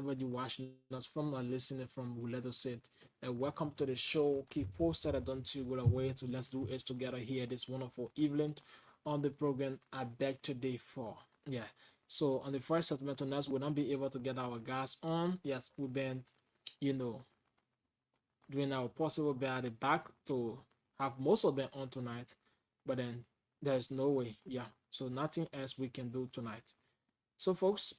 wherever you're watching us from or listening from, we let us say it. And welcome to the show. Keep posted. I don't you go away to let's do it together here this wonderful evening on the program. I beg today for yeah. So on the first segment on us, we'll not be able to get our guys on. Yes, we've been, you know, doing our possible by the back to have most of them on tonight, but then there's no way. Yeah. So nothing else we can do tonight. So folks,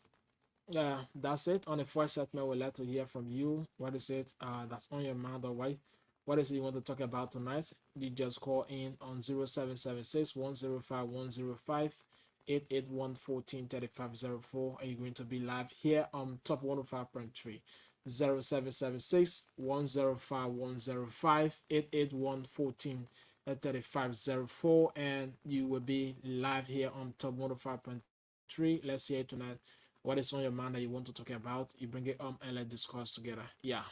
that's it. On the first segment, we'd like to hear from you. What is it that's on your mind, or what is it you want to talk about tonight? You just call in on 0776 105 105 881 143504. Are you going to be live here on top 105.3? 0776 105 105 881 143504, and you will be live here on top 105.3. Let's hear it tonight. What is on your mind that you want to talk about? You bring it and let's discuss together. Yeah.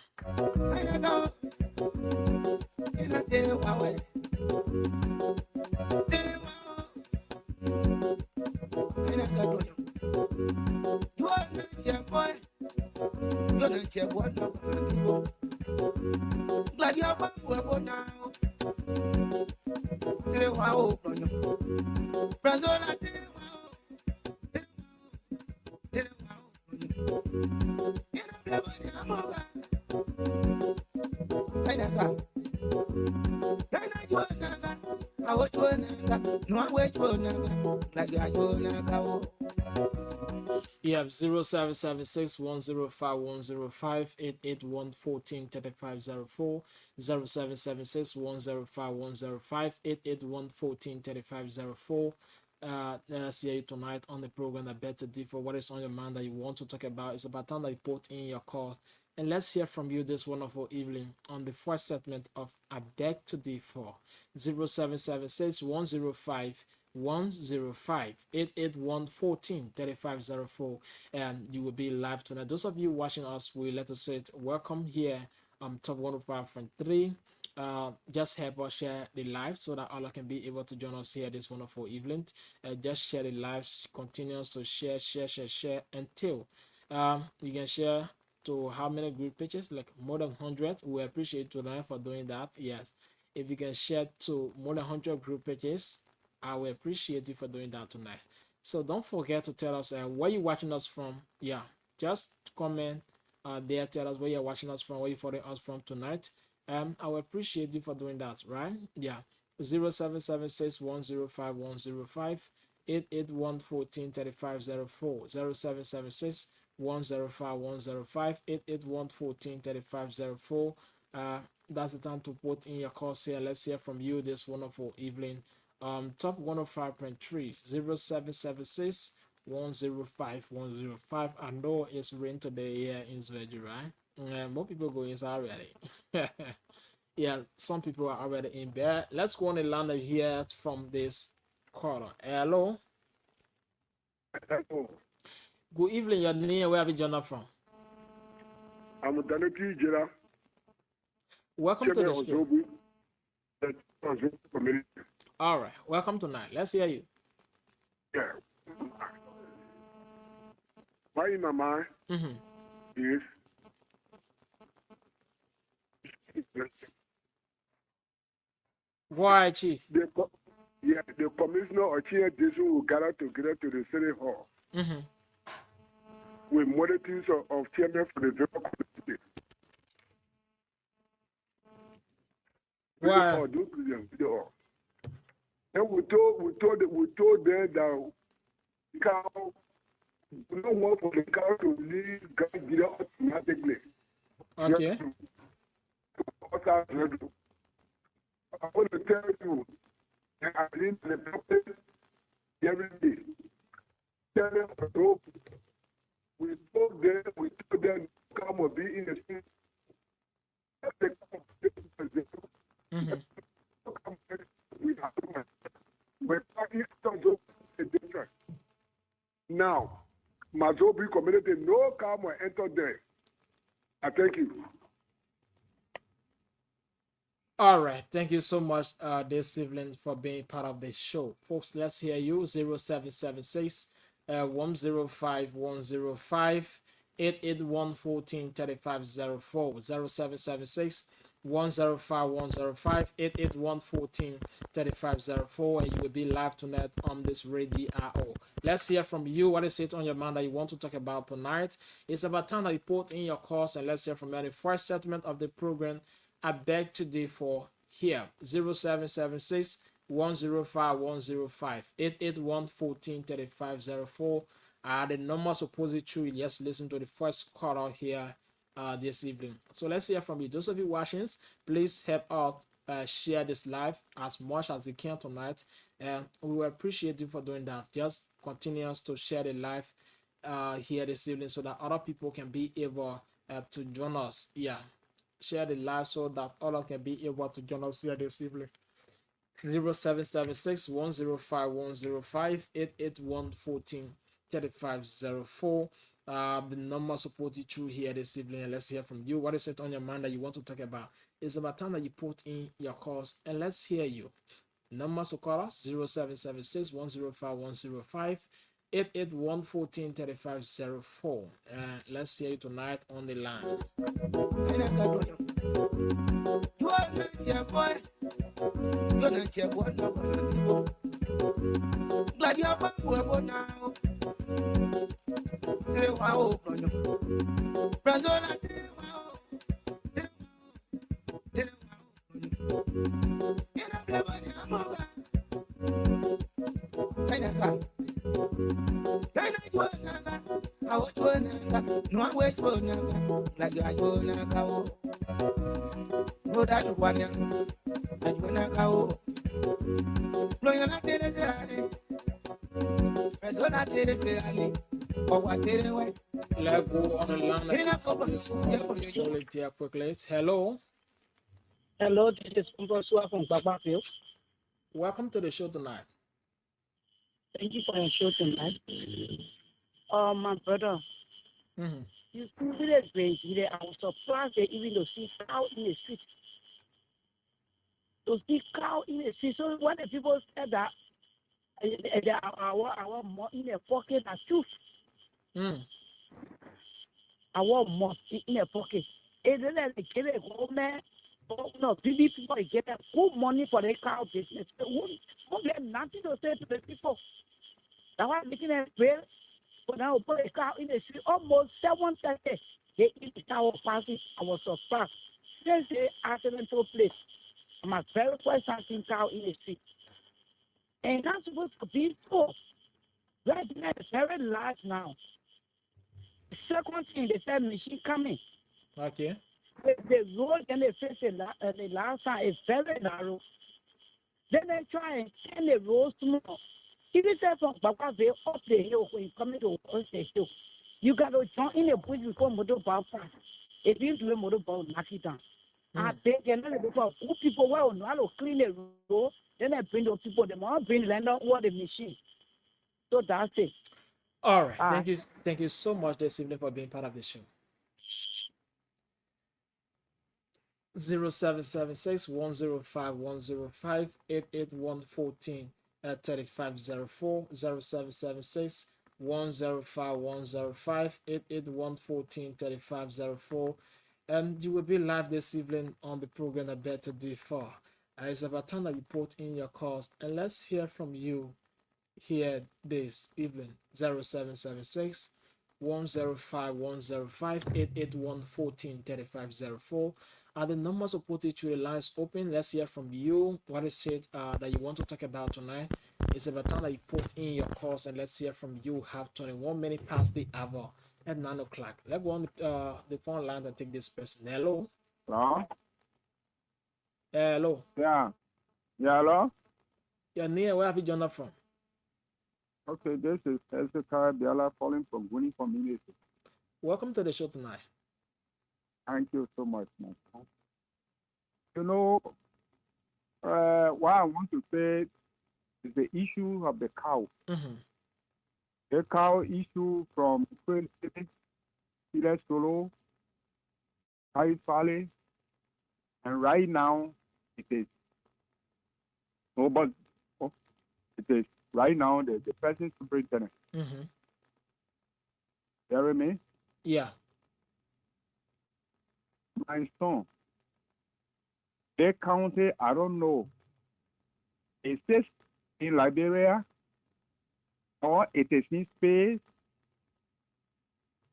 You have 0776 105 105 881 143504, 0776 105 105 881 143504. Let's hear you tonight on the program. I bet to differ. What is on your mind that you want to talk about? It's about time that you put in your call. And let's hear from you this wonderful evening on the first segment of I Beg to Differ. 0776 105 105 881 143504, and you will be live tonight. Those of you watching us, we let us say it, welcome here top 105.3. Just help us share the live so that Allah can be able to join us here this wonderful evening. Just share the live, continues to share until you can share to how many group pages, like more than 100. We appreciate you tonight for doing that. Yes, if you can share to more than 100 group pages, I will appreciate you for doing that tonight. So don't forget to tell us where you're watching us from. Yeah, just comment there. Tell us where you're watching us from, where you're following us from tonight. I will appreciate you for doing that, right? Yeah. 0776 105 105 881 143504, 0776 105 105 881 143504. That's the time to put in your calls here. Let's hear from you this wonderful evening. Top 105.3, 0776 105 105. I know it's rain today here in Sweden, right? More people go inside already. Yeah, some people are already in bed. Let's go on the line here from this caller. Hello. Good evening, your name. Where have you joined up from? I'm Danapi Jira. Welcome to the show. All right, welcome tonight. Let's hear you. Yeah. Why in my mind is Why, Chief? the commissioner or chair this will gather together to the city hall with multitudes of chairmen for the general committee. Why? And we told them that cow, we don't want for the cow to leave GEDEH automatically. Okay. I want to tell you that I live in the public every day. Tell them we told them come or be in the street. Now, Mazobi community, no come or enter there. I thank you. All right. Thank you so much this evening for being part of the show. Folks, let's hear you. 0776 105 105 881-14-3504, 0776-105-105, 881-14-3504, and you will be live tonight on this radio RO. Let's hear from you. What is it on your mind that you want to talk about tonight? It's about time that you put in your calls, and let's hear from you. The first segment of the program, I beg today for here, 0776 105 105, 881-14-3504. The number supposed to just listen to the first call out here this evening. So let's hear from you. Those of you watching, please help out share this live as much as you can tonight, and we will appreciate you for doing that. Just continue to share the live here this evening so that other people can be able to join us. Yeah, share the live so that others can be able to join us here this evening. 0776 105 105, 881-14-3504. The number supported through here this evening, and let's hear from you. What is it on your mind that you want to talk about? It's about time that you put in your calls, and let's hear you. Numbers to call us 0776 105 105, 881-14-3504. Let's hear you tonight on the line. You are not your boy. You're not your boy. Glad you're back work now. Wow, Brazona, Let's go on the line quickly. Hello. Hello, this is Umbosua from Babafield. Welcome to the show tonight. Thank you for your show tonight. My brother, Mm-hmm. you see really great. Really, I was surprised that even to see cow in the street. To see cow in the street. So when the people said that our more in a pocket are truth. Our more in a pocket. It is like get a woman. No, really people get a good money for the cow business. Won't get nothing to say to the people. Now I'm making a prayer. But now put a cow in the street almost 7:30. They eat the cow passing. I was surprised. Since the accident took place, my very first time seeing cow in the street. And that's supposed to be so. Right now, it's very large now. The second thing, they said machine coming. Okay. The road and the face the last time is very narrow. Then they try and turn the road small. Even if from Babaville up the hill when you come into the hill, you got to jump in the bush before motor bar fast. If you do a motor bar, knock it down. I think another before people will know how to clean the road. Then I bring those people, them all bring land on the machine. So that's it. All right. Thank you so much this evening for being part of the show. 0776 105 105, 881-14-3504, 0776 105 105, 881-14-3504. And you will be live this evening on the program A Better Day For. It's about time that you put in your calls, and let's hear from you here this evening. 0776 105 105, 881-14-3504. The numbers of potential lines open. Let's hear from you. What is it that you want to talk about tonight? It's about time that you put in your calls, and let's hear from you. Have 21 minutes past the hour at 9 o'clock. Let's go on the phone line and take this person. Hello. Hello? Hello. Yeah. Yeah, hello? Your name, where have you joined up from? Okay, this is Ezekiel Biala calling from Winning Community. Welcome to the show tonight. Thank you so much, man. You know, what I want to say is the issue of the cow. Mm-hmm. The cow issue from Queen City, Silas Solo, Harris Valley, and right now it is nobody. Oh, it is right now the present superintendent. Mm-hmm. You hear me? Yeah. My son, they counted, I don't know, it says in Liberia or it is in space.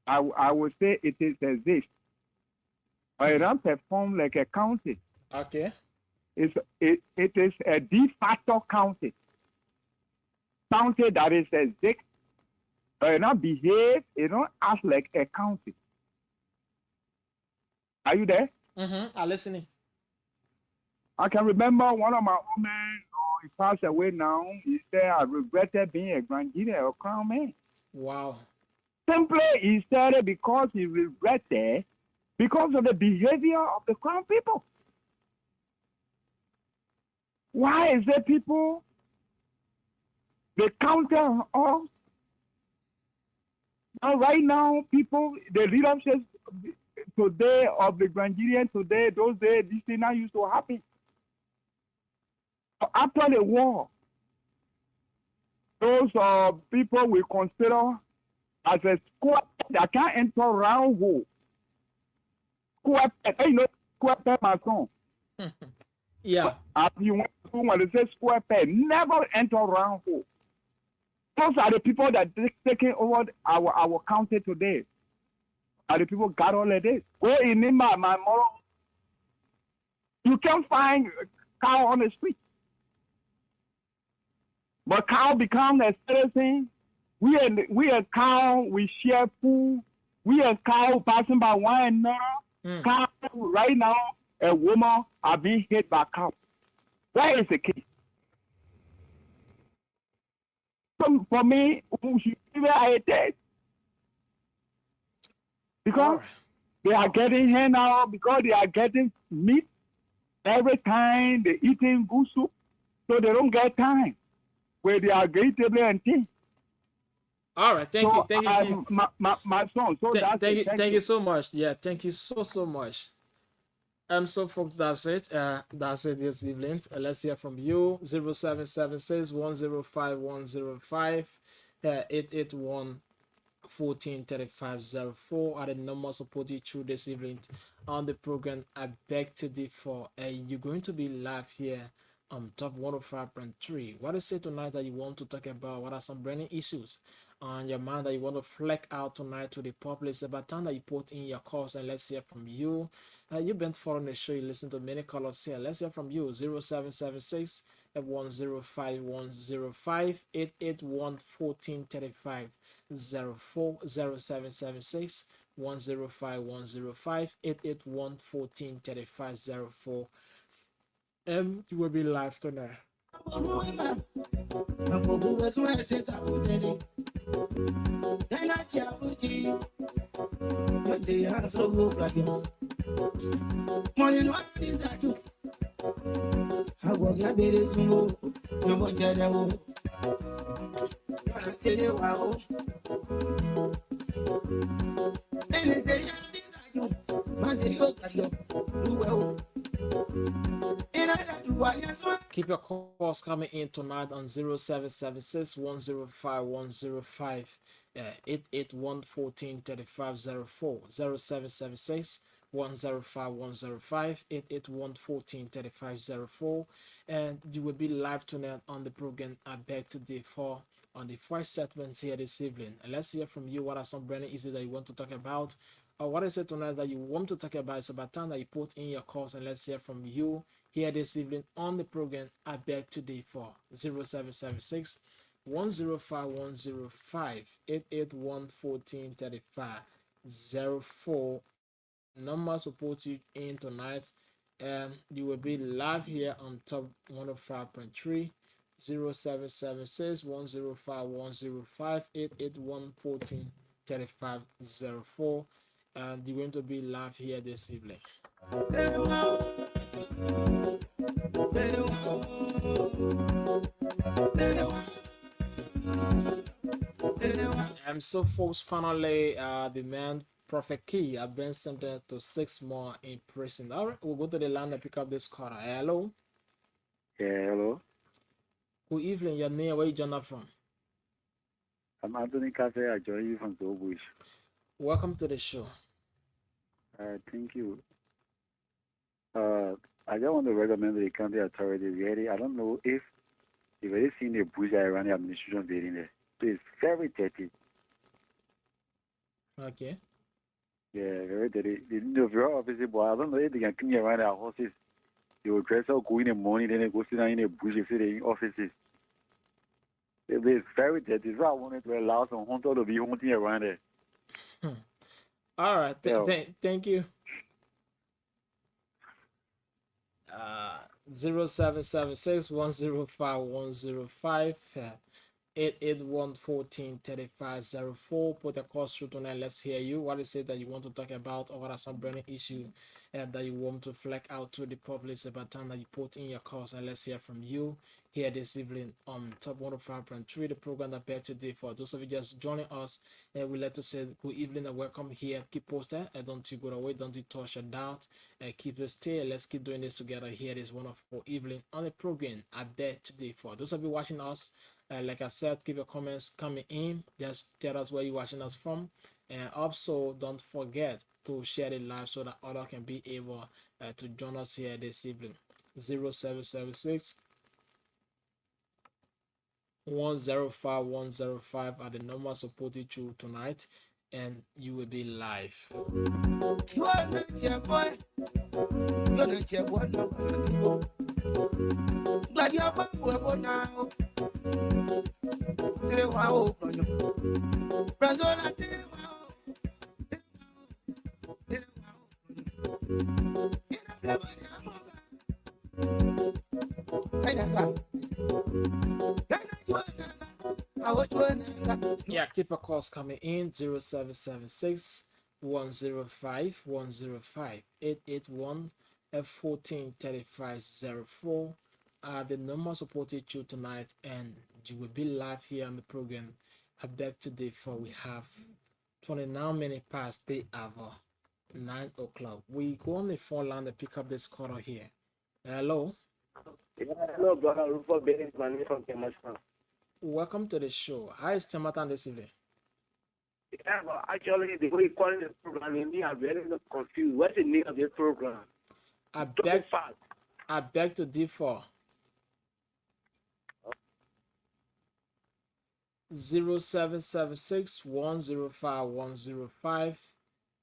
I would say it is exist. Or it don't perform like a county. Okay. It is a de facto county. County that is exist, but it not behave, it don't act like a county. Are you there? I'm listening. I can remember one of my old men, he passed away now. He said, I regretted being a Grand GEDEH or Crown man. Wow. Simply, he said it because he regretted because of the behavior of the Crown people. Why is it people, they counter us? Now, right now, people, the leadership today of the Grand GEDEH today, those days, this thing not used to happen. After the war, those people we consider as a square that can't enter round hole. Square peg, you know, square peg, my son. Yeah. As you want to when they say square peg, never enter round hole. Those are the people that taking over our county today. Are the people got all of this? Go in my mother, you can't find cow on the street. But cow become a citizen. We are cow, we share food. We are cow passing by one another. Cow right now, a woman are being hit by cow. Where is the case? So for me, we should give it a taste. Because they are getting hand out, because they are getting meat every time they eating good soup, so they don't get time where they are vegetable and things. All right. Thank you. Thank you, Chief. My son. So that's Thank it. you. Thank you so much. Yeah. Thank you so much. So folks, that's it. That's it this evening. Let's hear from you. 0776 105 105 881 143504 are the numbers support you through this evening on the program. I beg to differ. You're going to be live here on top 105.3. What is it tonight that you want to talk about? What are some burning issues on your mind that you want to fleck out tonight to the public? It's about time that you put in your calls and let's hear from you. You've been following the show, you listen to many callers here. Let's hear from you. 0776 at 105 105 881 1435 04 0776 105 105 881 1435 04. And you will be live tonight. Keep your calls coming in tonight on 0776 105 105 881 1435 04 0776 105 105 881 1435 04. And you will be live tonight on the program. I beg to differ on the first segment here this evening. And let's hear from you. What are some brand issues that you want to talk about? Or what is it tonight that you want to talk about? It's about time that you put in your calls and let's hear from you here this evening on the program. I beg today for 0776 105 105 881 1435 04. Number support you in tonight, and you will be live here on top 105.3 0776 105 105 881 1435 04. And you're going to be live here this evening. And so folks, finally the man Prophet Key have been sentenced to 6 more in prison. All right, we'll go to the line and pick up this caller. Hello. Yeah, hello. Good evening. Your name, where you join up from? I'm Anthony Cafe. I join you from Tobush. Welcome to the show. Thank you. Uh, I just want to recommend the county authorities. Really, I don't know if you've already seen the bush around the administration building there. So it's very dirty. Okay. Yeah, very dirty. The your office, but I don't know if they can clean around their houses. They will dress up, go in the morning, then they go sit down in the bush, sit in offices. It's very dirty. So I wanted to allow some hunter to be hunting around there. All right. Yeah. Thank you. 0776 881 Put the call through tonight. Let's hear you. What is it that you want to talk about, or what are some burning issue that you want to flag out to the public about time that you put in your calls? And let's hear from you here this evening on Top 105.3, the program that back today. For those of you just joining us, we'd like to say good evening and welcome here. Keep posted and don't you go away, don't you touch your doubt, keep it stay. Let's keep doing this together. Here is one of our evening on the program I bet today. For those of you watching us, like I said, keep your comments coming in. Just tell us where you're watching us from. And also, don't forget to share it live so that others can be able to join us here this evening. 0776 105 are the numbers supported you tonight, and you will be live. You are not your boy. You're not your boy. No, glad you're back work now. Tell wow, Brazola, tell Yeah, keep a calls coming in 0776 105 881 143504. The number supported you tonight, and you will be live here on the program. I beg today for we have 29 minutes past the hour 9 o'clock. We go on the phone line and pick up this caller here. Hello. Yeah, hello, brother Rufo Benny Mani from Kemashan. Welcome to the show. How is Tematan this evening? Yeah, but actually, the way you calling the program, me, I'm very confused. What's the name of the program? I Talk beg, fast. I beg to differ. 0776 105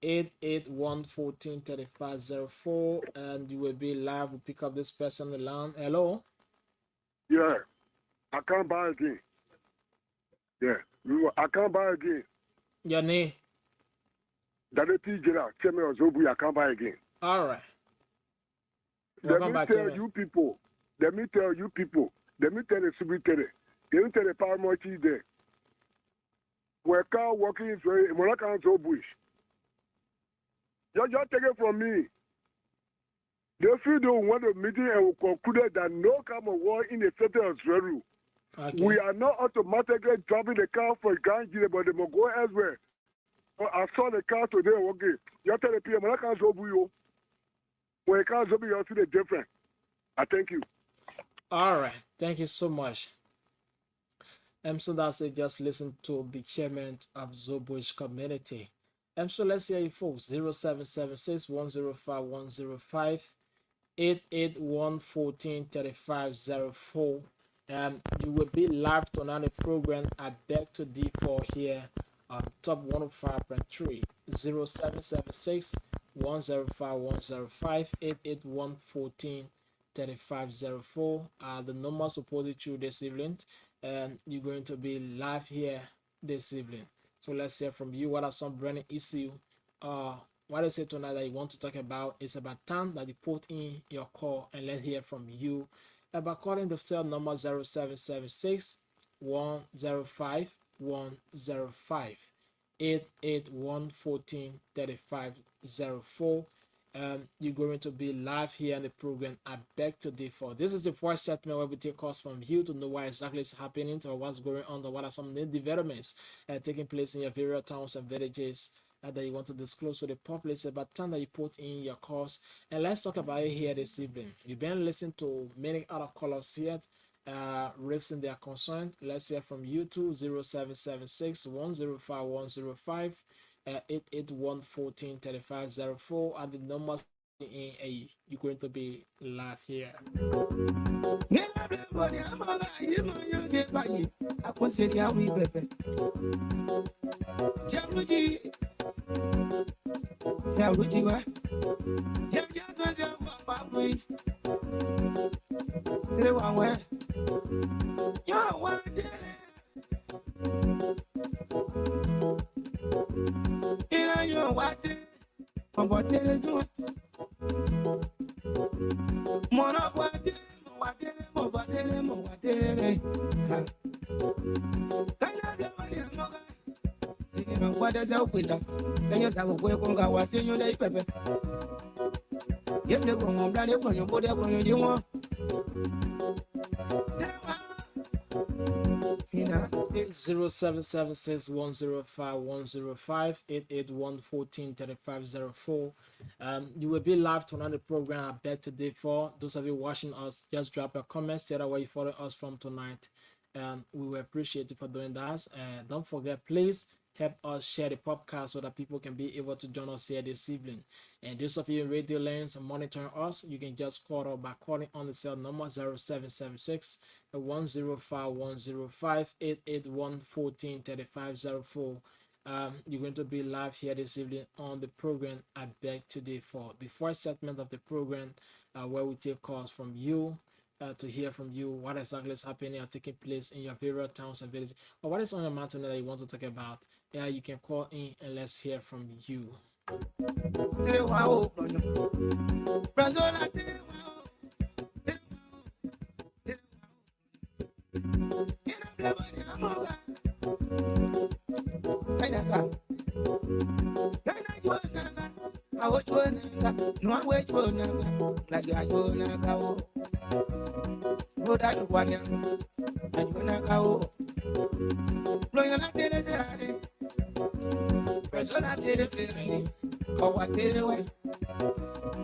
881 143504, and you will be live. We'll pick up this person on the line. Hello. Yeah, I can't buy again. Yeah, I can't buy again. Your name? Directly General, Chairman of Zobu, I can't buy again. All right. Let Welcome me back, tell Chairman. you people, let me tell the secretary, let me tell the power chief there. Where car working is very, Moroccan Zobu. Just take it from me. They feel they want a meeting and we concluded that no kind of war in the state of Zveru. Okay. We are not automatically driving the car for Grand Guinea, but they must go elsewhere. I saw the car today, okay. You tell the PM, I can't show you. When I can't show you, see the difference. I thank you. All right. Thank you so much. So that's it. Just listen to the chairman of Zobush community. So let's hear you folks. 0776 105 881 143504. You will be live to another program. I beg to D4 here on Top 105.3. 0776 105 881 143504 are the numbers supported you this evening, and you're going to be live here this evening. So let's hear from you. What are some burning issues? What is it tonight that you want to talk about? It's about time that you put in your call, and let's hear from you about calling the cell number 0776 105 881 143504. You're going to be live here in the program. I beg to differ. This is the voice segment where we take calls from you to know what exactly is happening or what's going on, or what are some new developments taking place in your various towns and villages that you want to disclose to the public. It's about time that you put in your calls, and let's talk about it here this evening. You've been listening to many other callers here raising their concern. Let's hear from you too. 0776 105 881-14-3504 and the numbers in a you're going to be live here. What does help with that? Then you say, we're going to go see you day, Pepe. Give the room, bloody when you put up when you want. 0776-105-105, 881-14-3504. You will be live to another program I bet today. For those of you watching us, just drop your comments, tell us where you follow us from tonight. We will appreciate you for doing that. Don't forget, please help us share the podcast so that people can be able to join us here this evening. And those of you in radio lanes monitoring us, you can just call up by calling on the cell number 0776-105-105, 881-14-3504. You're going to be live here this evening on the program I beg today for the first segment of the program, where we take calls from you, to hear from you what exactly is happening or taking place in your various towns and villages, or what is on your mind tonight that you want to talk about. You can call in and let's hear from you.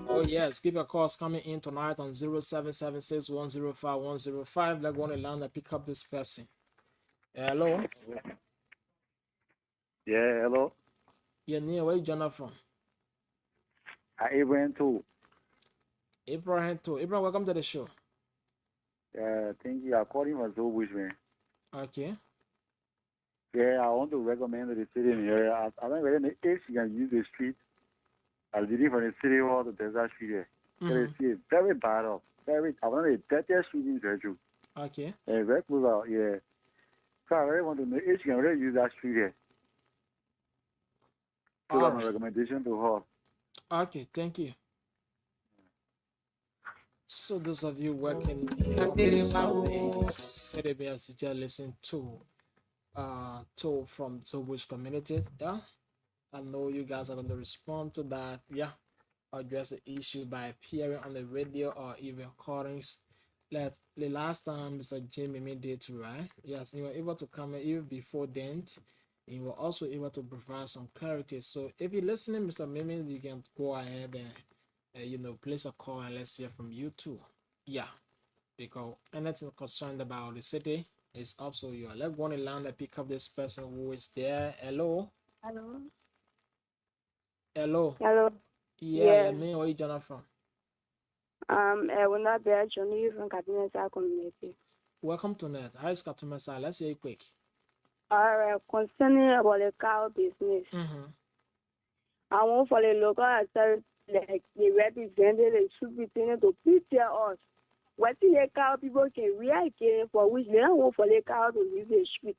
Oh yes, keep your calls coming in tonight on 0776-105-105. Let's go on the line and pick up this person. Hello. Yeah, hello. You're near where you join from? Abraham too. Abraham too. Abraham, welcome to the show. Thank you. I'm calling from Zobush, man. Okay. Yeah, I want to recommend the city in here. I don't really if you can use the street. I live from the city hall to Desert Street here. It's very bad off. Very, I want to the 30th street in Jeju. Okay. Very close out, yeah. So I really want to know if you can really use that street here. So that's my recommendation to her. Okay, thank you. So those of you working in the city, as you just listen to from Zobush community, yeah. I know you guys are going to respond to that, yeah. Address the issue by appearing on the radio or even callings. Like the last time Mr. Jimmy did too, right? Yes, you were able to come in even before then. You were also able to provide some clarity. So if you're listening, Mr. Mimi, you can go ahead and place a call and let's hear from you too. Yeah, because anything concerned about the city is also you. Let's go on the line and pick up this person who is there. Hello. Hello. Hello. Hello. Yeah. Me, where you joining from? I will not be actually from Katimesa community. Welcome to Net. How is Katimesa? Let's hear it quick. Alright, concerning about the cow business. I want for the local authority, like the representative should be trying to prepare us. What the cow people can react for which they don't want for the cow to use the street.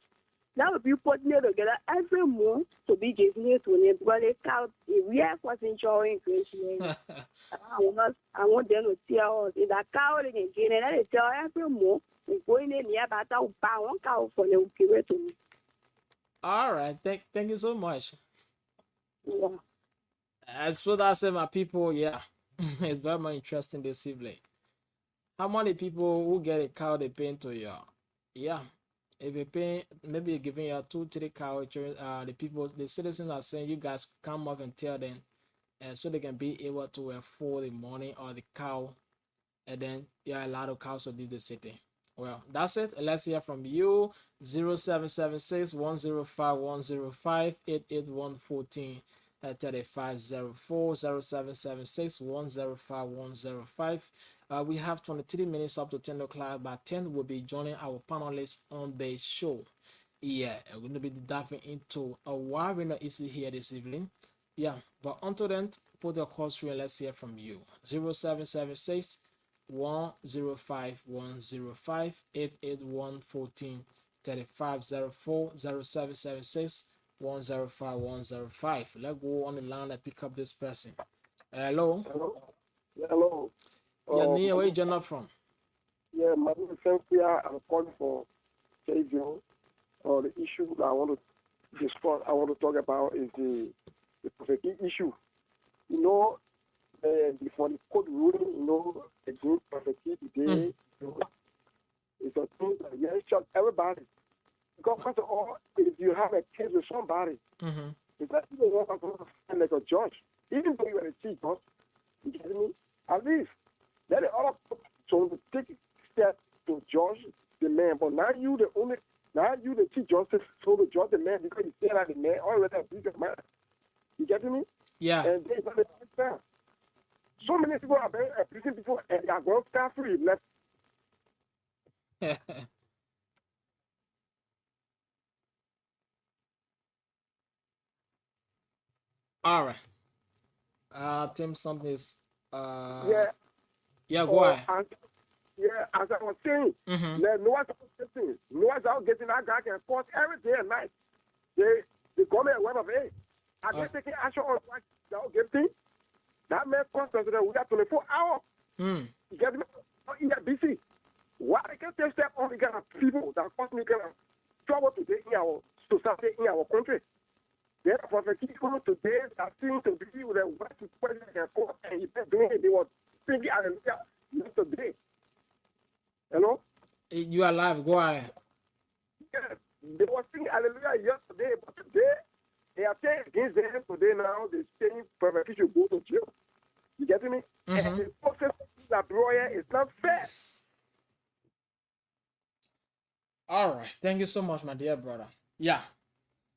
That would be putting it together every month to be giving it to them because the cow we are for enjoying Christmas. I want them to tell us if that cow they can get it, they tell every month we go in there about to buy one cow for them to give it to me. All right, thank you so much. Yeah. So that's it, my people. Yeah, it's very much interesting this evening. How many people who get a cow they pay to you? Yeah, if you pay, maybe you're giving you 2-3 cow. The citizens are saying you guys come up and tell them, and so they can be able to afford the money or the cow, and then a lot of cows will leave the city. Well, that's it. Let's hear from you. 0776 105 105 881 14 3504 0776 105 105. We have 23 minutes up to 10 o'clock. By 10, we'll be joining our panelists on the show. Yeah, we're going to be diving into a wiring issue here this evening. Yeah, but until then, put your call through and let's hear from you. 0776 105 105 881 14 3504 0776 105 105. Let's go on the line and pick up this person. Hello. Hello. Hello. Yeah, Nia, where you joining from? Yeah, my name is Cynthia. I'm calling for JJ. The issue that I want to discuss, I want to talk about is the prophetic issue. You know, before the court ruling, you know, the group prophetic today, it's a thing that you shock everybody. Because first of all, if you have a case with somebody, it's not even one to stand like a judge. Even though you are a chief judge, you get me? At least let the other to take steps to judge the man. But now you the chief justice, so to judge the man because you say like the man already abuse the man. You get me? Yeah. And they not the time. So many people are very abusing people and they are going scot free. Left. All right. Tim, something is. Yeah. Yeah, go ahead. As I was saying, no one's out getting that guy can court every day and night. They call me a web of aid. Are they taking action on what they'll get things? That man cost us we got 24 hours. You get me? In that BC. Why they can take step on the kind of people that cost me kind of trouble today in our society, in our country? There are prophetic people today that seem to be with the West president and court and if they're doing it, they were thinking yesterday. Hello? You are live, go ahead. Yeah, they were singing hallelujah yesterday, but today they are saying against them today now. They're saying prophetic should go to jail. You get me? And the process that lawyer is not fair. All right. Thank you so much, my dear brother. Yeah.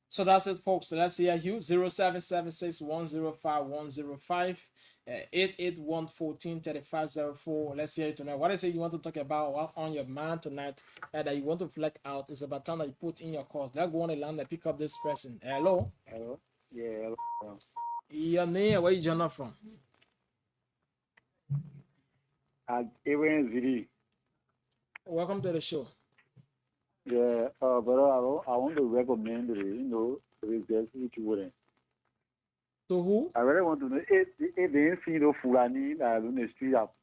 So that's it, folks. Let's hear you. 0776 105 105 881 14 3504. Let's hear it tonight. What is it you want to talk about? What on your mind tonight that you want to fleck out? It's about time that you put in your calls. Let's go on the line and pick up this person. Hello. Hello. Yeah. Hello. Your name, where you joining from? Even Ziri. Welcome to the show. Yeah, but I want to recommend the results which wouldn't. To who? I really want to know if they see the Fulani on the street up.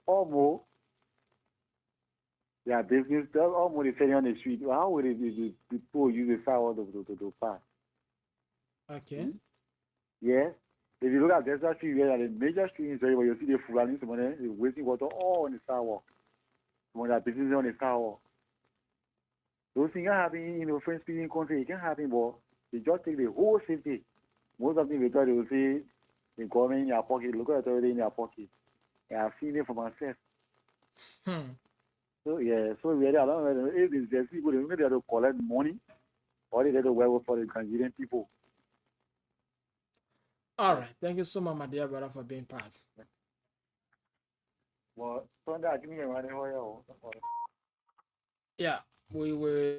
Almost. Yeah, business does almost selling on the street. How would it be people use the fire to pass? Okay. Yeah. If you look at Desert Street, where the major street is where you see the Fulani, someone is wasting water all on the sidewalk. Someone that business on the sidewalk. Those things are happening in the French speaking country, it can happen, but they just take the whole city. Most of them they thought they will say the government in your pocket, look at it in your pocket. And I've seen it for myself. So yeah, so really I don't know if it's just people they have to collect money or they have to work for the Nigerian people. All right. Thank you so much, my dear brother, for being part. Well, Sunday I give me a money. Yeah, we will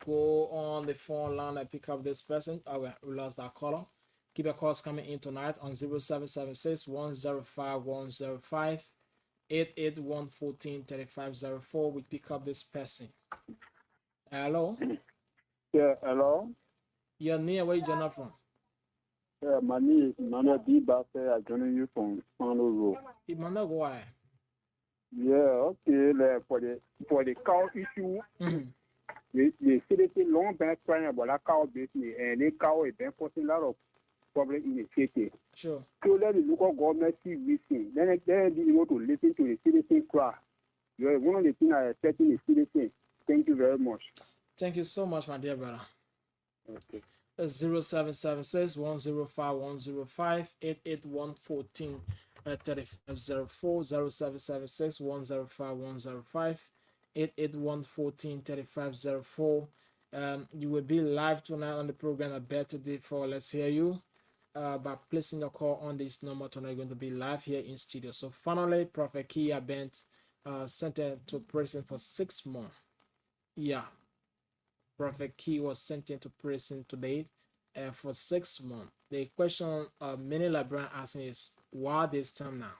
go on the phone line and pick up this person. We lost our caller. Keep your calls coming in tonight on 0776 105 105 881 14 3504. We pick up this person. Hello? Yeah, hello? You're near where you join up from? Yeah, my name is Emmanuel B. Basse. I'm joining you from Mano Road. Emmanuel, go ahead. Yeah, okay. For the cow issue, the citizen long been crying about that cow business, and the cow has been causing a lot of problems in the city. Sure. So let the local government see listen. Then be able to listen to the citizen cry. You're one of the things I expect in the citizen. Thank you very much. Thank you so much, my dear brother. Okay. 0776 105 105 881 14 3504 0776 105 105 881-14-3504. You will be live tonight on the program. I bet today for Let's Hear You. By placing your call on this number tonight, you're going to be live here in studio. So finally, Prophet Key Bent sentenced to prison for 6 months. Yeah, Prophet Key was sentenced to prison today for 6 months. The question many Librarians asking is, why this time now?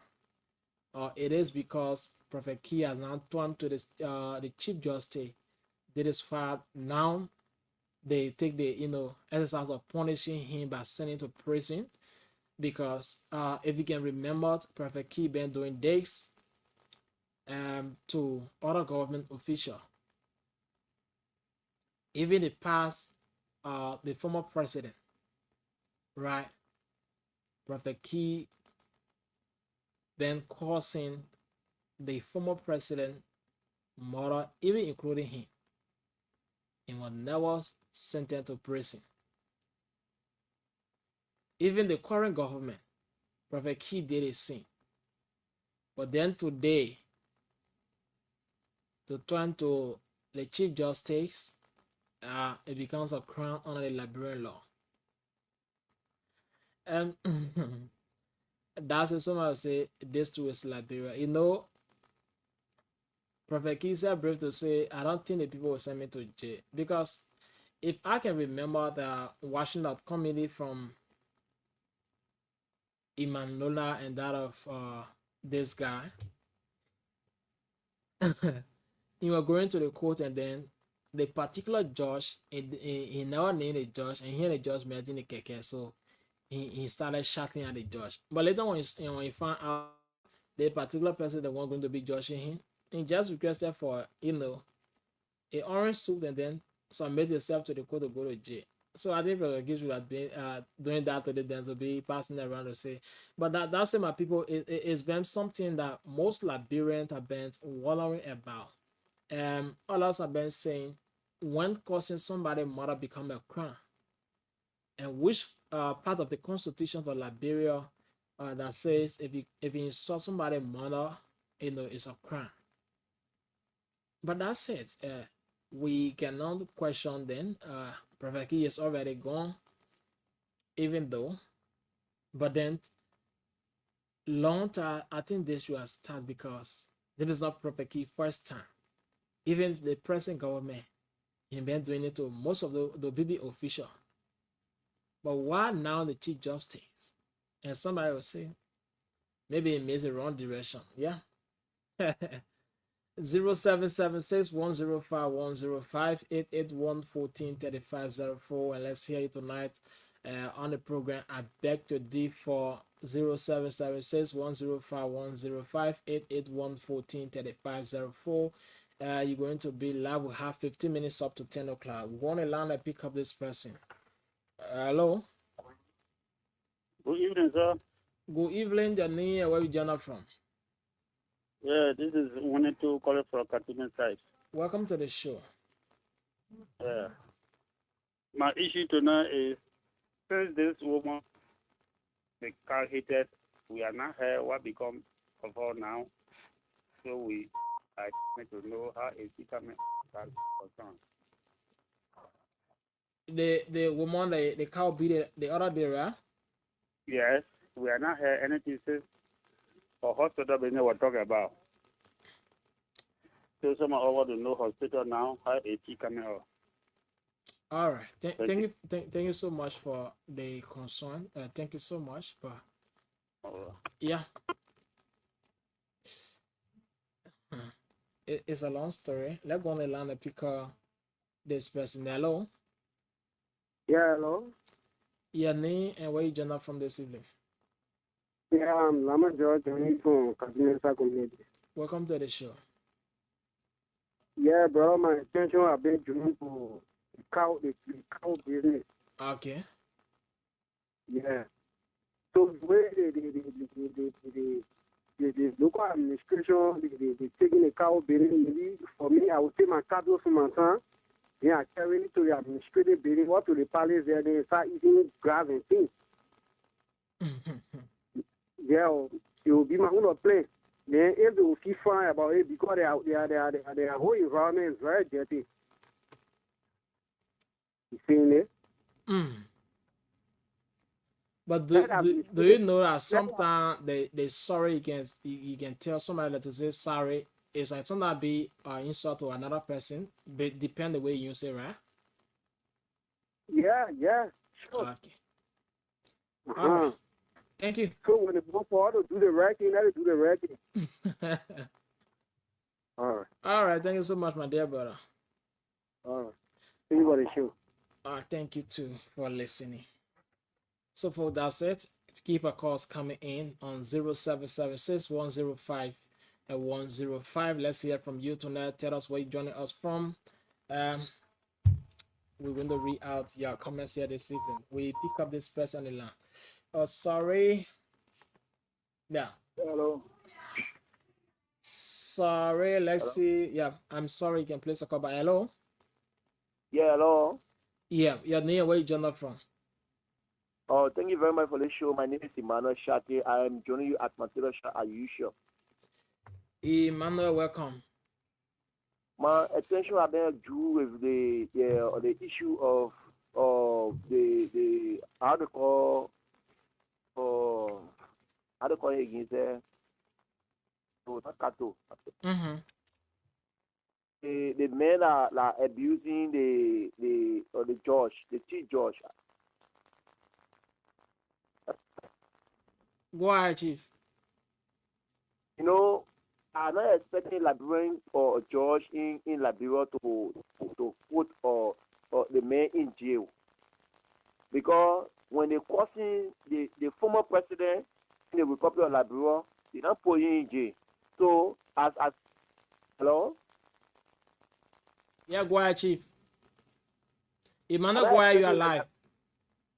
It is because Prophet Key has now turned to the Chief Justice. That is why now they take the exercise of punishing him by sending to prison, because if you can remember, Prophet Key been doing this to other government officials. Even the past, the former president, right? Prophet Key been causing the former president murder, even including him. He was never sentenced to prison. Even the current government, Prophet Key did a sin. But then today, to turn to the Chief Justice, it becomes a crime under the Liberian law. And that's what somebody say, this too is Liberia. You know, Prophet Key said brave to say, I don't think the people will send me to jail. Because if I can remember the Washington committee from Imanola and that of this guy, you were going to the court, and then the particular judge, he never named a judge, and he had a judge met in the keke, so he started shouting at the judge. But later when he found out the particular person that was going to be judging him, he just requested for a orange suit, and then submit himself to the court to go to jail. So I think Brother Gibbs would have been doing that to the then to be passing around to say, but that's my people. It's been something that most Liberians have been wondering about. Others have been saying, when causing somebody murder become a crime, and which part of the Constitution of Liberia that says if you insult somebody murder, it's a crime. But that's it. We cannot question then. Prophet Key is already gone, even though. But then, long time, I think this will start because this is not Prophet Key first time. Even the present government, he been doing it to most of the BB official. But why now the Chief Justice? And somebody will say, maybe he made the wrong direction. Yeah. 0776-105-105 881-14-3504, and let's hear you tonight on the program. I beg to differ. 0776-105-105 881-14-3504. You're going to be live. We have 15 minutes up to 10 o'clock. We want to learn and pick up this person. Hello. Good evening, sir. Good evening, Janine. Where you joining from? Yeah, this is wanted to call it for a cartoon site. Welcome to the show. Yeah. My issue tonight is, since this woman, the car hit it, we are not here. What become of her now? So I need to know how is she coming back concerned. The woman, the cow beat the other day, right? Yes, we are not here. Anything says or hospital business we're talking about. So someone over to know hospital now, how is she coming out? All right. Thank you so much for the concern. Thank you so much. But yeah, it's a long story. Let's go on the line and pick this person. Hello. Yeah, hello. Your name and where you join up from this evening? Yeah, I'm Lama George, joining from Kaduna community. Welcome to the show. Yeah, bro, my intention have been joining for the cow business. Okay. Yeah. So the way the local administration, they taking the cow business, for me, I would take my cattle from my son. Yeah, I carry it to the administrative building, what to the palace there, they start eating grass and things. Yeah, it will be my own place. Then if they will feel fine about it because their whole environment is very dirty. You seeing it? Mm. But Let us be do you know that let us, sometimes they sorry you can tell somebody that to say sorry is like sometimes be insult to another person, but depend the way you say, right? yeah, sure. Okay. All right. Uh-huh. Thank you. So when they go for to do the right thing, let it do the right thing. All right. All right. Thank you so much, my dear brother. All right. See you on the show. Thank you too for listening. So for that's it. Keep a calls coming in on 0776 105 and 105. Let's hear from you tonight. Tell us where you're joining us from. Um, we're going to read out your comments here this evening. We pick up this person on the line. Oh, sorry. Yeah. Hello. Sorry. Let's see. Yeah. I'm sorry. You can place a call. But hello. Yeah, hello. Yeah. Your name. Where you joining from? Oh, thank you very much for the show. My name is Emmanuel Shate. I am joining you at Material Shot as usual. Emmanuel, welcome. My attention has been due with the issue of the how to call it again there. So not Kato. Mm-hmm. The men are abusing the judge, the chief judge. Go ahead, Chief. You know, I'm not expecting Liberian or a judge in Liberia to put the man in jail. Because when they crossing the former president in the Republic of Liberia, they don't put him in jail. So as hello? Yeah, go ahead, Chief. Emmanuel, go ahead, you are live.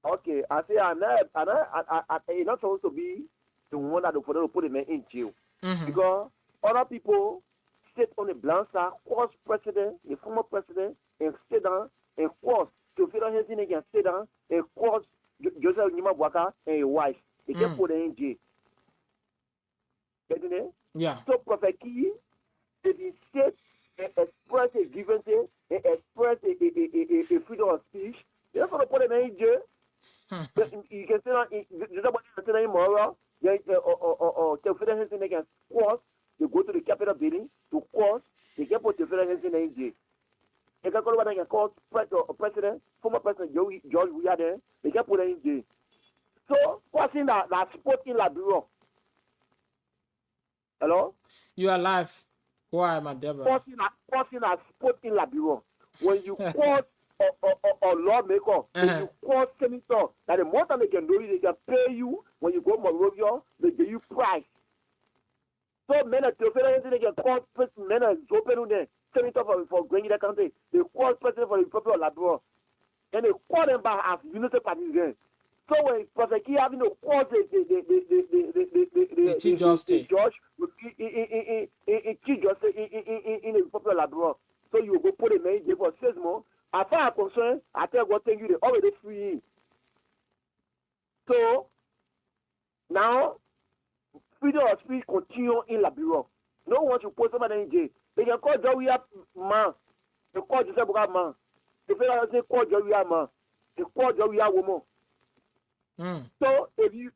Okay, I say I'm not supposed to be the one that for them to put the man in jail. Mm-hmm. Because other people sit on the blind side, cross president, the former president, and sit down and cross to feel anything they can sit down and cross Joseph Nima Bwaka and his wife. They can put them in jail. Getting it? Yeah. So Prophet Key, if he said and express a grievance and express a freedom of speech, they're not going to put them in jail. You can say that there's nobody immoral. Or the federal anything they can cross, they go to the capital building to cross, they can put the federal anything in jail. They can call what they can call president, former president George Weah there, they can put them in jail. So, crossing that sport in Liberia. Hello? You are live. Go ahead, my dear brother. Crossing that sport in Liberia. When you cross a lawmaker, when you call senator, that the more time they can do it, they can pay you when you go Monrovia, they give you price. So men are they can call men are open there, senator for going in the country, they call president for the Republic of Liberia, and they call them back as unity partisans. So when Prophet Key having to call the chief justice, judge in chief justice in the Republic of Liberia, so you go put a man in jail for 6 months. As far as I'm concerned, I tell God, thank you, they already free. So, now, freedom of speech continue in Liberia. No one should put somebody in jail. They can call Joey man. They call Joseph Buka man. They say call Joey man. They call Joey woman. So, if you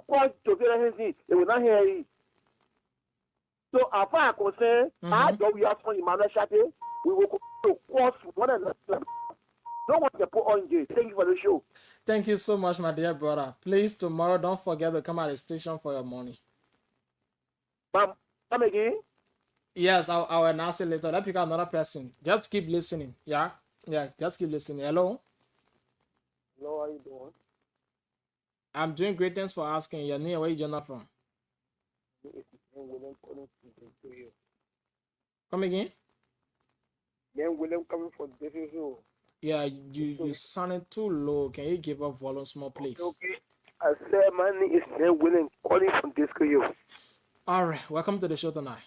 call Joey anything, they will not hear it. So, as far as I'm concerned, I Joey son Emmanuel Shate, we will to cross one another. No one can put on jail. Thank you for the show. Thank you so much, my dear brother. Please, tomorrow, don't forget to come at the station for your money. Come again? Yes, I'll announce it later. Let's pick up another person. Just keep listening. Yeah? Yeah, just keep listening. Hello? Hello, how you doing? I'm doing great. Thanks for asking. Your name, where you joining from? Come again? Then William coming from this show. Yeah, you sounded too low. Can you give up volume small, please? Okay. I said my name is Ben William calling from Disco Yo. All right, welcome to the show tonight.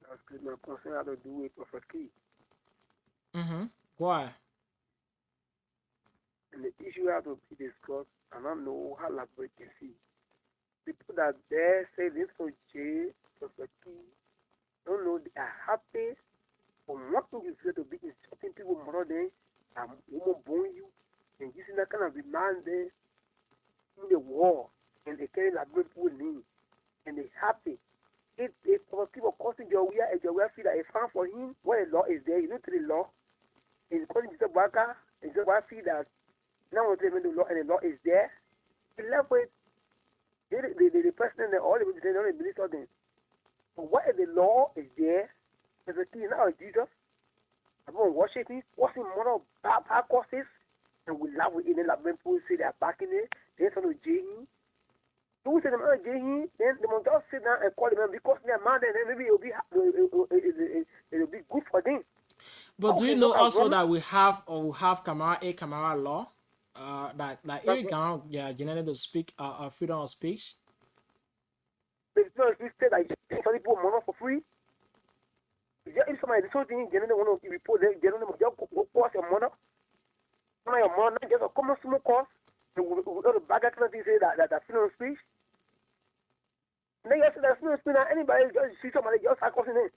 That's good. My concern had to do with Prophet Key. Why? And the issue had to be discussed, and I know how elaborate can see. people that there say this for J, for key, don't know they are happy for what you feel to be insulting people more than woman born you and using that kind of demand there in the war and they carry like great people need and they happy. If for people causing your wear and your wear feel that a fan for him, where the law is there, you know to the law, and causing Mr. Baka and just feel that now what's even the law and the law is there, he left with the person and all the people they don't believe something. But what if the law is there? There's a key now Jesus. Everyone worshiping, watching more of bad courses, and we love it in the lab when people say they're backing it, they're going to jail. Who say them are jail, then they must just sit down and call them because they're mad and then maybe it'll be good for them. But do you know also that we have Camara law that Eric can generally to speak freedom of speech? It's not you say that some people money for free. If somebody is something generally want to report them, generally just cost your money. Some your money just a common small cost. The bag of things say that freedom of speech. And then you say that freedom of speech now anybody just see somebody just start cursing it.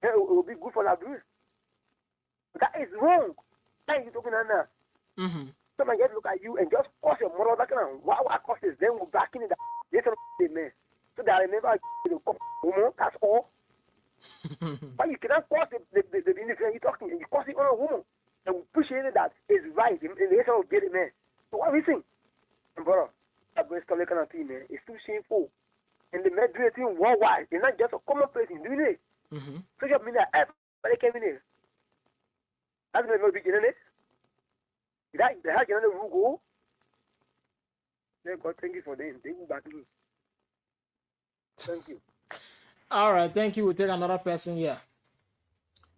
It will be good for the abuse. That is wrong. That is talking now. Somebody just look at you and just curse your mother that kind of wow curses. Then we're back in it. They say man. So that I never come woman. That's all. But you cannot curse the individual you're talking and you curse it on a woman. And we appreciate that it's right. And they say, oh, get it, man. So what are we saying? And brother, that breast color kind of thing, man, it's too shameful. And the men doing it worldwide. It's not just a common person doing it. So you mean that everybody came in here. That's not going to be getting it. That the heck you know go. Then God thank you for them. Thank you back to you. Thank you. All right, thank you. We'll take another person here.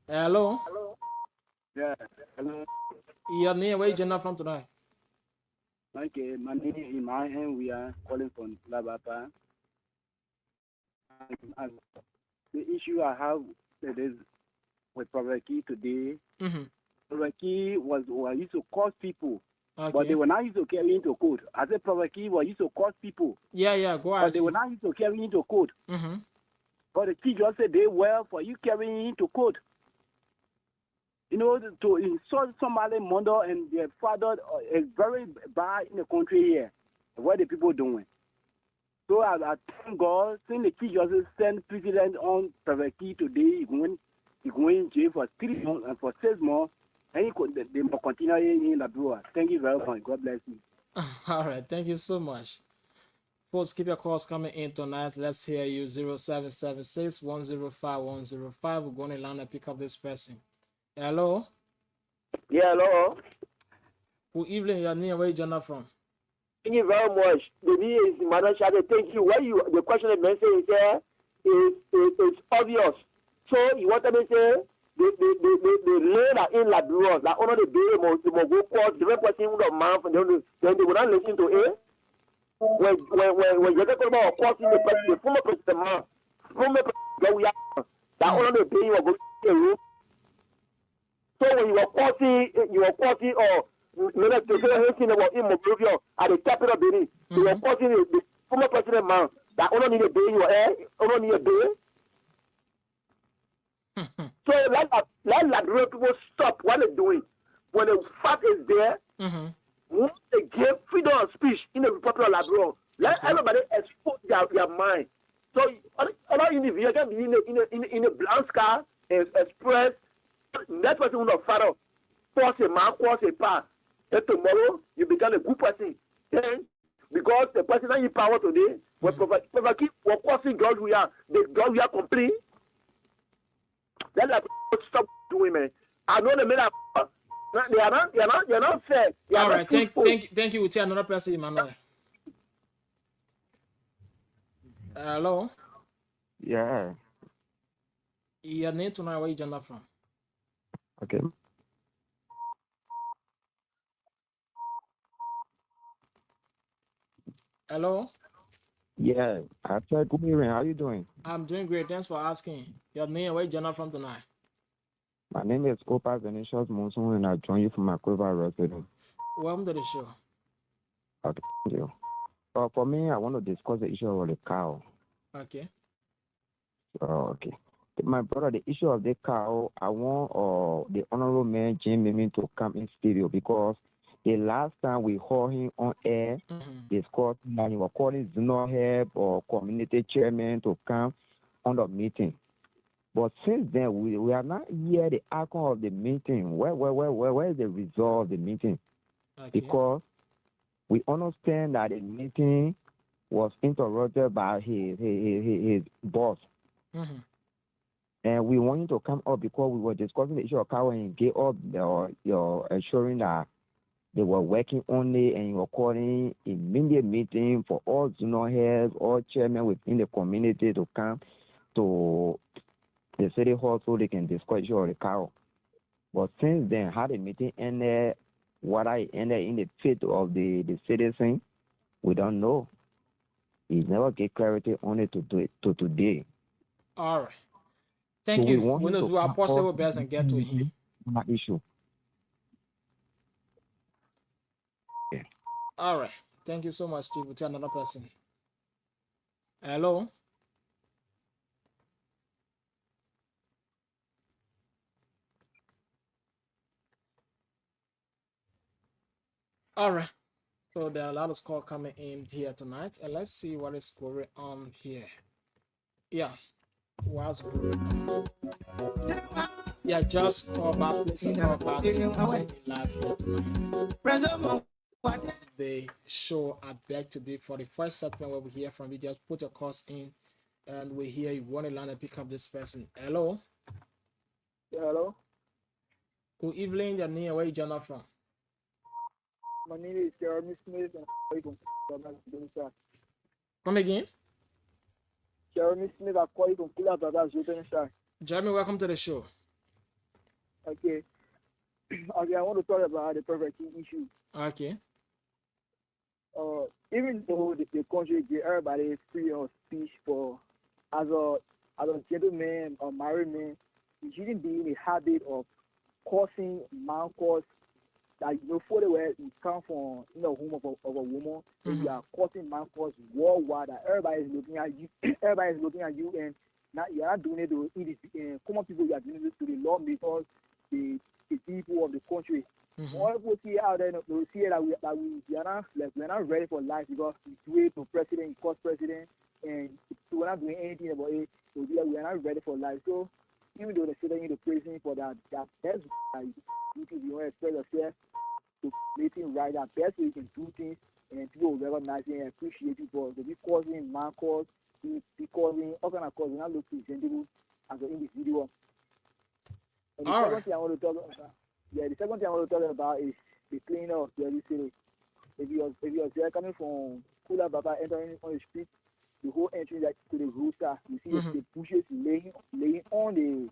Hello. Yeah, hello. Your name, where you from tonight? Okay, my name is Iman and we are calling from Labapa. And the issue I have is with Prophet Key today. Prophet Key was used to cause people, but they were not used to carry into court. I said Prophet Key was used to cause people. Yeah, go ahead. But they were not used to carry into court. But the key just said they were for you carrying into court. You know, to insult somebody mother and their father is very bad in the country here. What the people doing? So I thank God, since the key just sent president on Prophet Key today, he going in jail for 3 months and for 6 months, and they will continue in the bureau. Thank you very much. God bless you. All right, thank you so much. Folks, keep your calls coming in tonight. Let's hear you. 0776 105 105. We're going to land and pick up this person. Hello. Yeah, hello. Good evening. Your name, where you from? Thank you very much. The name is Madam Shade. Thank you. The question that man says here is obvious. So you want to say the law in Labrador that only the baby must go court the person who the man then they will not listen to it. When you're talking about courting the former president, that only the baby will go to the room. So when you are courting or maybe to say anything about immigration at the capital building, you are courting the former president man that only need a bail your air, only need a bail. So let Labrador people stop what they're doing. When the fact is there, once they give freedom of speech in the Republic of Labrador, let everybody expose their mind. So other individuals can be in a blank sky and express that person will not follow. Force a man, force a path. And tomorrow you become a good person. Then because the person that in power today, when keep causing God we are, the God we are complete. Let us stop doing it. I know the men are they're not fair. All right, thank you. We'll take another person, Emmanuel. Hello. Yeah. Your name tonight, where you from? Okay. Hello. Yeah. After good evening. How you doing? I'm doing great. Thanks for asking. Your name, where you from tonight? My name is Copa Venetius Monson, and I join you from my Quiver residence. Welcome to the show. Okay, thank you. For me, I want to discuss the issue of the cow. Okay. Okay. My brother, the issue of the cow, I want the honorable man Jim Mimi to come in studio because the last time we heard him on air discuss that he was calling Zeno help or community chairman to come on the meeting. But since then, we have not heard the outcome of the meeting. Where is the result of the meeting? Okay. Because we understand that the meeting was interrupted by his boss. And we want you to come up because we were discussing the issue of cow and get up your ensuring that they were working on it and you were calling immediate meeting for all junior heads, all chairmen within the community to come to the city hall so they can discuss the issue of the cow. But since then, how the meeting ended, what I ended in the fate of the citizen, we don't know. He never get clarity on it to do it to today. All right. Thank So you. we want We're him going to do our come possible up best and get to him. on that issue. Yeah. All right. Thank you so much, Steve. We'll tell another person. Hello. All right. So there are a lot of calls coming in here tonight, and let's see what is going on here. Yeah. What's going on? Yeah, just call back. Please call back. Live here tonight. The show I beg to do for the first segment where we hear from you. Just put your calls in, and we hear you want to land and pick up this person. Hello. Yeah, hello. Good evening. Your name, where you join up from? My name is Jeremy Smith, and I'm calling from Come again. Jeremy Smith, I call you from Kula Brothers, Jeremy, welcome to the show. Okay. Okay, I want to talk about the poverty issue. Okay. Even though the country give everybody free of speech for as a gentleman or married man, you shouldn't be in the habit of causing man cause that for the way you come from home of a woman, and you are causing man cause worldwide that everybody is looking at you, everybody is looking at you, and not you're not doing it to common people, you are doing it to the lawmakers, the people of the country. All people see out there, they will see that we're not ready for life because we do it to president, you cause president, and we're not doing anything about it. So we're not ready for life. So even though they say they need to praise him for that best you can express yourself to make things right, that best way you can do things, and people will recognize it and appreciate you for the be causing man cause, be causing all kind of cause, not look presentable as an individual. And the second thing I want to talk about. Yeah, the second thing I want to talk about is the cleaning of the city. If you're there coming from Kula Baba entering on the street, the whole entry to the rooster, you see the bushes laying on the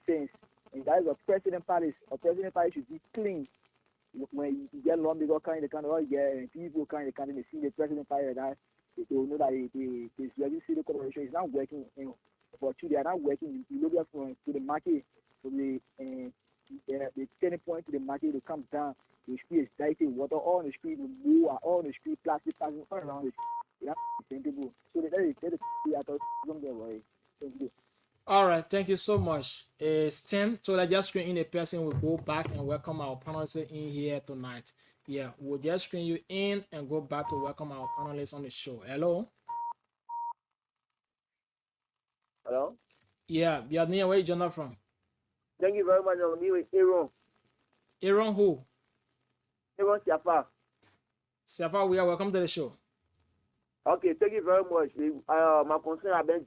fence, and that is a president palace. A president palace should be clean. When you get long, because kind of and people kind of see the president palace, that they will know that the city corporation is not working. For two, they are not working. You look from to the market, to the turning point to the market to come down. The street is dirty, water all on the street, the move all on the street, plastic passing all around the street. That's presentable. So that is I thought something about it. Thank you. All right, thank you so much. It's Tim. So let's just screen in a person. We'll go back and welcome our panelists in here tonight. Yeah, we'll just screen you in and go back to welcome our panelists on the show. Hello. Hello. Yeah, your name, where you join from? Thank you very much. My name is Aaron. Aaron who? Aaron Siafa. Siafa, we are welcome to the show. Okay, thank you very much. My concern has been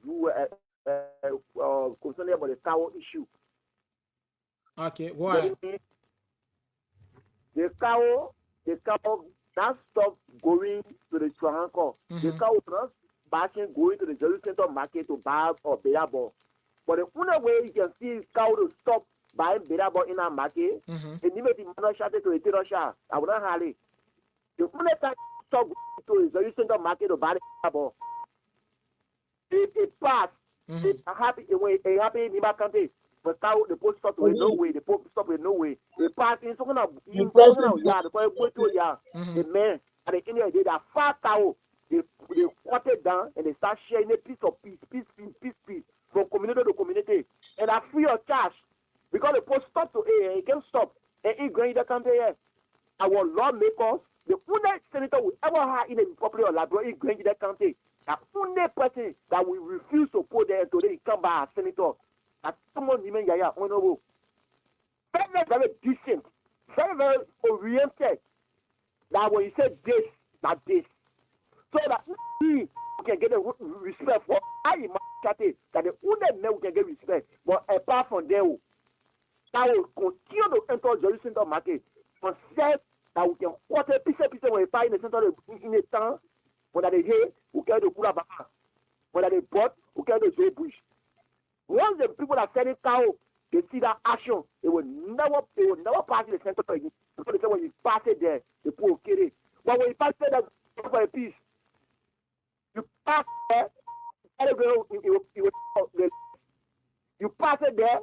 concerning about the cow issue. Okay, why? The cow not stop going to the Trahanko. The cow not backing going to the Jerusalem Center market to buy or better ball. But the only way you can see cow to stop buying better ball in our market, and you make the man shot to a tailor shop. I will not have it. The only time stop going to the Jerusalem Center market to buy the ball. It passed. It's a happy in my country. But cow the post stop with no way. The post stop with no way. It passed in some yard. The boy go to yard. The man at the end of the day, that fat cow. They they cut it down and they start sharing a piece of peace from community to community. And I free of charge because the post stop to it can stop and it going the country here. Our lawmakers, the only senator we ever had in a Republic of Liberia in going the country, the only person that we refuse to put there today come by as senator. That someone even yaya honorable. Very, very decent, very, very oriented. That when you say this, not this. So that we can get a respect for I imagine that the only men can get respect. But apart from there, that will continue to enter the center market and say that we can quarter piece when you buy in the center in the town, whether they hear, who care to Kula Baka, whether they bought, who care to Zoe Bush. Once the people are selling cow, they see that action, they will never pass in the center again. Because they say when you pass it there, the poor will kill it. But when you pass it there for a piece, you pass there, you pass it there,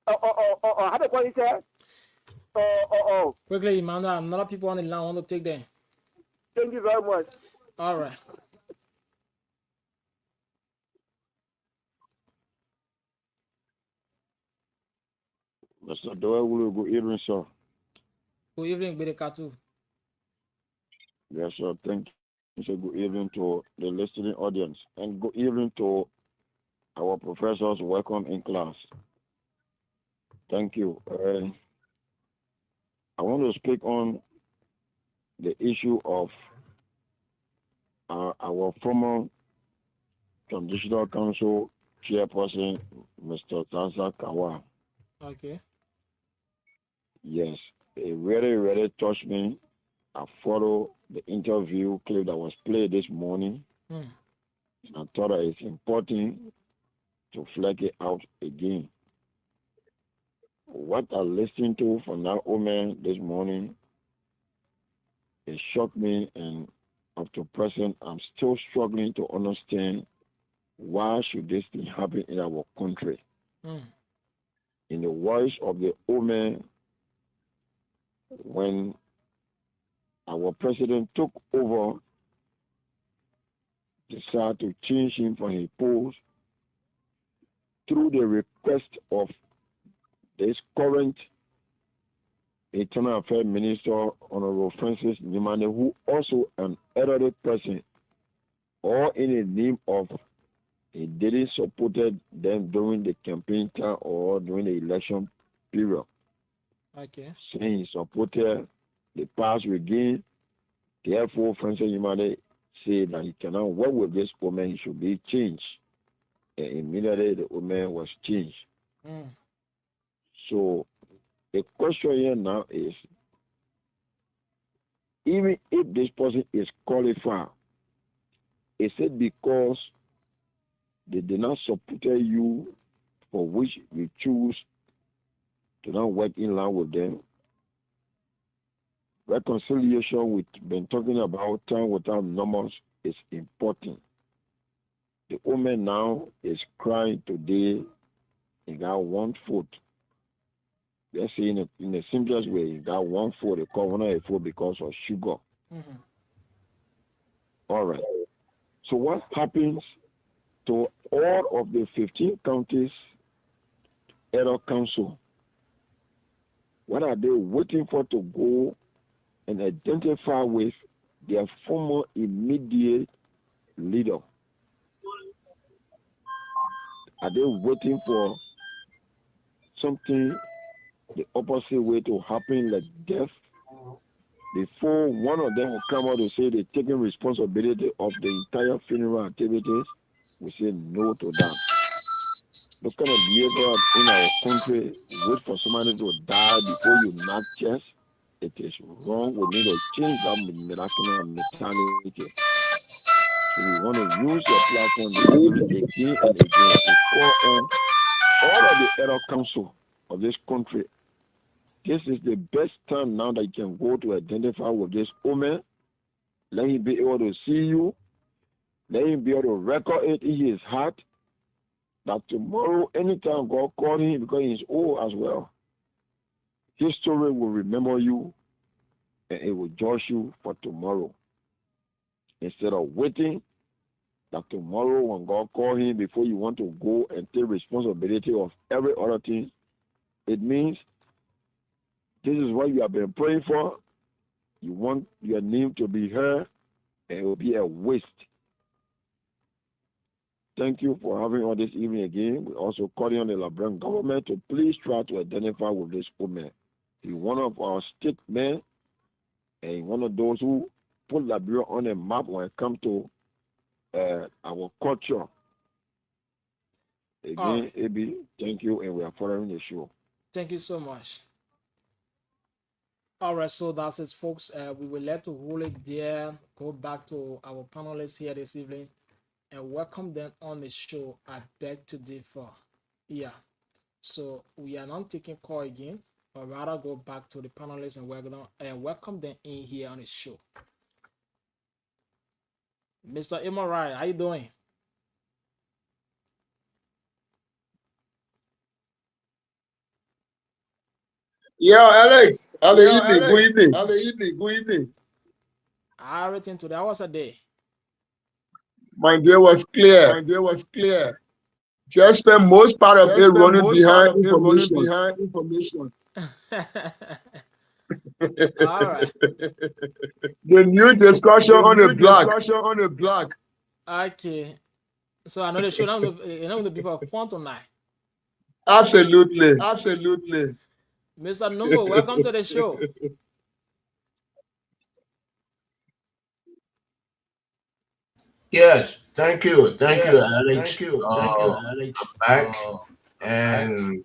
or how do you say? Quickly, Emmanuel, another people on the line want to take them. Thank you very much. All right. Mr. Doyle, good evening, sir. Good evening, Bedekatu. Yes, sir. Thank you. So good evening to the listening audience and good evening to our professors. Welcome in class. Thank you. I want to speak on the issue of our former Transitional Council chairperson, Mr. Tansa Kawa. Okay. Yes, it really, really touched me. I followed the interview clip that was played this morning. And I thought that it's important to flag it out again. What I listened to from that woman this morning, it shocked me, and up to present, I'm still struggling to understand why should this thing happen in our country. In the voice of the woman, when our president took over, decided to change him from his post through the request of this current Internal Affairs Minister, Honorable Francis Nimane, who also an elderly person, or in the name of he didn't supported them during the campaign time or during the election period. Okay. Saying he supported the past regain, therefore Francis Nimane said that he cannot work with this woman, he should be changed. And immediately the woman was changed. So the question here now is, even if this person is qualified, is it because they did not support you for which you choose to not work in line with them? Reconciliation we've been talking about time without numbers is important. The woman now is crying today, he got one foot. Let's say in the simplest way, he got one foot, the governor a foot because of sugar. All right. So what happens to all of the 15 counties Elder Council? What are they waiting for to go and identify with their former immediate leader? Are they waiting for something the opposite way to happen, like death, before one of them will come out to say they're taking responsibility of the entire funeral activities? We say no to that. What kind of behavior in our country, wait for somebody to die before you knock chest? It is wrong. We need to change that miraculous mentality. So we want to use your platform this evening again and again to call on all of the Elder Council of this country. This is the best time now that you can go to identify with this woman. Let him be able to see you. Let him be able to record it in his heart that tomorrow, anytime God called him, because he's old as well, history will remember you and it will judge you for tomorrow. instead of waiting that tomorrow when God call him before you want to go and take responsibility of every other thing. It means this is what you have been praying for. You want your name to be heard, and it will be a waste. Thank you for having us this evening again. We also calling on the Liberian government to please try to identify with this woman. He's one of our state men, and one of those who put Liberia on a map when it comes to our culture. Again, AB, thank you, and we are following the show. Thank you so much. All right, so that's it, folks. We will let to hold it there. Go back to our panelists here this evening and welcome them on the show. I beg to differ. Yeah. So we are not taking call again, but rather go back to the panelists and welcome them in here on the show. Mr. Emorai, how you doing? Yeah, Alex. How the Yo, evening? Good Alex. evening. How the evening? Good evening. Everything today. How was a day? My day was clear. My day was clear. Just spent most part of it Just spent running most part behind of it running information. behind information. All right. The new discussion The on the new block. discussion on the block. Okay. So I know the show now. The people are fun tonight. Absolutely. Absolutely. Mr. Numbo, welcome to the show. Yes, thank you, Alex. Thank you, Alex. I'm back, and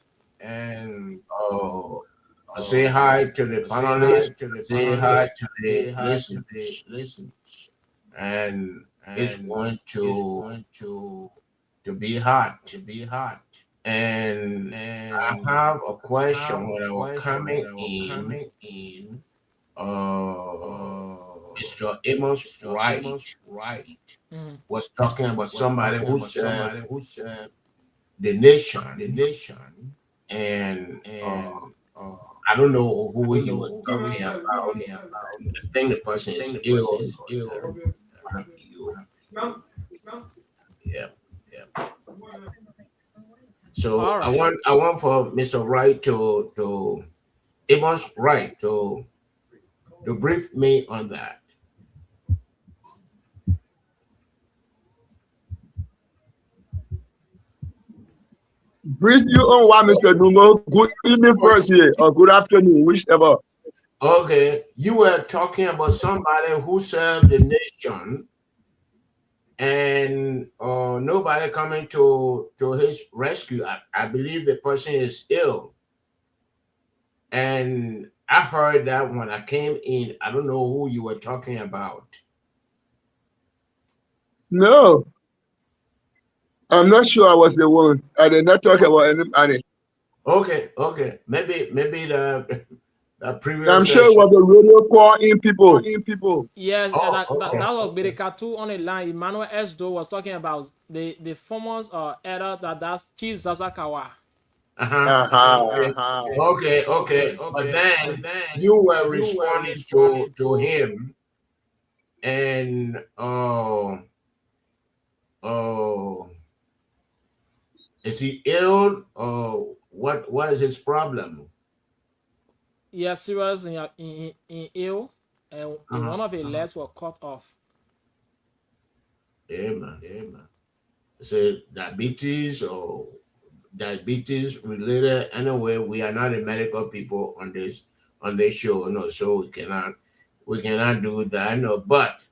I say hi to the panelists, say hi to the listeners, and it's going to be hot. And I have a question when I was coming in. Mr. Amos Wright was talking about somebody who said the nation, and I don't know who he was talking about. I think the person is ill. One of you. Yeah. So I want for Mr. Wright to Amos Wright to brief me on that. Brief you on what, Mr. Dungo. Good evening first here, or good afternoon, whichever. Okay, you were talking about somebody who served the nation, and nobody coming to his rescue. I believe the person is ill, and I heard that when I came in. I don't know who you were talking about. No, I'm not sure I was the one. I did not talk about anybody. Okay, maybe the previous. I'm sure it was the radio call-in people. Yes, that was Bereka 2 on the line. Emmanuel Esdo was talking about the former elder that's Chief Zazakawa. Okay. But then you were responding to him, and is he ill or what is his problem? Yeah, serious in ill, and one of his legs were cut off. Amen. So diabetes related. Anyway, we are not a medical people on this show, no, so we cannot do that, no. But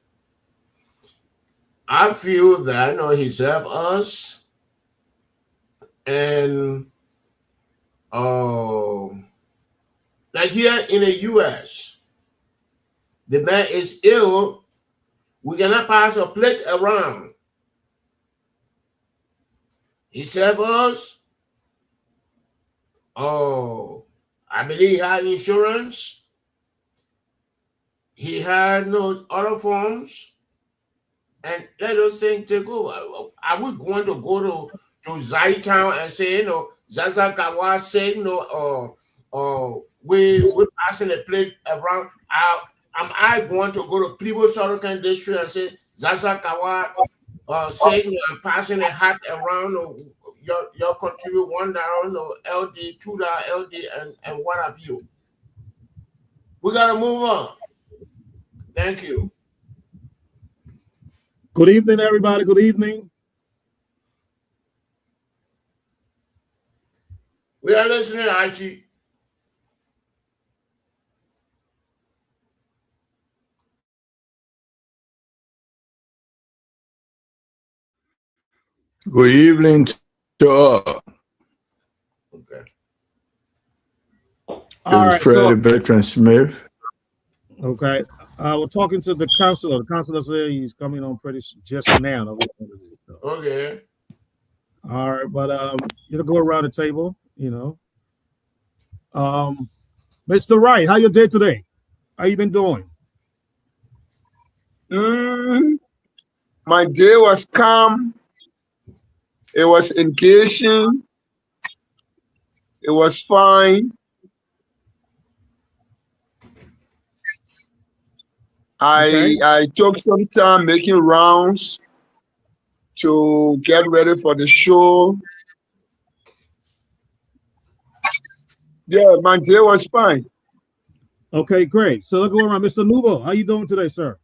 I feel that he served us, and like here in the US, the man is ill. We cannot pass a plate around. He served us. I believe he had insurance. He had no other forms. And let those things to go. Are we going to go to Zaytown and say, Zazakawa said, we're passing a plate around? Am I going to go to Plibo Sorokan district and say, Zasakawa saying and passing a hat around, or your contribute $1 or LD, $2 LD, and what have you. We gotta move on. Thank you. Good evening, everybody. Good evening. We are listening, Archie. Good evening to all. Okay. All right, Fred Veteran Smith. Okay. We're talking to the counselor. The counselor said he's coming on pretty just now. Okay. All right, but you know, go around the table, you know. Mr. Wright, how your day today? How you been doing? My day was calm. It was engaging. It was fine. I took some time making rounds to get ready for the show. Yeah, my day was fine. Okay, great. So let's go around. Mr. Nubo, how you doing today, sir?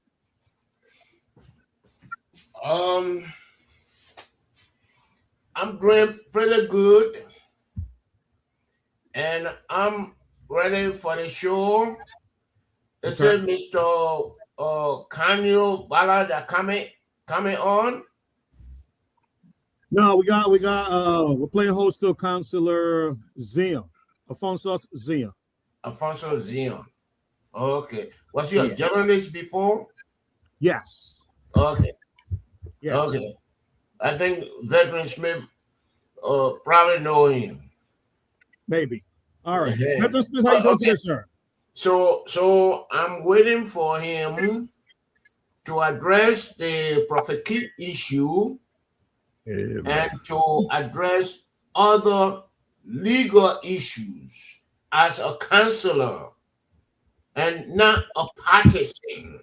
I'm doing pretty good, and I'm ready for the show. Is it Mr. Kanyo Bala that coming on? No, we're playing host to Counselor Zion, Alfonso Zion. Alfonso Zion. Okay. Was he a journalist before? Yes. Okay. Yes. Okay. I think Veteran Smith probably know him. Maybe. All right. Veteran Smith, how you doing today, sir? So I'm waiting for him to address the Prophet Kid issue and to address other legal issues as a counselor and not a partisan.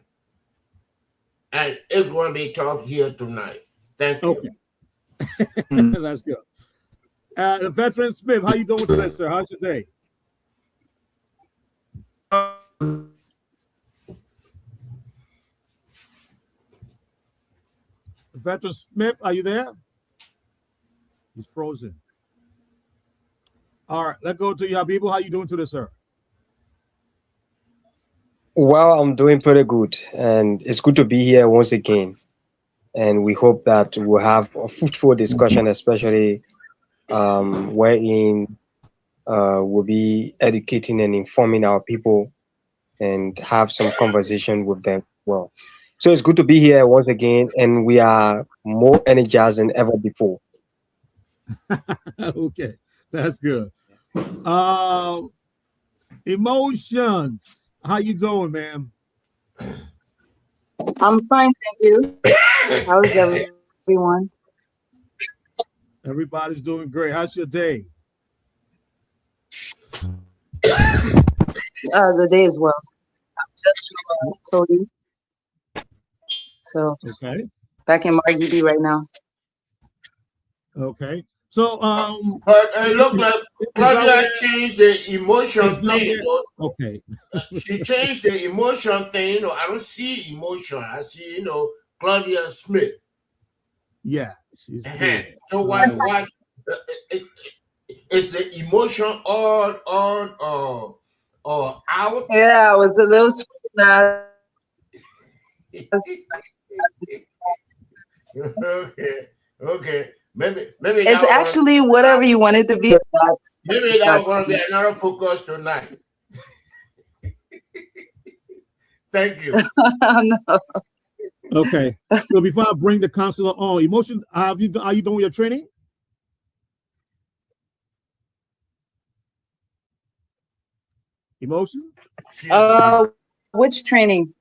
And it's going to be tough here tonight. Thank you. Okay. That's good. Veteran Smith, how you doing today, sir? How's your day? Veteran Smith, are you there? He's frozen. All right, let's go to Yabibu. How you doing today, sir? Well, I'm doing pretty good, and it's good to be here once again. And we hope that we'll have a fruitful discussion, especially wherein we'll be educating and informing our people and have some conversation with them. Well, so it's good to be here once again, and we are more energized than ever before. Okay, that's good. Emotions, how you doing, ma'am? I'm fine, thank you. How's everyone? Everybody's doing great. How's your day? The day is well. I'm just told you. So back in RGB right now. Okay. So but it looked like Claudia changed the emotion thing. Okay. She changed the emotion thing. I don't see emotion. I see, Claudia Smith. Yeah, she's good. So what is the emotion all out? Yeah, I was a little screwed out. Okay. Maybe it's actually whatever you want it to be. Maybe that's going to be another focus tonight. Thank you. No. Okay. So before I bring the counselor on, emotion, are you doing your training? Emotion? Which training?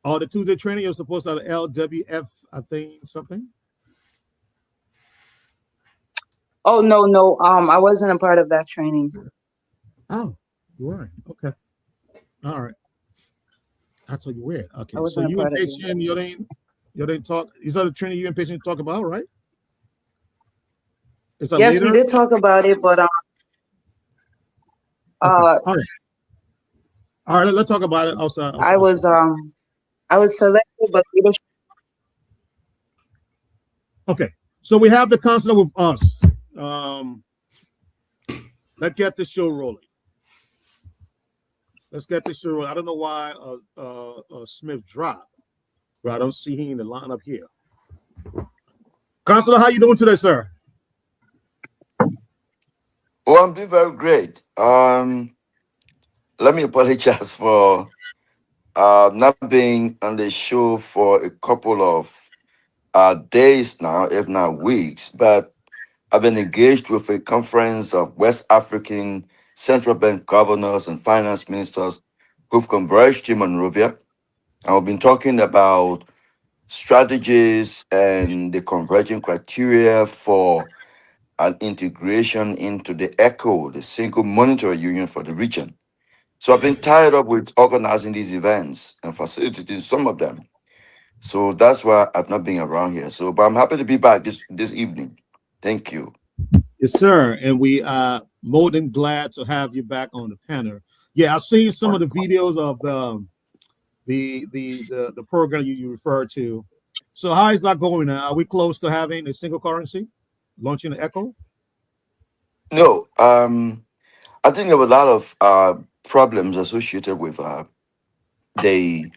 Oh, the Tuesday training. You're supposed to have LWF, I think, something. Oh no. I wasn't a part of that training. Oh, you weren't. Okay. All right. I told you where. Okay, I so wasn't a you and part of it. Patient, you didn't talk. Is that the training you and Patient talk about, right? Is that Yes, we later? did talk about it, but Okay. All right. All right, let's talk about it outside I the show. I was selected, but leadership. Okay, so we have the counselor with us. Let's get the show rolling. Let's get this show rolling. I don't know why Smith dropped, but I don't see him in the lineup here. Counselor, how you doing today, sir? Oh, I'm doing very great. Let me apologize for not being on the show for a couple of days now, if not weeks, but I've been engaged with a conference of West African central bank governors and finance ministers who've converged in Monrovia. And we've been talking about strategies and the converging criteria for an integration into the ECHO, the single monetary union for the region. So I've been tied up with organizing these events and facilitating some of them. So that's why I've not been around here. So, but I'm happy to be back this evening. Thank you. Yes, sir. And we are more than glad to have you back on the panel. Yeah, I've seen some of the videos of the program you referred to. So how is that going now? Are we close to having a single currency, launching the ECHO? No, I think there were a lot of problems associated with the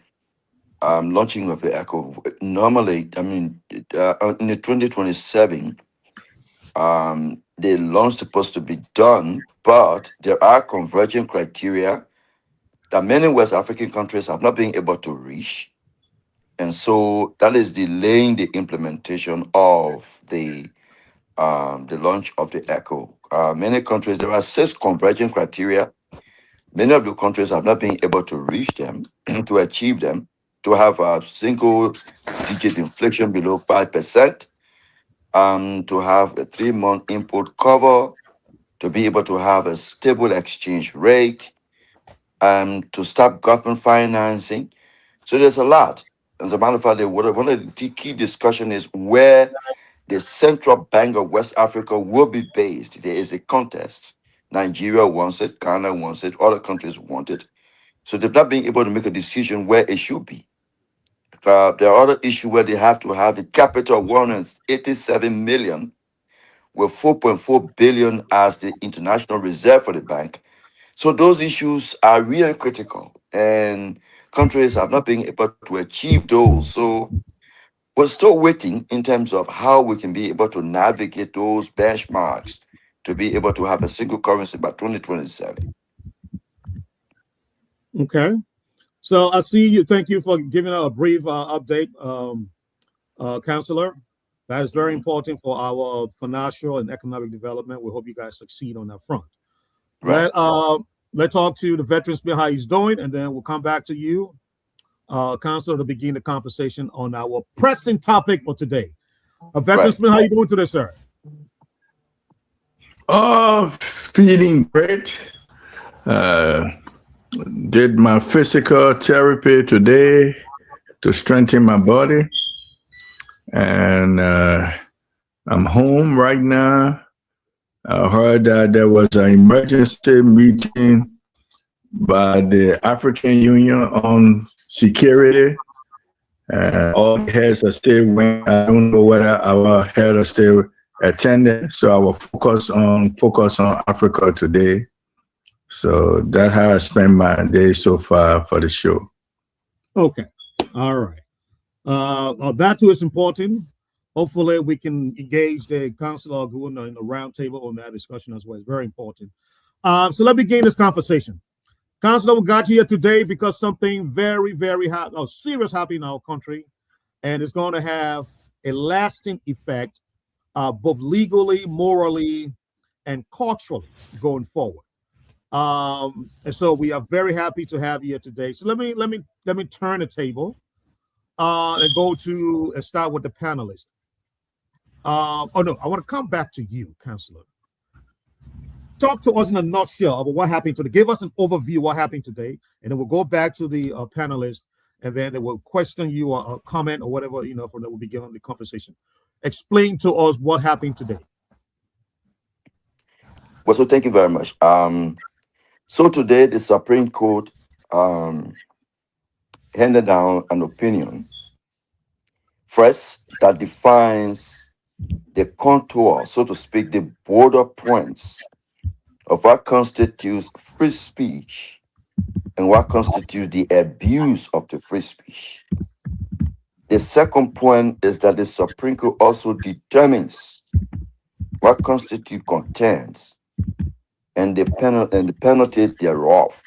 launching of the ECHO. Normally, I mean, in the 2027, the launch supposed to be done, but there are converging criteria that many West African countries have not been able to reach. And so that is delaying the implementation of the launch of the ECHO. Many countries, there are 6 converging criteria. Many of the countries have not been able to reach them, to achieve them, to have a single digit inflation below 5%, to have a 3-month input cover, to be able to have a stable exchange rate, to stop government financing. So there's a lot. As a matter of fact, one of the key discussion is where the Central Bank of West Africa will be based. There is a contest. Nigeria wants it, Ghana wants it, other countries want it. So they've not been able to make a decision where it should be. There are other issues where they have to have a capital of 187 million, with 4.4 billion as the international reserve for the bank. So those issues are really critical, and countries have not been able to achieve those. So we're still waiting in terms of how we can be able to navigate those benchmarks to be able to have a single currency by 2027. Okay. So I see you. Thank you for giving a brief update, Counselor. That is very important for our financial and economic development. We hope you guys succeed on that front. Right. Let's talk to the veteran Smith how he's doing, and then we'll come back to you, Counselor, to begin the conversation on our pressing topic for today. Veteran Smith, how you doing today, sir? Oh, feeling great. Did my physical therapy today to strengthen my body. And I'm home right now. I heard that there was an emergency meeting by the African Union on security. All the heads are still went. I don't know whether our head are still attending. So I will focus on Africa today. So that's how I spend my day so far for the show. Okay. All right. That too is important. Hopefully we can engage the council in the roundtable on that discussion as well. It's very important. So let's begin this conversation. Councilor, we got here today because something very, very serious happening in our country, and it's going to have a lasting effect, both legally, morally, and culturally going forward. And so we are very happy to have you here today. So let me turn the table and go to and start with the panelists. I want to come back to you, Councilor. Talk to us in a nutshell of what happened today. Give us an overview of what happened today, and then we'll go back to the panelists and then they will question you or comment or whatever, from that will begin the conversation. Explain to us what happened today. Well, so thank you very much. So today the Supreme Court handed down an opinion first that defines the contour, so to speak, the border points of what constitutes free speech and what constitutes the abuse of the free speech. The second point is that the Supreme Court also determines what constitutes contempt and the penalty thereof.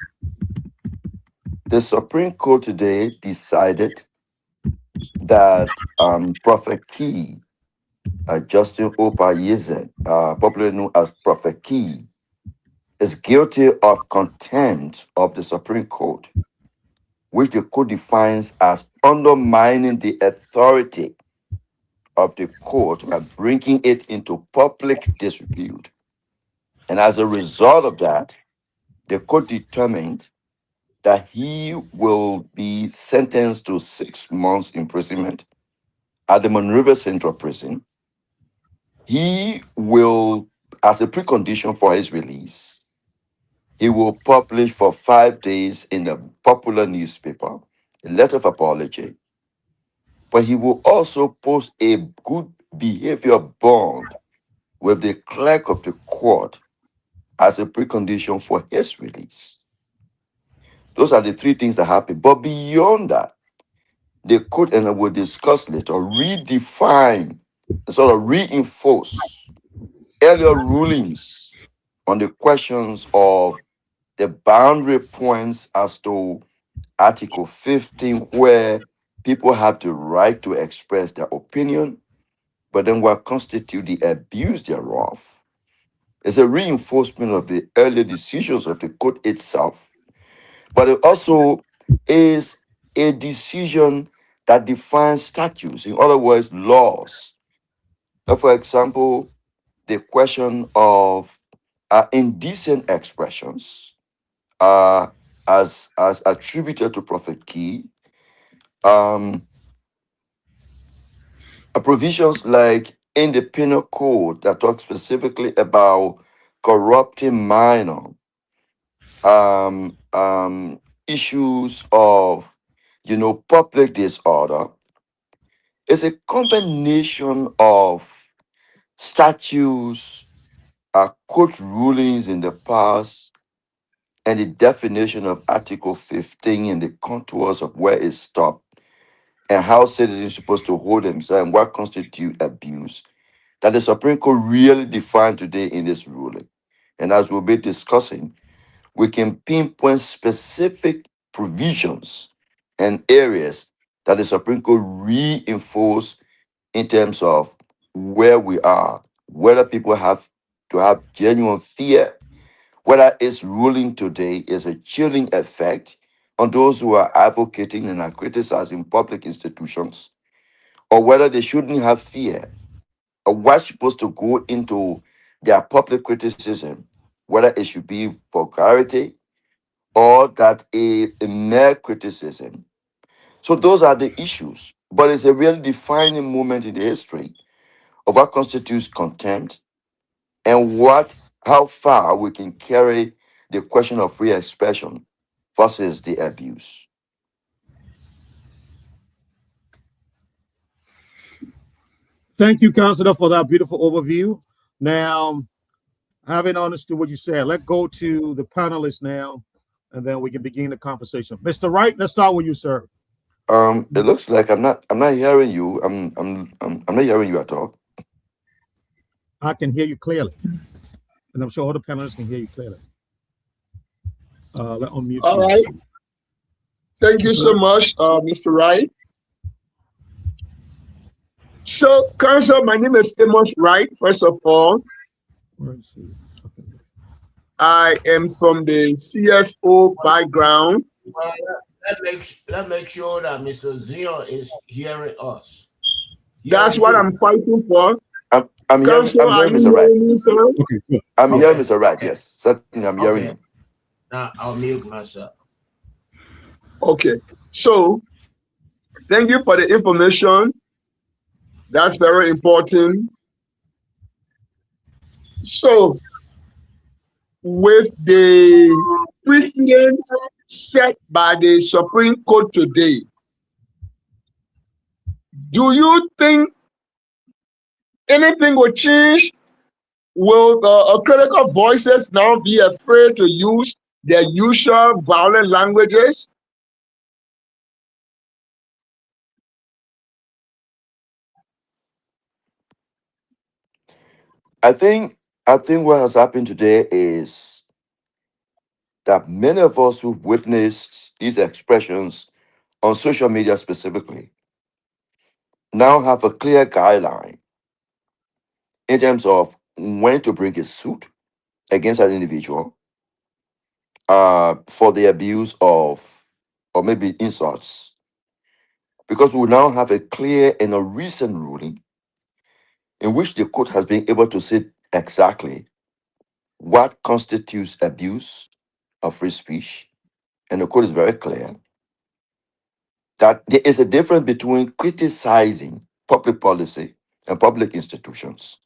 The Supreme Court today decided that Prophet Key, Justin Opa Yezen, popularly known as Prophet Key, is guilty of contempt of the Supreme Court, which the court defines as undermining the authority of the court by bringing it into public disrepute. And as a result of that, the court determined that he will be sentenced to 6 months imprisonment at the Monrovia Central Prison. He will, as a precondition for his release, he will publish for 5 days in a popular newspaper a letter of apology, but he will also post a good behavior bond with the clerk of the court as a precondition for his release. Those are the 3 things that happen. But beyond that, the court, and I will discuss later, redefine, sort of reinforce earlier rulings on the questions of the boundary points as to Article 15, where people have the right to express their opinion, but then what constitutes the abuse thereof is a reinforcement of the earlier decisions of the court itself, but it also is a decision that defines statutes, in other words, laws. So for example, the question of indecent expressions as attributed to Prophet Key, provisions like in the penal code that talk specifically about corrupting minor, issues of, public disorder, is a combination of statutes, court rulings in the past, and the definition of Article 15 and the contours of where it stopped and how citizens are supposed to hold themselves and what constitutes abuse that the Supreme Court really defined today in this ruling. And as we'll be discussing, we can pinpoint specific provisions and areas that the Supreme Court reinforced in terms of where we are, whether people have to have genuine fear, whether its ruling today is a chilling effect on those who are advocating and are criticizing public institutions, or whether they shouldn't have fear, or what's supposed to go into their public criticism, whether it should be vulgarity or that a mere criticism. So those are the issues. But it's a really defining moment in the history of what constitutes contempt and how far we can carry the question of free expression versus the abuse. Thank you, Counselor, for that beautiful overview. Now, having understood what you said, let's go to the panelists now, and then we can begin the conversation. Mr. Wright, let's start with you, sir. It looks like I'm not hearing you. I'm not hearing you at all. I can hear you clearly, and I'm sure all the panelists can hear you clearly. Let unmute. All right. Thank you so much, Mr. Wright. So, Council, my name is Amos Wright. First of all, I am from the CSO background. Let's make sure that Mr. Zion is hearing us. That's what I'm fighting for. I'm hearing Mr. Wright. I'm hearing Mr. Wright, yes. Certainly, I'm hearing him. Now, I'll mute myself. Okay. So, Thank you for the information. That's very important. So, with the precedents set by the Supreme Court today, do you think anything will change? Will critical voices now be afraid to use their usual violent languages? I think what has happened today is that many of us who've witnessed these expressions on social media specifically now have a clear guideline in terms of when to bring a suit against an individual for the abuse of or maybe insults. Because we now have a clear and a recent ruling in which the court has been able to say exactly what constitutes abuse of free speech. And the court is very clear that there is a difference between criticizing public policy and public institutions,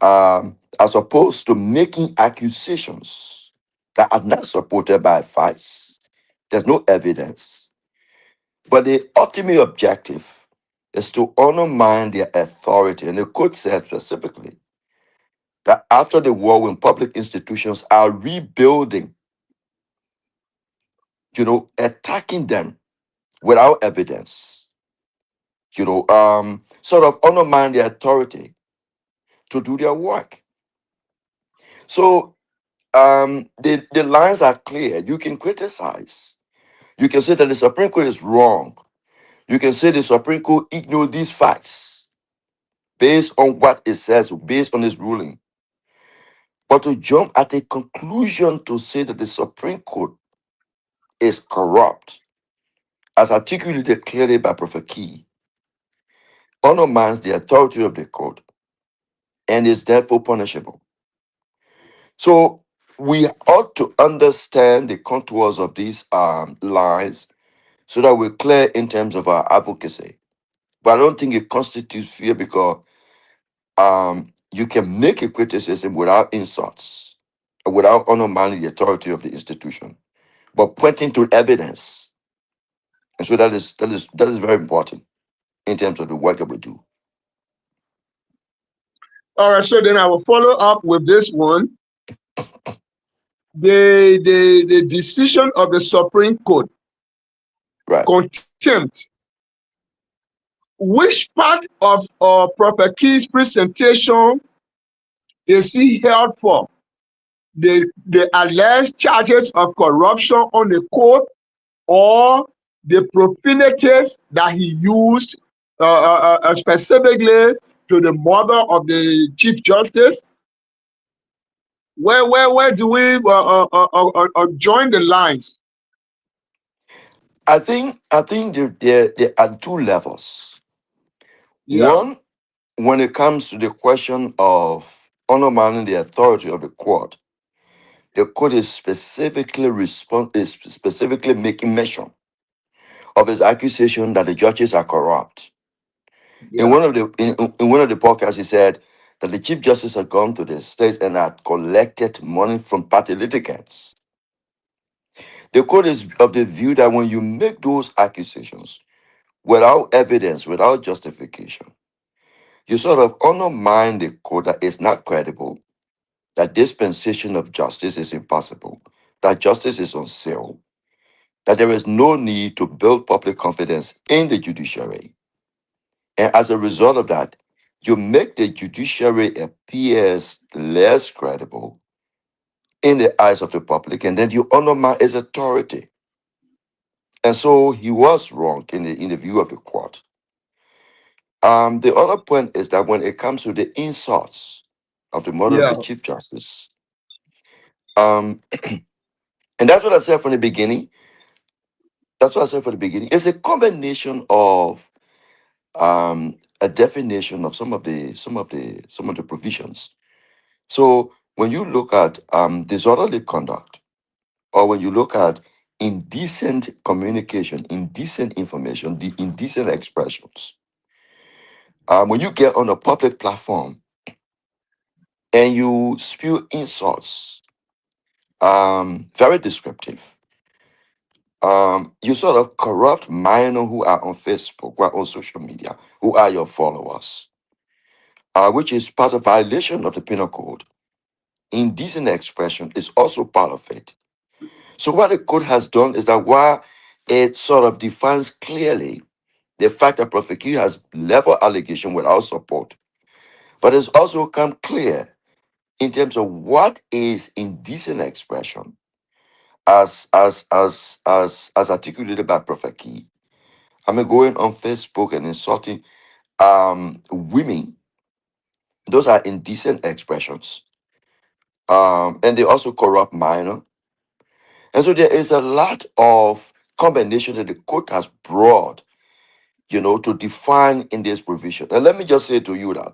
as opposed to making accusations that are not supported by facts. There's no evidence. But the ultimate objective is to undermine their authority. And the court said specifically that after the war, when public institutions are rebuilding, attacking them without evidence, sort of undermine their authority to do their work. So the lines are clear. You can criticize. You can say that the Supreme Court is wrong. You can say the Supreme Court ignored these facts based on what it says, based on its ruling. But to jump at a conclusion to say that the Supreme Court is corrupt, as articulated clearly by Prophet Key, undermines the authority of the court and is therefore punishable. So we ought to understand the contours of these lines so that we're clear in terms of our advocacy. But I don't think it constitutes fear because you can make a criticism without insults, without undermining the authority of the institution, but pointing to evidence. And so that is very important in terms of the work that we do. All right, so then I will follow up with this one. The decision of the Supreme Court, right, contempt. Which part of Prophet Key's presentation is he held for? The alleged charges of corruption on the court, or the profanities that he used specifically to the mother of the Chief Justice? Where do we join the lines? I think there are two levels. Yeah. One, when it comes to the question of undermining the authority of the court is specifically making mention of his accusation that the judges are corrupt. Yeah. In one of the podcasts, he said that the Chief Justice had gone to the states and had collected money from party litigants. The court is of the view that when you make those accusations without evidence, without justification, you sort of undermine the court that is not credible, that dispensation of justice is impossible, that justice is unsealed, that there is no need to build public confidence in the judiciary. And as a result of that, you make the judiciary appears less credible in the eyes of the public, and then you undermine its authority. And so he was wrong in the view of the court. The other point is that when it comes to the insults of the mother of Yeah. the Chief Justice, and that's what I said from the beginning. That's what I said from the beginning. It's a combination of a definition of some of the provisions. So when you look at disorderly conduct, or when you look at indecent communication, indecent information, the indecent expressions. When you get on a public platform and you spew insults, very descriptive, you sort of corrupt minors who are on Facebook, who are on social media, who are your followers, which is part of violation of the penal code. Indecent expression is also part of it. So what the court has done is that while it sort of defines clearly the fact that Prophet Q has level allegation without support, but it's also come clear in terms of what is indecent expression as articulated by Prophet Key. I mean, going on Facebook and insulting women, those are indecent expressions. And they also corrupt minor. And so there is a lot of combination that the court has brought, to define in this provision. And let me just say to you that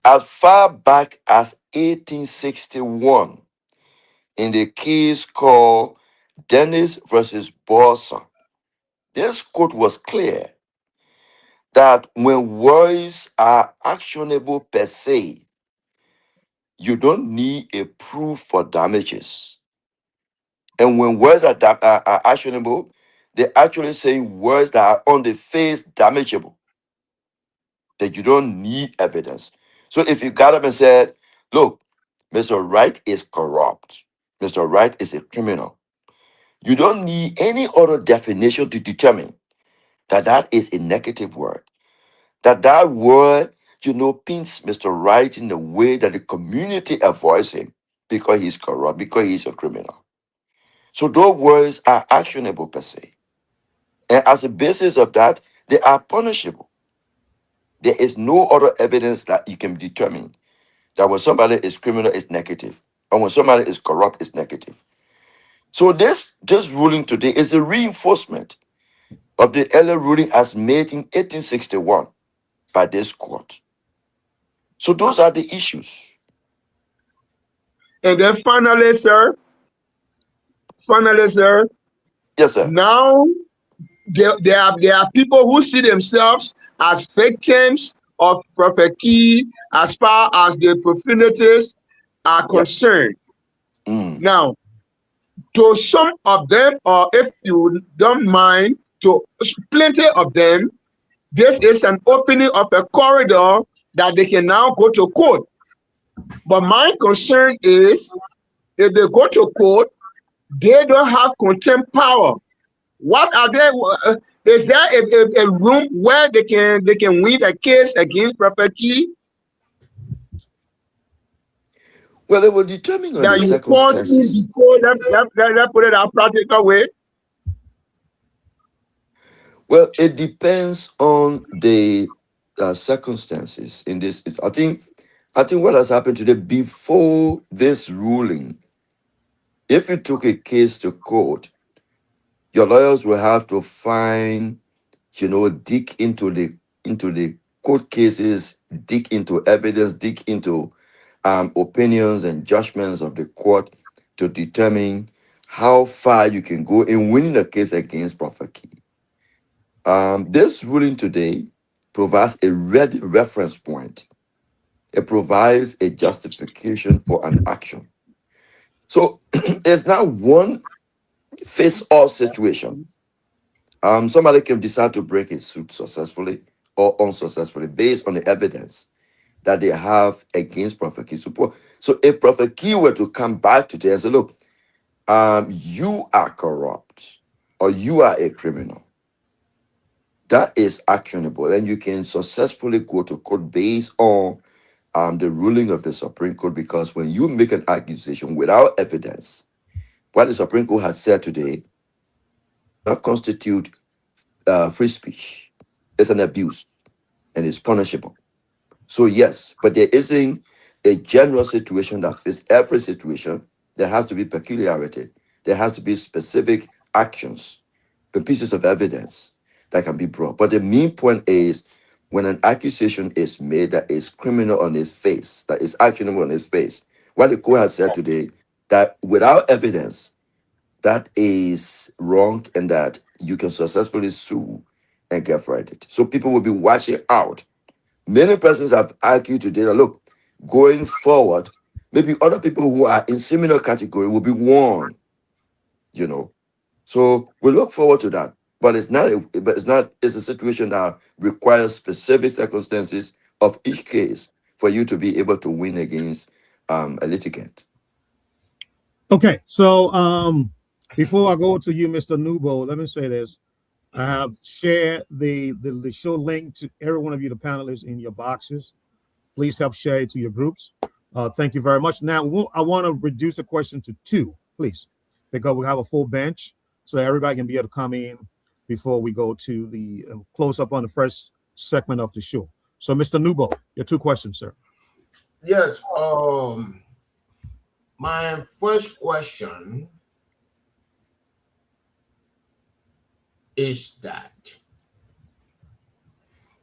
as far back as 1861, in the case called Dennis versus Borsa, this court was clear that when words are actionable per se, you don't need a proof for damages. And when words are actionable, they're actually saying words that are on the face damageable, that you don't need evidence. So if you got up and said, look, Mr. Wright is corrupt, Mr. Wright is a criminal, you don't need any other definition to determine that that is a negative word. That word, paints Mr. Wright in a way that the community avoids him because he's corrupt, because he's a criminal. So those words are actionable per se. And as a basis of that, they are punishable. There is no other evidence that you can determine that when somebody is criminal, it's negative. And when somebody is corrupt, it's negative. So this ruling today is a reinforcement of the earlier ruling as made in 1861 by this court. So those are the issues. And then finally, sir, yes, sir. Now there are people who see themselves as victims of Prophet Key as far as the profanities are concerned. Now, to some of them, or if you don't mind, to plenty of them, this is an opening of a corridor that they can now go to court. But my concern is, if they go to court, they don't have contempt power. What are they? Is there a room where they can win a case against Prophet Key? Well, they will determine on that the you put in circumstances. before let's put it in a practical way. Well, it depends on the circumstances in this. I think what has happened today before this ruling, if you took a case to court, your lawyers will have to dig into the court cases, dig into evidence, dig into opinions and judgments of the court to determine how far you can go in winning a case against Prophet Key. This ruling today provides a ready reference point. It provides a justification for an action. So it's not one face-off situation. Somebody can decide to break a suit successfully or unsuccessfully based on the evidence that they have against Prophet Key. So if Prophet Key were to come back today and say, look, you are corrupt or you are a criminal, that is actionable, and you can successfully go to court based on the ruling of the Supreme Court, because when you make an accusation without evidence, what the Supreme Court has said today not constitute free speech. It's an abuse and it's punishable. So yes, but there isn't a general situation that fits every situation. There has to be peculiarity. There has to be specific actions, the pieces of evidence that can be brought. But the main point is when an accusation is made that is criminal on its face, that is actionable on its face, what the court has said today, that without evidence, that is wrong and that you can successfully sue and get verdict. So people will be watching out. Many persons have argued today that look, going forward, maybe other people who are in similar category will be warned, you know. So we look forward to that. But it's a situation that requires specific circumstances of each case for you to be able to win against a litigant. Okay, so before I go to you, Mr. Nubo, let me say this. I have shared the show link to every one of you, the panelists, in your boxes. Please help share it to your groups. Thank you very much. Now, I want to reduce the question to 2, please, because we have a full bench, so everybody can be able to come in before we go to the close up on the first segment of the show. So, Mr. Nubo, your 2 questions, sir. Yes. My first question is that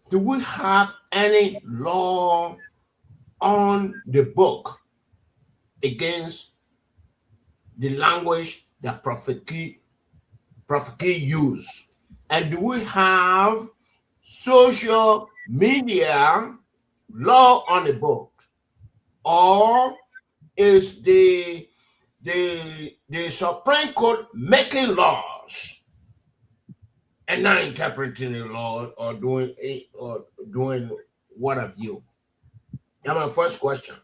do we have any law on the book against the language that Prophet Key use? And do we have social media law on the book? Or is the Supreme Court making laws and not interpreting the law or doing what have you? That's my first question.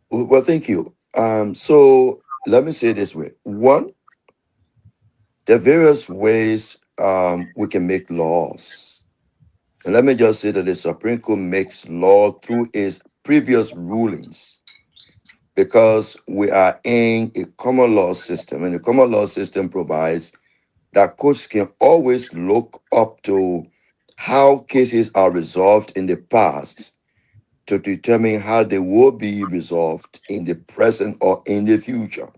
Well, thank you. So let me say it this way. One, there are various ways we can make laws. And let me just say that the Supreme Court makes law through its previous rulings because we are in a common law system, and the common law system provides that courts can always look up to how cases are resolved in the past to determine how they will be resolved in the present or in the future.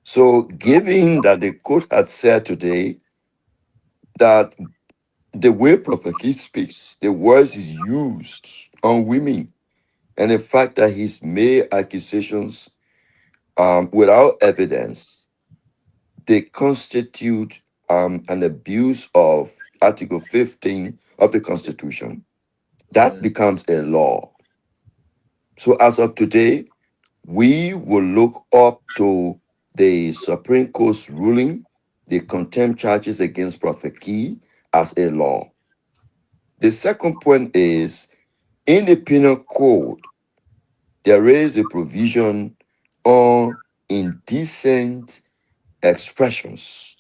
So, given that the court had said today that the way Prophet Keith speaks, the words he's used on women, and the fact that he's made accusations without evidence, they constitute an abuse of Article 15 of the Constitution. That becomes a law. So, as of today, we will look up to the Supreme Court's ruling, the contempt charges against Prophet Key, as a law. The second point is in the Penal Code, there is a provision on indecent expressions.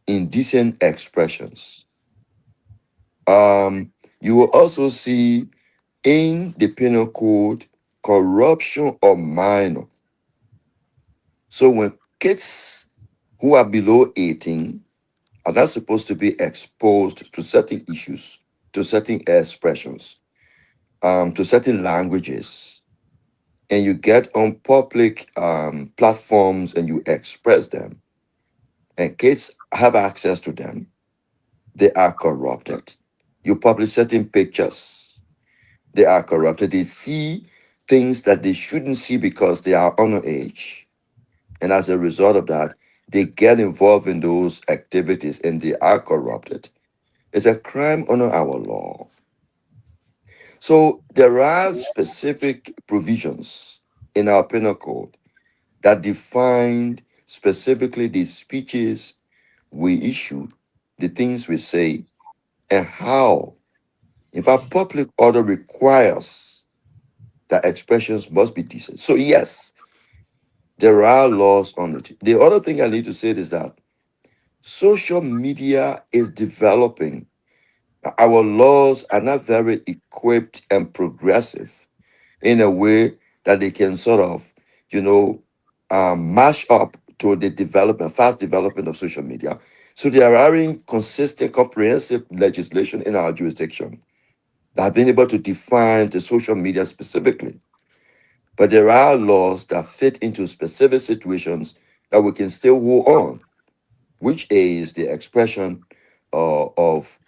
Indecent expressions. You will also see in the Penal Code corruption of minor. So when kids who are below 18 are not supposed to be exposed to certain issues, to certain expressions, to certain languages, and you get on public platforms and you express them, and kids have access to them, they are corrupted. You publish certain pictures, they are corrupted. They see things that they shouldn't see because they are underage. And as a result of that, they get involved in those activities and they are corrupted. It's a crime under our law. So there are specific provisions in our penal code that define specifically the speeches we issue, the things we say, and how. In fact, public order requires that expressions must be decent. So yes, there are laws on it. The other thing I need to say is that social media is developing. Our laws are not very equipped and progressive in a way that they can sort of, mash up to the development, fast development of social media. So there are inconsistent, comprehensive legislation in our jurisdiction that have been able to define the social media specifically. But there are laws that fit into specific situations that we can still hold on, which is the expression of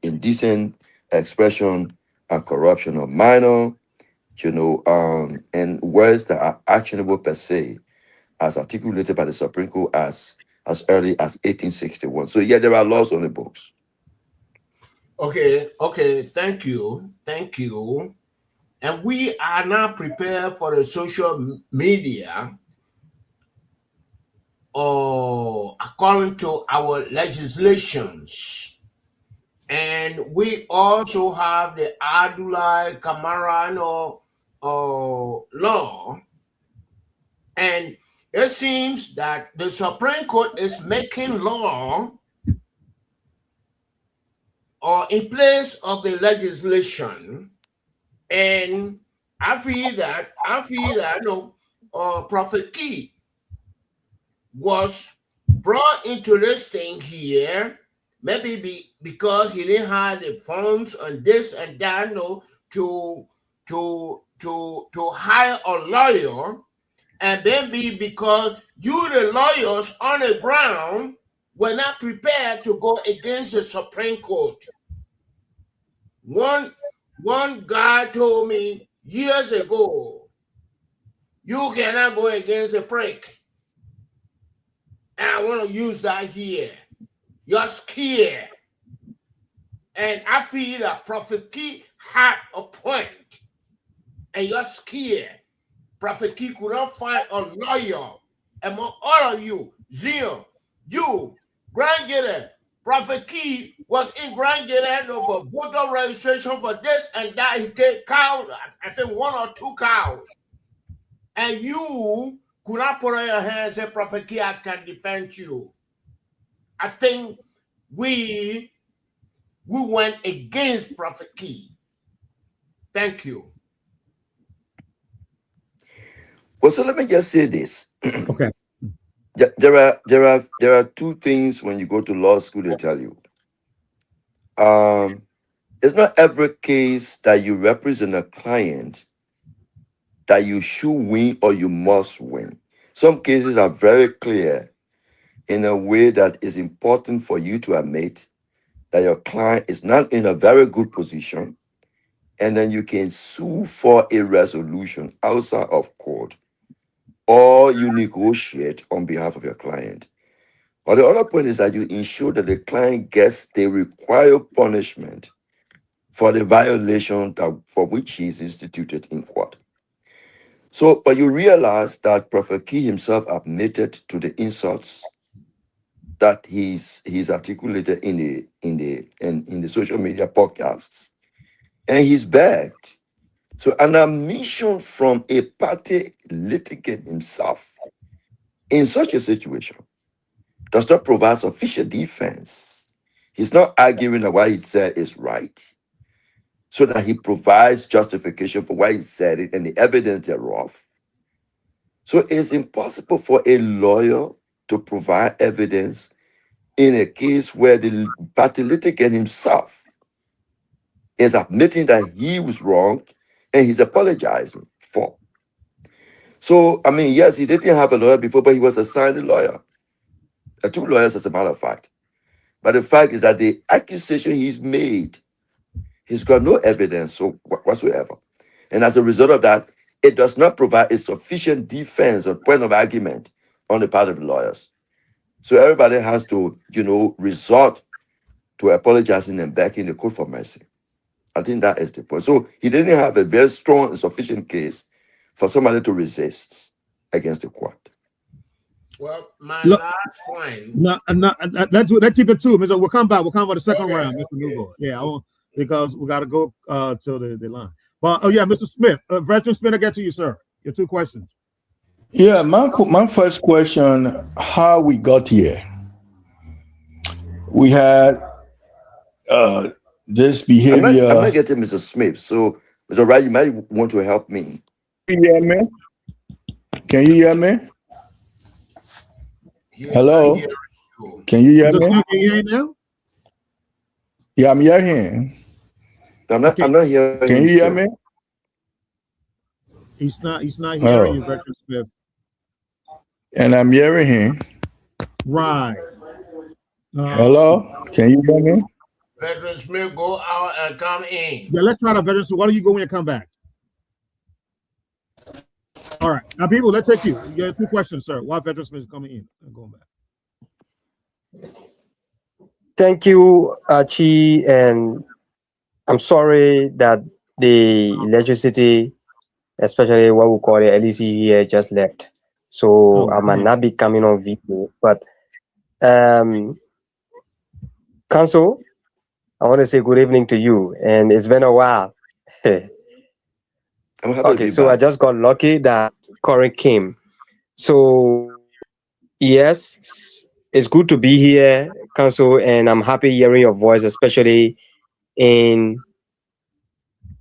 indecent expression and corruption of minor, and words that are actionable per se, as articulated by the Supreme Court as early as 1861. So yeah, there are laws on the books. Okay, thank you. And we are now prepared for the social media according to our legislations. And we also have the Adulai Kamaran law. And it seems that the Supreme Court is making law or in place of the legislation. And I feel that Prophet Key was brought into this thing here, maybe because he didn't have the funds and this and that, to hire a lawyer, and then because you, the lawyers on the ground, were not prepared to go against the Supreme Court. One guy told me years ago, you cannot go against a prick. And I want to use that here. You're scared. And I feel that Prophet Key had a point. And you're scared. Prophet Key could not find a lawyer among all of you. Zion, you, Grand GEDEH, Prophet Key was in Grand GEDEH for voter registration for this and that. He gave cows, I think 1 or 2 cows. And you could not put on your hands and say, Prophet Key, I can defend you. I think we went against Prophet Key. Thank you. Well, so let me just say this. Okay. There are 2 things when you go to law school they tell you. It's not every case that you represent a client that you should win or you must win. Some cases are very clear in a way that is important for you to admit that your client is not in a very good position, and then you can sue for a resolution outside of court, or you negotiate on behalf of your client. But the other point is that you ensure that the client gets the required punishment for the violation for which he is instituted in court. So, but you realize that Prophet Key himself admitted to the insults that he's articulated in the social media podcasts, and he's begged. So, an admission from a party litigant himself in such a situation does not provide sufficient defense. He's not arguing that what he said is right, so that he provides justification for why he said it and the evidence thereof. So it's impossible for a lawyer to provide evidence in a case where the party litigant himself is admitting that he was wrong and he's apologizing for. So, I mean, yes, he didn't have a lawyer before, but he was assigned a lawyer. 2 lawyers, as a matter of fact. But the fact is that the accusation he's made, he's got no evidence whatsoever. And as a result of that, it does not provide a sufficient defense or point of argument on the part of the lawyers. So everybody has to, resort to apologizing and begging the court for mercy. I think that is the point. So he didn't have a very strong and sufficient case for somebody to resist against the court. Well, my last point. Let's keep it 2. Mr. We'll come back. We'll come back the second round, Mr. Newbold. Yeah, because we got to go to the line. But Mr. Smith, Veteran Smith, I get to you, sir. Your 2 questions. Yeah, my first question: how we got here? We had this behavior. I'm not getting Mr. Smith, so Mr. Wright, you might want to help me. Can you hear me? Can you hear me? Hello? Can you hear me? Can you hear now? Yeah, I'm hearing. I'm not hearing. Can you hear me? He's not hearing you, Veteran Smith. And I'm hearing him. Right. Hello? Can you hear me? Veteran Smith, go out and come in. Yeah, let's try to Veteran Smith. Why don't you go in and come back? All right. Now, people, let's take you. You have 2 questions, sir. While veterans is coming in and going back. Thank you, Archie, and I'm sorry that the electricity, especially what we call the LEC here, just left. So I might not be coming on video, but um, Council, I want to say good evening to you, and it's been a while. I'm happy to Okay, be so I back. just got lucky that Corey came. So yes, it's good to be here, Council, and I'm happy hearing your voice, especially in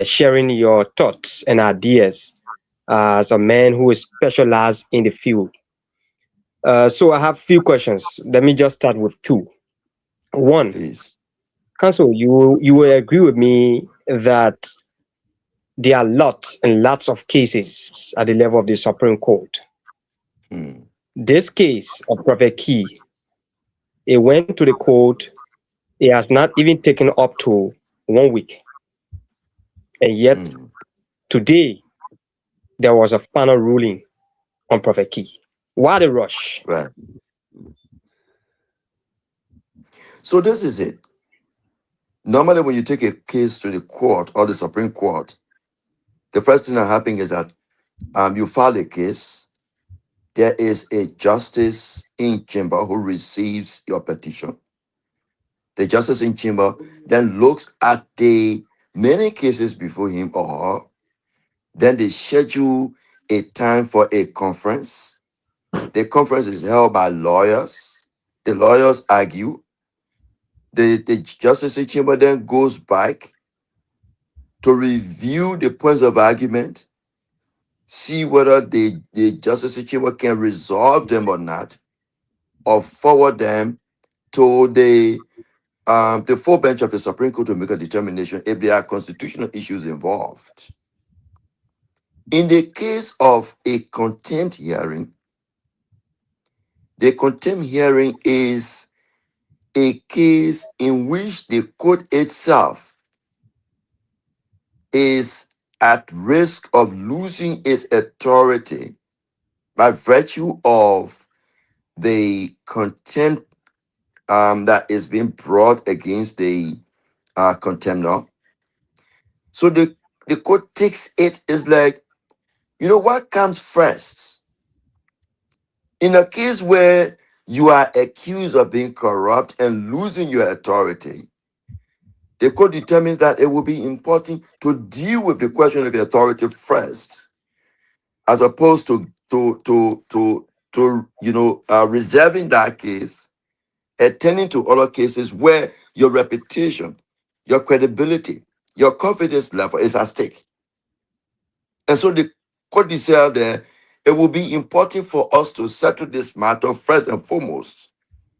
sharing your thoughts and ideas as a man who is specialized in the field. So I have few questions. Let me just start with 2. One, Please. Council, you will agree with me that there are lots and lots of cases at the level of the Supreme Court. This case of Prophet Key, it went to the court. It has not even taken up to 1 week, and yet today there was a final ruling on Prophet Key. Why the rush? Right. So this is it. Normally, when you take a case to the court or the Supreme Court, the first thing that happens is that you file a case. There is a justice in chamber who receives your petition. The justice in chamber then looks at the many cases before him or her. Then they schedule a time for a conference. The conference is held by lawyers. The lawyers argue. The justice in chamber then goes back to review the points of argument, see whether the justice chamber can resolve them or not, or forward them to the full bench of the Supreme Court to make a determination if there are constitutional issues involved. In the case of a contempt hearing, the contempt hearing is a case in which the court itself is at risk of losing its authority by virtue of the contempt that is being brought against the contemnor. So the court takes it is like, you know, what comes first? In a case where you are accused of being corrupt and losing your authority, the court determines that it will be important to deal with the question of the authority first, as opposed to reserving that case, attending to other cases where your reputation, your credibility, your confidence level is at stake. And so the court decided that it will be important for us to settle this matter first and foremost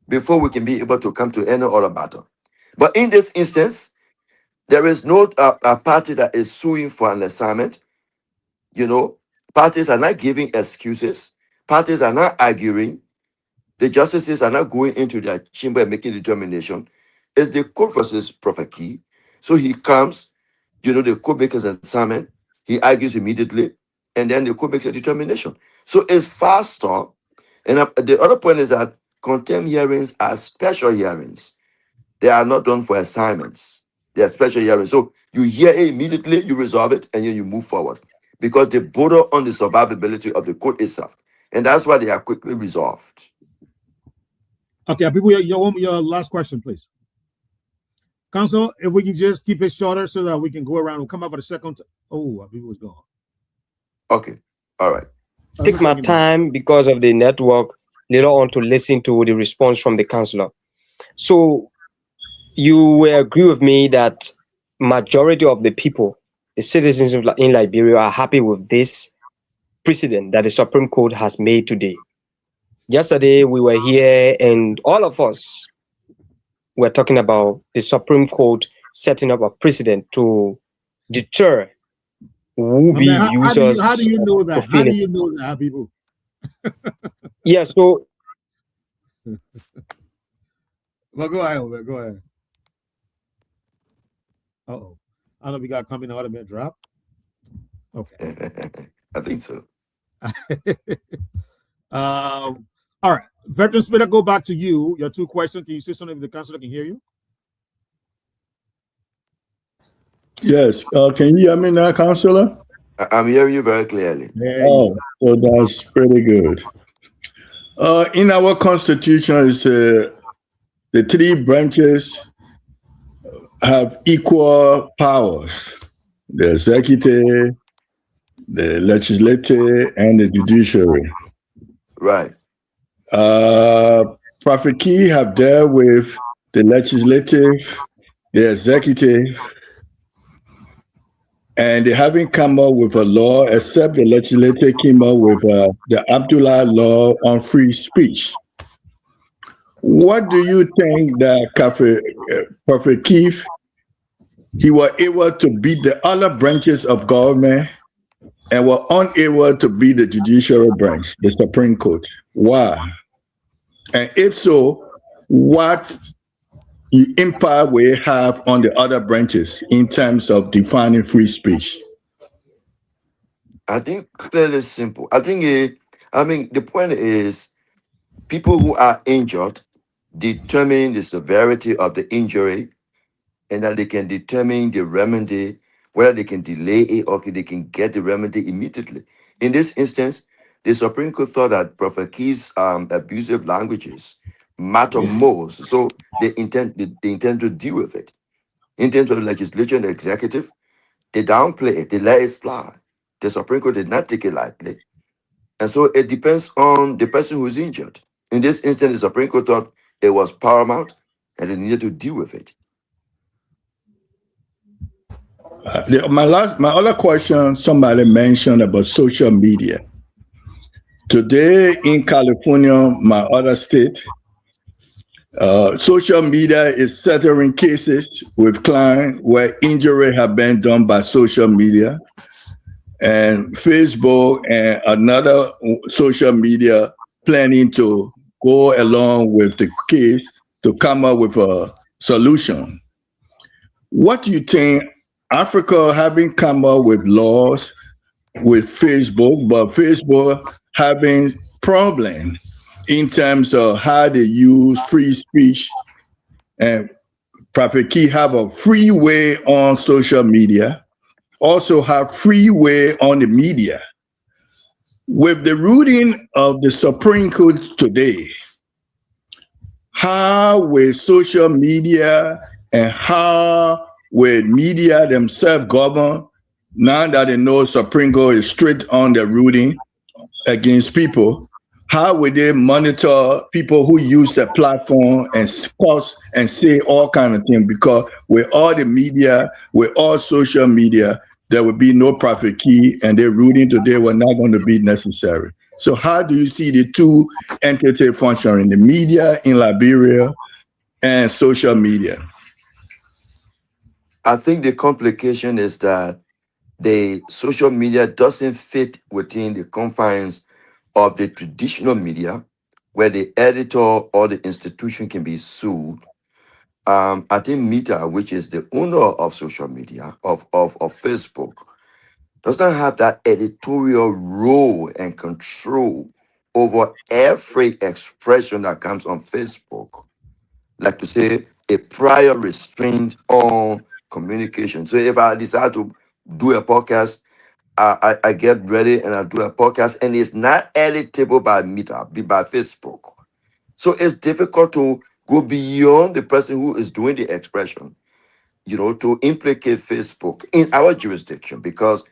before we can be able to come to any other matter. But in this instance, there is no a party that is suing for an assignment. You know, parties are not giving excuses. Parties are not arguing. The justices are not going into their chamber and making determination. It's the court versus Prophet Key. So he comes, you know, the court makes an assignment, he argues immediately, and then the court makes a determination. So it's faster. And the other point is that contempt hearings are special hearings. They are not done for assignments. They are special hearings. So you hear it immediately, you resolve it, and then you move forward. Because they border on the survivability of the court itself. And that's why they are quickly resolved. Okay, people, your last question, please. Council, if we can just keep it shorter so that we can go around. We'll come up with a second. Oh, people was gone. Okay, all right. Take my time because of the network later on to listen to the response from the councillor. So you will agree with me that majority of the people, the citizens in Liberia, are happy with this precedent that the Supreme Court has made today. Yesterday we were here and all of us were talking about the Supreme Court setting up a precedent to deter would-be users. How do you know that? How do you know that, people? Yeah, so well, go ahead, man. Go ahead. I don't know if we got coming automatic drop. Okay. I think so. All right, Veteran Spitter, go back to you. Your two questions. Can you say something if the counselor can hear you? Yes. Can you hear me now, Counselor? I'm hearing you very clearly. Oh, so that's pretty good. In our Constitution, it's, the three branches have equal powers: the executive, the legislative, and the judiciary. Right. Prophet Key have dealt with the legislative, the executive, and they haven't come up with a law except the legislature came up with the Abdullah law on free speech. What do you think that Prophet Keith, he was able to beat the other branches of government and were unable to beat the judicial branch, the Supreme Court? Why? And if so, what impact will it have on the other branches in terms of defining free speech? I think clearly simple. I think the point is people who are injured determine the severity of the injury and that they can determine the remedy, whether they can delay it or they can get the remedy immediately. In this instance, the Supreme Court thought that Prophet Key's abusive languages matter most. So they intend to deal with it. In terms of the legislature and the executive, they downplay it, they let it slide. The Supreme Court did not take it lightly. And so it depends on the person who's injured. In this instance, the Supreme Court thought it was paramount and they needed to deal with it. My other question, somebody mentioned about social media. Today in California, my other state, social media is settling cases with clients where injury have been done by social media, and Facebook and another social media planning to go along with the case to come up with a solution. What do you think? Africa having come up with laws with Facebook, but Facebook having problem in terms of how they use free speech, and Prophet Key have a free way on social media, also have free way on the media. With the ruling of the Supreme Court today, how will social media and how will media themselves govern now that they know Supreme Court is straight on the ruling against people? How will they monitor people who use the platform and post and say all kinds of things? Because with all the media, with all social media, there will be no Prophet Key, and their ruling today were not going to be necessary. So how do you see the two entities functioning, the media in Liberia and social media? I think the complication is that the social media doesn't fit within the confines of the traditional media, where the editor or the institution can be sued. I think Meta, which is the owner of social media, of Facebook, does not have that editorial role and control over every expression that comes on Facebook. Like to say, a prior restraint on communication. So if I decide to do a podcast, I get ready and I do a podcast, and it's not editable by Meta, by Facebook. So it's difficult to go beyond the person who is doing the expression, to implicate Facebook in our jurisdiction, because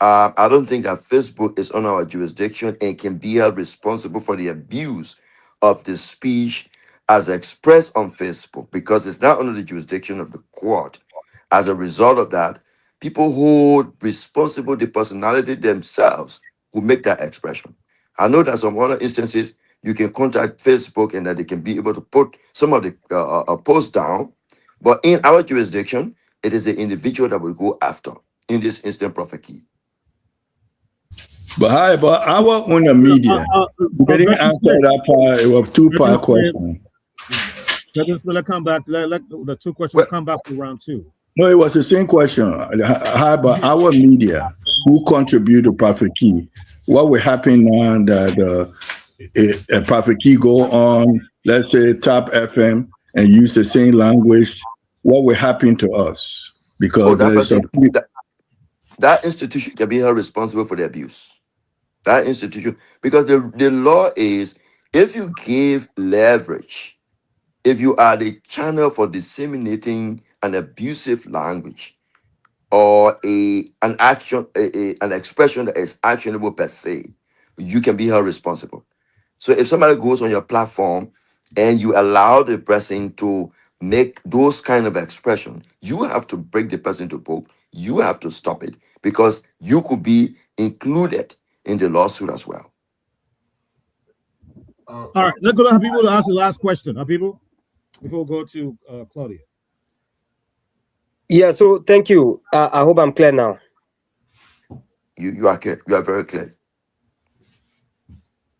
I don't think that Facebook is on our jurisdiction and can be held responsible for the abuse of the speech as expressed on Facebook, because it's not under the jurisdiction of the court. As a result of that, people hold responsible the personality themselves who make that expression. I know that some other instances you can contact Facebook and that they can be able to put some of the posts down, but in our jurisdiction, it is the individual that will go after. In this instant, Prophet Key. But how about our own media? They didn't answer that part. It was two-part question. Let's come back. Let the two questions come back to round two. No, it was the same question. How about our media? who contribute to Prophet Key. What will happen now that a Prophet Key go on, let's say, Top FM and use the same language? What will happen to us? Oh, Because that there's a person, that institution can be held responsible for the abuse. That institution, because the law is, if you give leverage, if you are the channel for disseminating an abusive language or an action, an expression that is actionable per se, you can be held responsible. So if somebody goes on your platform and you allow the person to make those kind of expression, you have to break the person to book. You have to stop it because you could be included in the lawsuit as well. All right, let's go to Habibu to ask the last question. Habibu, before we go to Claudia. Yeah, so thank you. I hope I'm clear now. You are clear. You are very clear.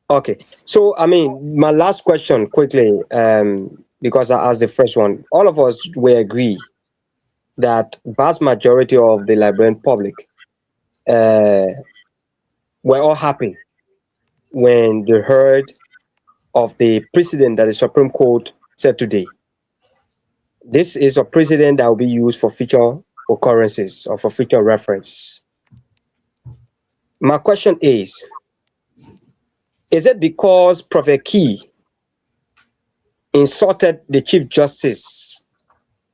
Okay. So, I mean, my last question quickly, because I asked the first one, all of us will agree that vast majority of the Liberian public were all happy when they heard of the precedent that the Supreme Court said today. This is a precedent that will be used for future occurrences or for future reference. My question is it because Prophet Key insulted the Chief Justice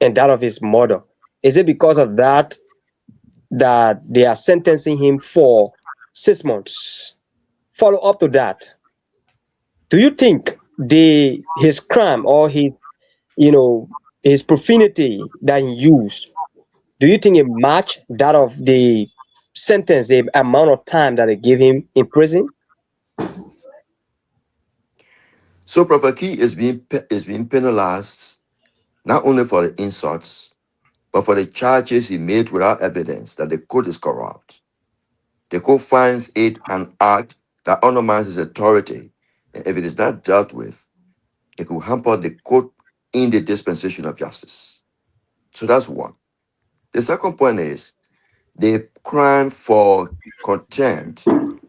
and that of his mother? Is it because of that that they are sentencing him for 6 months? Follow up to that. Do you think his crime or his profanity that he used, do you think it matched that of the sentence, the amount of time that they gave him in prison? So Prophet Key is being penalized not only for the insults, but for the charges he made without evidence that the court is corrupt. The court finds it an act that undermines his authority, and if it is not dealt with, it could hamper the court in the dispensation of justice. So that's one. The second point is the crime for contempt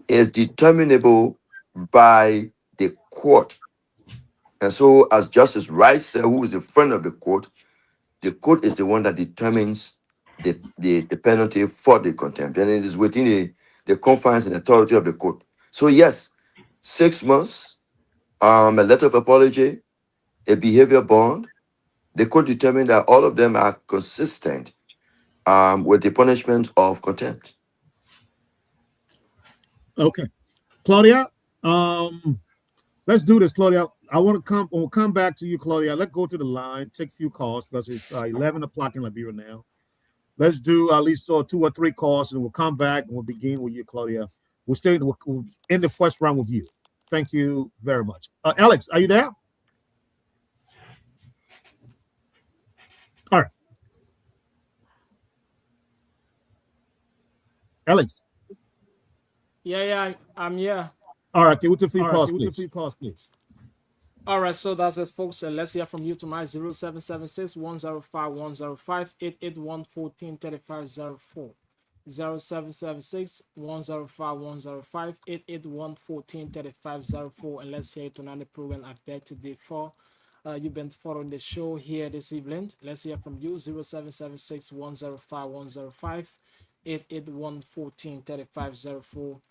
is determinable by the court. And so, as Justice Rice said, who is the friend of the court is the one that determines the penalty for the contempt. And it is within the confines and authority of the court. So, yes, 6 months, a letter of apology, a behavior bond. The court determined that all of them are consistent with the punishment of contempt. Okay, Claudia. Let's do this, Claudia. We'll come back to you, Claudia. Let's go to the line, take a few calls because it's 11 o'clock in Liberia now. Let's do at least 2 or 3 calls, and we'll come back and we'll begin with you, Claudia. We'll end the first round with you. Thank you very much. Alex, are you there? All right. Alex. Yeah, I'm here. All right, okay, with the free pause, please. All right, so that's it, folks. Let's hear from you tonight. 0776-105-105, 881-143504. 0776-105-105, 881-143504. And let's hear tonight the program I beg to differ. You've been following the show here this evening. Let's hear from you. 0776-105-105, 881-143504.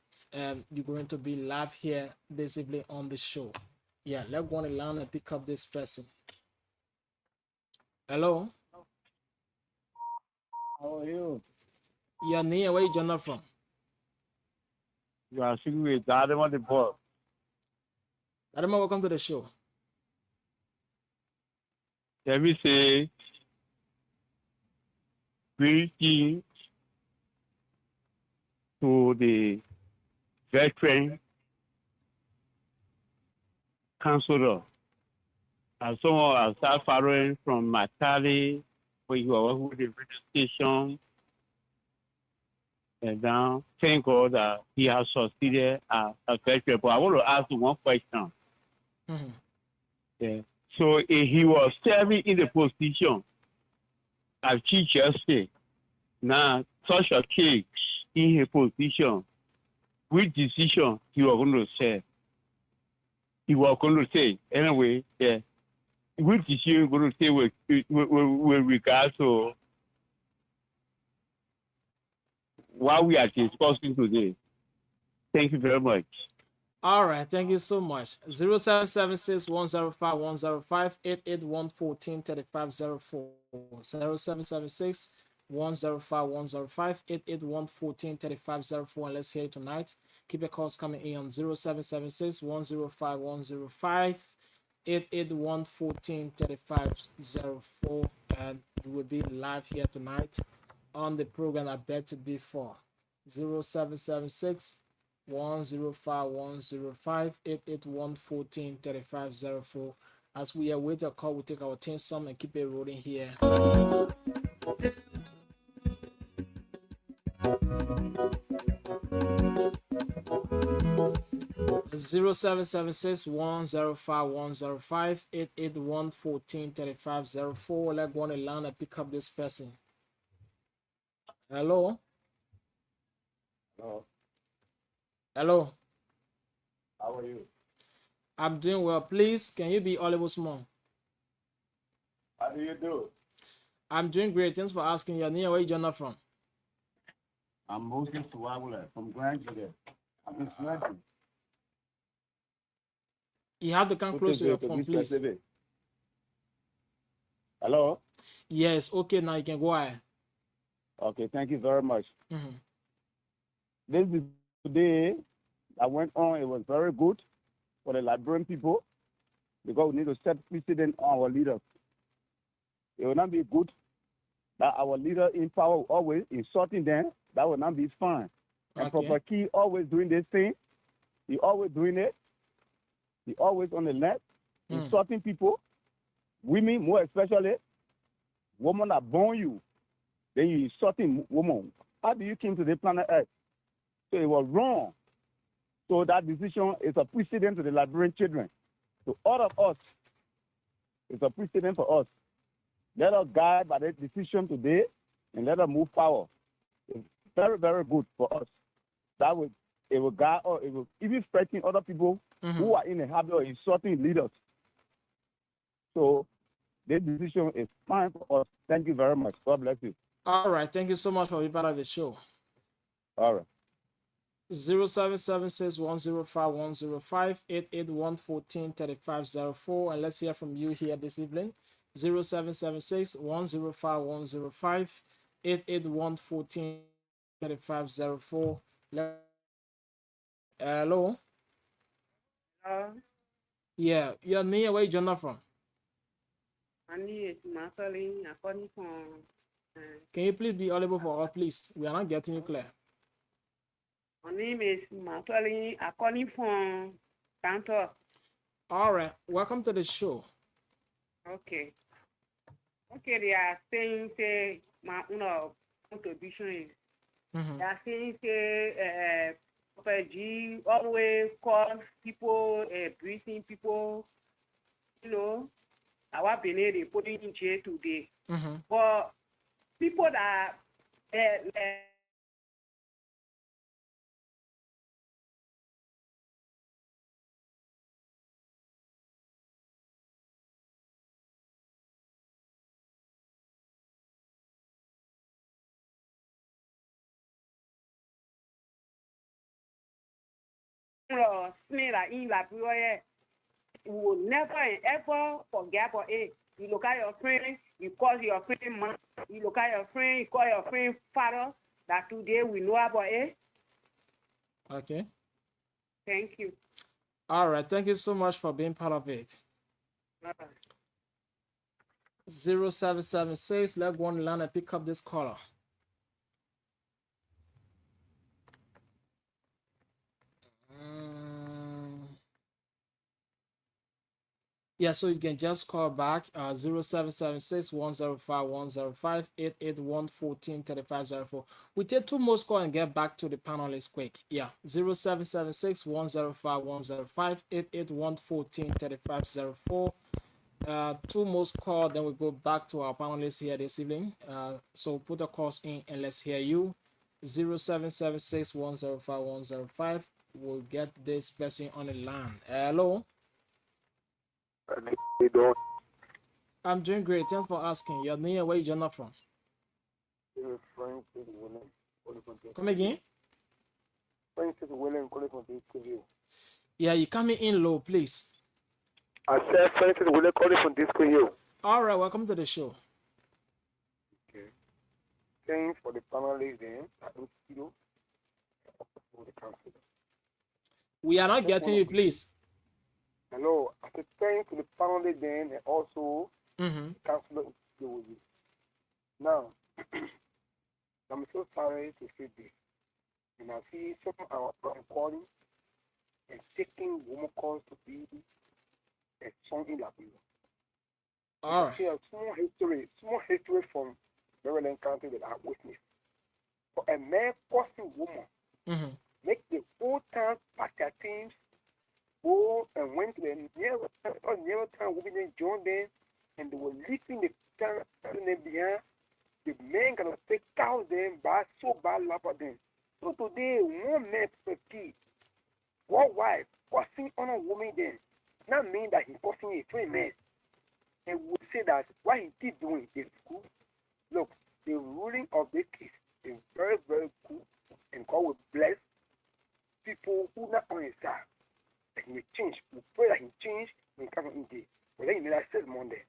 You're going to be live here this evening on the show. Yeah, let's go on the line and pick up this person. Hello. How are you? Your name, where you joining from? You are speaking with Adam on the board. Adam, welcome to the show. Let me say, greeting to the veteran counselor. And someone I start following from Matali, where you are working with the radio station. And now, thank God that he has succeeded as a veteran. But I want to ask you one question. Mm-hmm. Yeah. So he was serving in the position as Chief Justice. Now, such a case in his position, which decision he was going to say. He was going to say, anyway, yeah, which decision you going to say with regard to what we are discussing today. Thank you very much. All right, thank you so much. 0776 105 105 881 14 3504. 0776 105 105 881 14 3504. And let's hear it tonight. Keep your calls coming in on 0776 105 105 881 14 3504. And we will be live here tonight on the program I bet to differ. 0776 105 105 881 14 3504. As we await a call, we'll take our 10 sum and keep it rolling here. 0776 105 105 881 14 3504. Let's go on the line and pick up this person. Hello. Hello. Hello. How are you? I'm doing well. Please, can you be audible small? How do you do? I'm doing great. Thanks for asking. Your name, where you joining from? I'm Moses Tuwagula from Grand GEDEH. I'm in Sweden. You have to come close to your phone, please. Hello? Yes, okay, now you can go ahead. Okay, thank you very much. Mm-hmm. This is today that went on. It was very good for the Liberian people because we need to set precedent on our leaders. It will not be good that our leader in power always insulting them. That will not be fine. And Okay. Prophet Key always doing this thing. He always doing it. He always on the left, insulting people, women more especially. Women that born you, then you insulting women. How do you came to the planet Earth? So it was wrong. So that decision is a precedent to the Liberian children. To all of us, it's a precedent for us. Let us guide by that decision today and let us move forward. It's very, very good for us. That will it will guide or it will even threaten other people who are in the habit of insulting leaders. So this decision is fine for us. Thank you very much. God bless you. All right. Thank you so much for being part of the show. All right. 0776 105 105 881 14 3504. And let's hear from you here this evening. 0776 105 105 881 14 3504. Hello. Yeah, your name, where you joining from? Can you please be audible for us, please? We are not getting you clear. My name is Matali. I'm calling from Kanto. All right, welcome to the show. Okay. Okay, they are saying, say, my contribution is, they are saying, say, Prophet G always call people, breathing people, you know, our Benin, they put in jail today. But people that in Liberia will never and ever forget about it. You look at your friend, you call your friend man, you look at your friend, you call your friend father, that today we know about it. Okay. Thank you. All right, thank you so much for being part of it. 0776, let's go on the line and pick up this caller. Yeah, so you can just call back 0776 105 105 881 14 3504. We take two more calls and get back to the panelists quick. Yeah, 0776 105 105 881 14 3504. Two more calls, then we go back to our panelists here this evening. So put the calls in and let's hear you. 0776105105. We'll get this person on the line. Hello. I'm doing great. Thanks for asking. Your name, where you're not from? Come again? Yeah, you coming in low, please. I said Francis Willie calling from Disco Hill. All right, welcome to the show. Okay. Thanks for the panelists then. We are not getting you, please. Hello. I said thanks to the panelists then and also Mm-hmm. the counselor with you. Now, I'm so sorry to say this. And I see some of our calling and taking woman calls to be a song in La Bible. All right. See a small history from Maryland County that I witnessed. For a man causing woman, make the whole town pack their teams, go and went to the nearer town, women joined them, and they were leaving the town behind. The men gonna take cows them by so bad lap of them. So today, one man per key, one wife, causing on a woman then, not mean that he causing a three men. And would say that what he keep doing is good. Look, the ruling of this case is very, very good, and God will bless people who not on his side. That he will change. We pray that he change when he comes in day. But then he made us say Monday.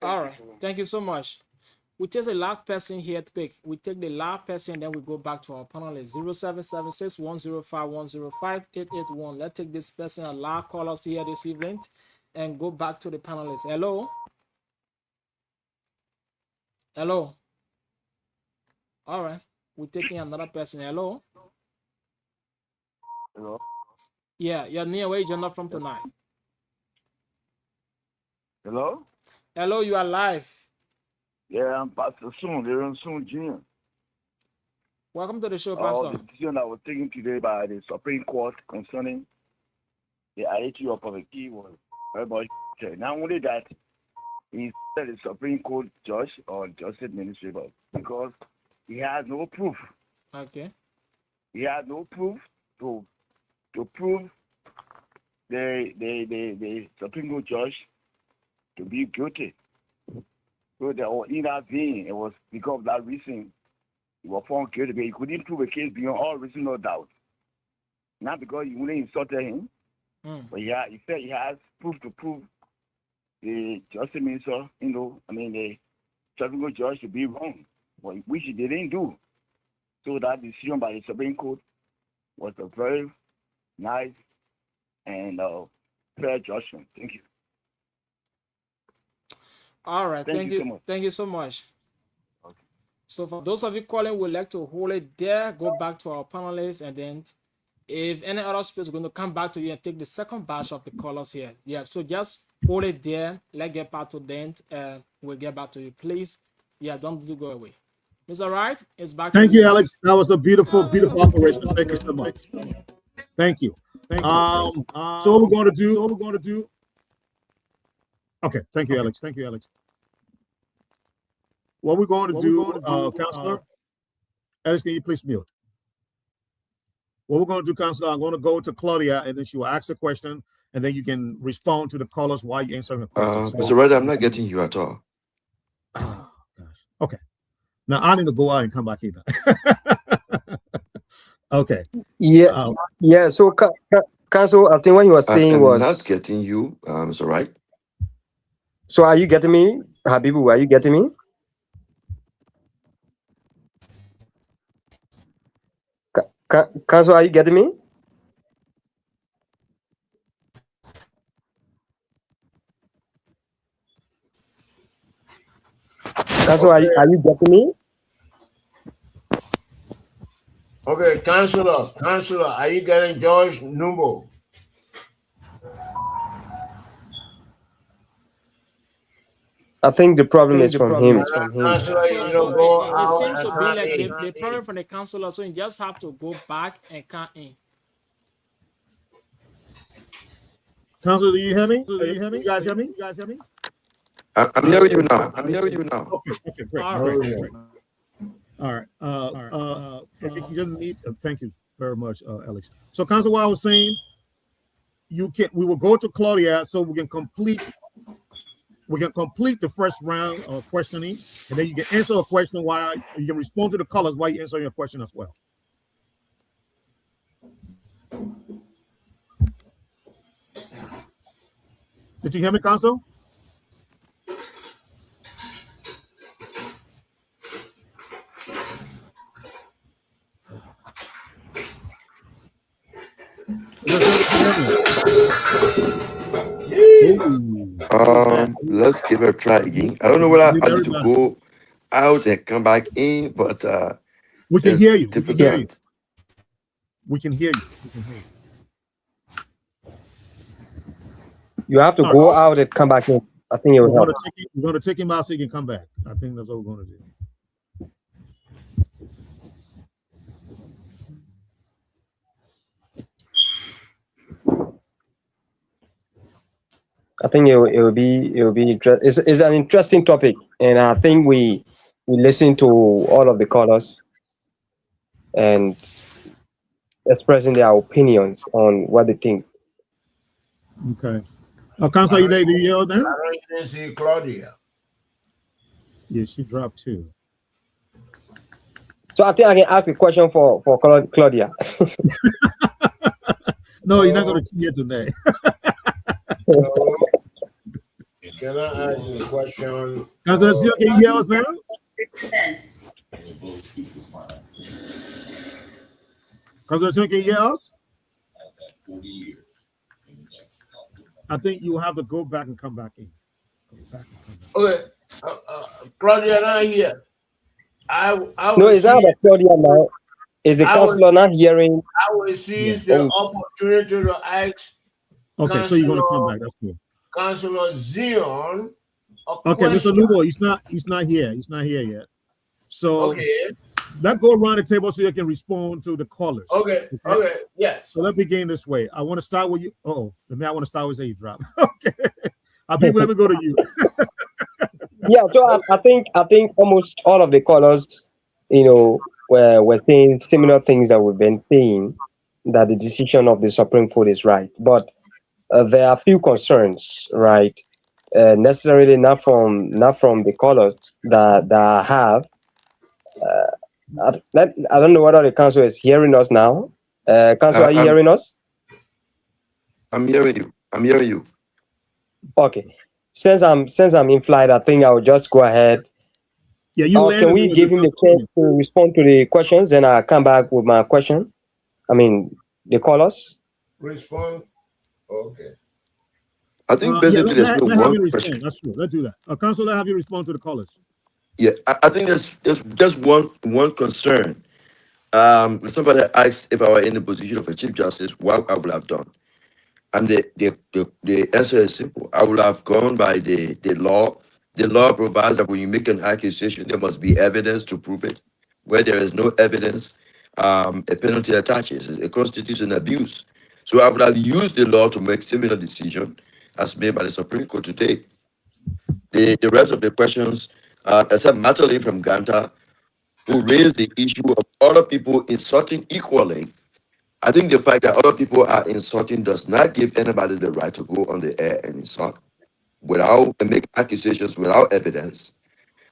All right. Thank you so much. We take the last person here quick. We take the last person and then we go back to our panelists. 07761051058881. Let's take this person and last callers here this evening and go back to the panelists. Hello. Hello. All right. We're taking another person. Hello. Hello. Yeah, you're near where you're not from tonight. Hello. Hello, you are live. Yeah, I'm Pastor Soon. They're on Soon Junior. Welcome to the show, Pastor. The decision that was taken today by the Supreme Court concerning the identity of a key was very much. Not only that, he said the Supreme Court judge or justice administrator because he has no proof. Okay. He has no proof to prove the Supreme Court judge to be guilty. So they were intervening. It was because of that reason he was found guilty. But he couldn't prove a case beyond all reasonable doubt. Not because he only insulted him, but he said he has proof to prove the justice minister, the Supreme Court judge to be wrong, which he didn't do. So that decision by the Supreme Court was a very nice and fair judgment. Thank you. All right. Thank you so much. Thank you so much. Okay. So for those of you calling, we'd like to hold it there, go back to our panelists, and then if any other space, we're going to come back to you and take the second batch of the callers here. Yeah, so just hold it there. Let's get back to them. We'll get back to you, please. Yeah, don't go away. It's all right. It's back to you. Thank you, Alex. That was a beautiful, beautiful operation. Thank you so much. Thank you. So what we're going to do. Okay. Thank you, Alex. What we're going to do, Counselor, Alex, can you please mute? What we're going to do, Counselor, I'm going to go to Claudia, and then she will ask a question, and then you can respond to the callers while you're answering the questions. Mr. Ryder, I'm not getting you at all. Oh, gosh. Okay. Now, I need to go out and come back in. Okay. Yeah. Yeah. So, Council, I think what you were saying I'm was... not getting you, Mr. Wright. So are you getting me? Habibu, are you getting me? Council, are you getting me? Council, are you getting me? Okay, Councilor, are you getting George Numbo? I think the problem is from him. So it seems to be like the problem from the counselor, so you just have to go back and come in. Counselor, do you hear me? You guys hear me? I'm hearing you now. Okay, great. All right. If you just need, thank you very much, Alex. So, Council, what I was saying, you can. We will go to Claudia so we can complete. We can complete the first round of questioning, and then you can answer a question while you can respond to the callers while you answer your question as well. Did you hear me, Council? Let's give it a try again. I don't know whether I need to go out and come back in, but we can it's hear you. difficult. We can hear you. We can hear you. You have to go out and come back in. I think it will help. We're going to take him out so he can come back. I think that's what we're going to do. I think it will be it's an interesting topic, and I think we listen to all of the callers and expressing their opinions on what they think. Okay. Councilor, you there? Do you hear now? I don't even see Claudia. Yeah, she dropped too. So I think I can ask a question for Claudia. No, you're not going to hear tonight. Can I ask you a question? Councilor, can you hear us now? Councilor, can you hear us? I think you will have to go back and come back in. Okay, Claudia not here. No, it's not about Claudia now. Is the councilor not hearing? I will seize the opportunity to ask. Okay, so you're going to come back. That's good. Councilor Zion. Okay, Mr. Lugo, he's not here. He's not here yet. So let's go around the table so you can respond to the callers. Okay. Yes. So let's begin this way. I want to start with you. I want to start with A-Drop. Okay. I think let me go to you. Yeah, so I think almost all of the callers, were saying similar things that we've been saying, that the decision of the Supreme Court is right. But there are a few concerns, right? Necessarily not from the callers that I have. I don't know whether the council is hearing us now. Council, are you hearing us? I'm hearing you. Okay. Since I'm in flight, I think I'll just go ahead. Yeah, can we give him the chance to respond to the questions? Then I'll come back with my question. I mean, the callers. Respond. Okay. I think basically there's no one question. That's true. Let's do that. Councilor, have you respond to the callers. Yeah, I think there's just one concern. Somebody asked if I were in the position of a chief justice, what I would have done. And the answer is simple. I would have gone by the law. The law provides that when you make an accusation, there must be evidence to prove it. Where there is no evidence, a penalty attaches. It constitutes an abuse. So I would have used the law to make similar decision as made by the Supreme Court today. The rest of the questions, except Matterly from Ganta, who raised the issue of other people insulting equally. I think the fact that other people are insulting does not give anybody the right to go on the air and insult and make accusations without evidence.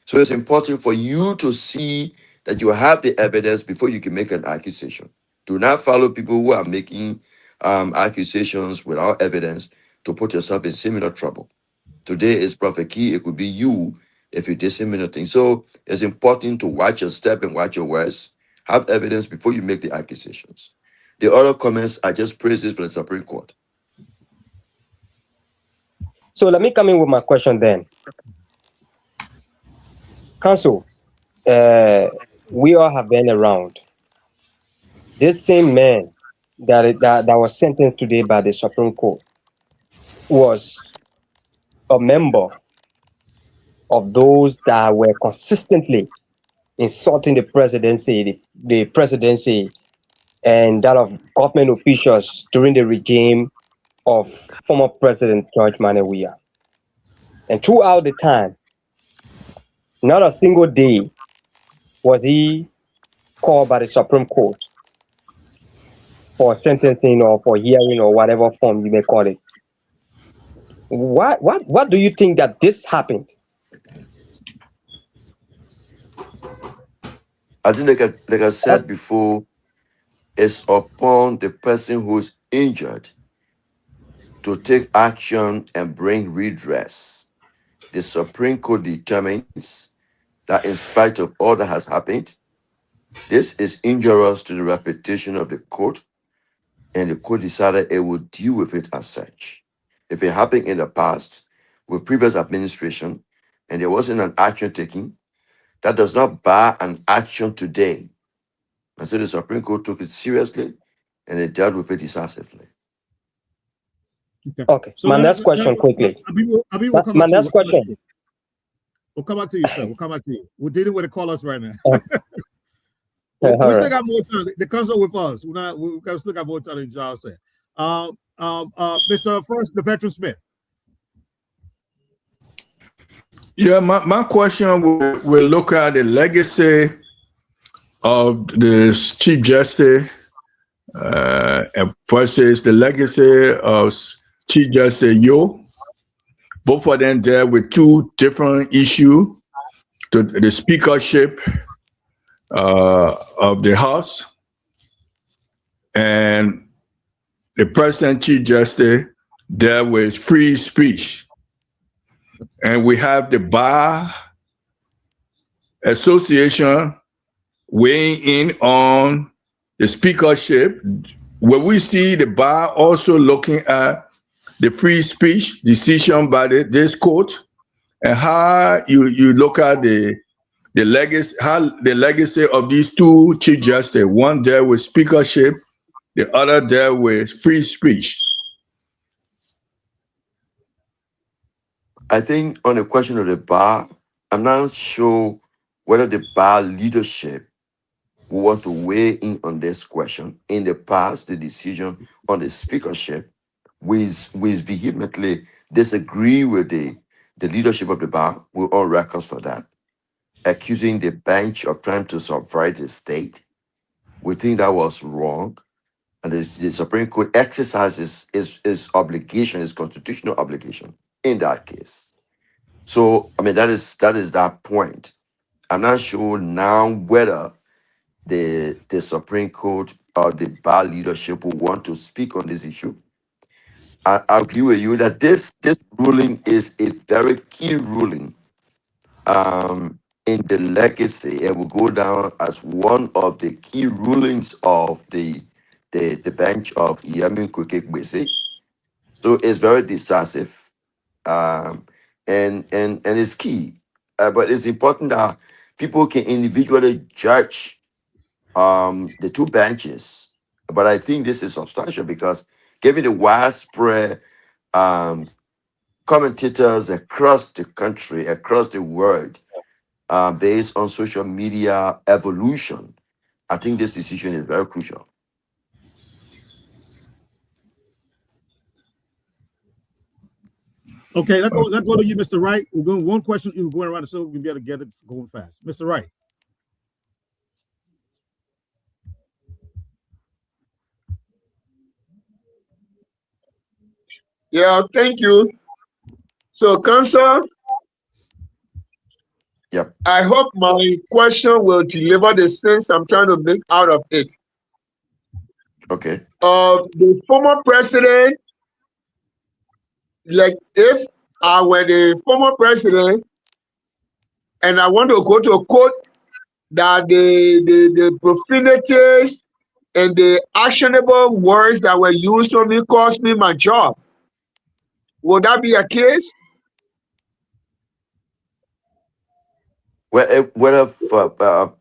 So it's important for you to see that you have the evidence before you can make an accusation. Do not follow people who are making accusations without evidence to put yourself in similar trouble. Today is Prophet Key. It could be you if you did similar things. So it's important to watch your step and watch your words. Have evidence before you make the accusations. The other comments are just praises for the Supreme Court. So let me come in with my question then. Council, we all have been around. This same man that was sentenced today by the Supreme Court was a member of those that were consistently insulting the presidency, and that of government officials during the regime of former President George Manawia. And throughout the time, not a single day was he called by the Supreme Court for sentencing or for hearing or whatever form you may call it? What do you think that this happened? I think, like I said before, it's upon the person who's injured to take action and bring redress. The Supreme Court determines that in spite of all that has happened, this is injurious to the reputation of the court, and the court decided it would deal with it as such. If it happened in the past with previous administration and there wasn't an action taken, that does not bar an action today. And so the Supreme Court took it seriously and it dealt with it decisively. Okay. So my next question quickly. Abi will come My back to you. next question. We'll come back to you, sir. We'll come back to you. We're dealing with the callers right now. All we still right. got more time. The consult with us. We still got more time than Giles said. Mr. First, the veteran Smith. Yeah, my question will look at the legacy of the Chief Justice versus the legacy of Chief Justice Yo. Both of them dealt with two different issues: the speakership of the House and the present Chief Justice dealt with free speech. And we have the Bar Association weighing in on the speakership. Will we see the Bar also looking at the free speech decision by this court, and how you look at the legacy of these two Chief Justices, one there with speakership, the other there with free speech? I think on the question of the bar, I'm not sure whether the bar leadership will want to weigh in on this question. In the past, the decision on the speakership, we vehemently disagree with the leadership of the bar. We're on records for that, accusing the bench of trying to subvert the state. We think that was wrong. And the Supreme Court exercises its obligation, its constitutional obligation in that case. So, I mean, that is that point. I'm not sure now whether the Supreme Court or the bar leadership will want to speak on this issue. I agree with you that this ruling is a very key ruling in the legacy. It will go down as one of the key rulings of the bench of Yamin Kweke. So it's very decisive. And it's key. But it's important that people can individually judge the two benches. But I think this is substantial because given the widespread commentators across the country, across the world, based on social media evolution, I think this decision is very crucial. Okay, let's go to you, Mr. Wright. We're going one question. You're going around the circle. We'll be able to get it going fast. Mr. Wright. Yeah, thank you. So, Council, yep. I hope my question will deliver the sense I'm trying to make out of it. Okay. The former president, like if I were the former president and I want to go to court that the profanities and the actionable words that were used on me cost me my job, would that be a case? Whether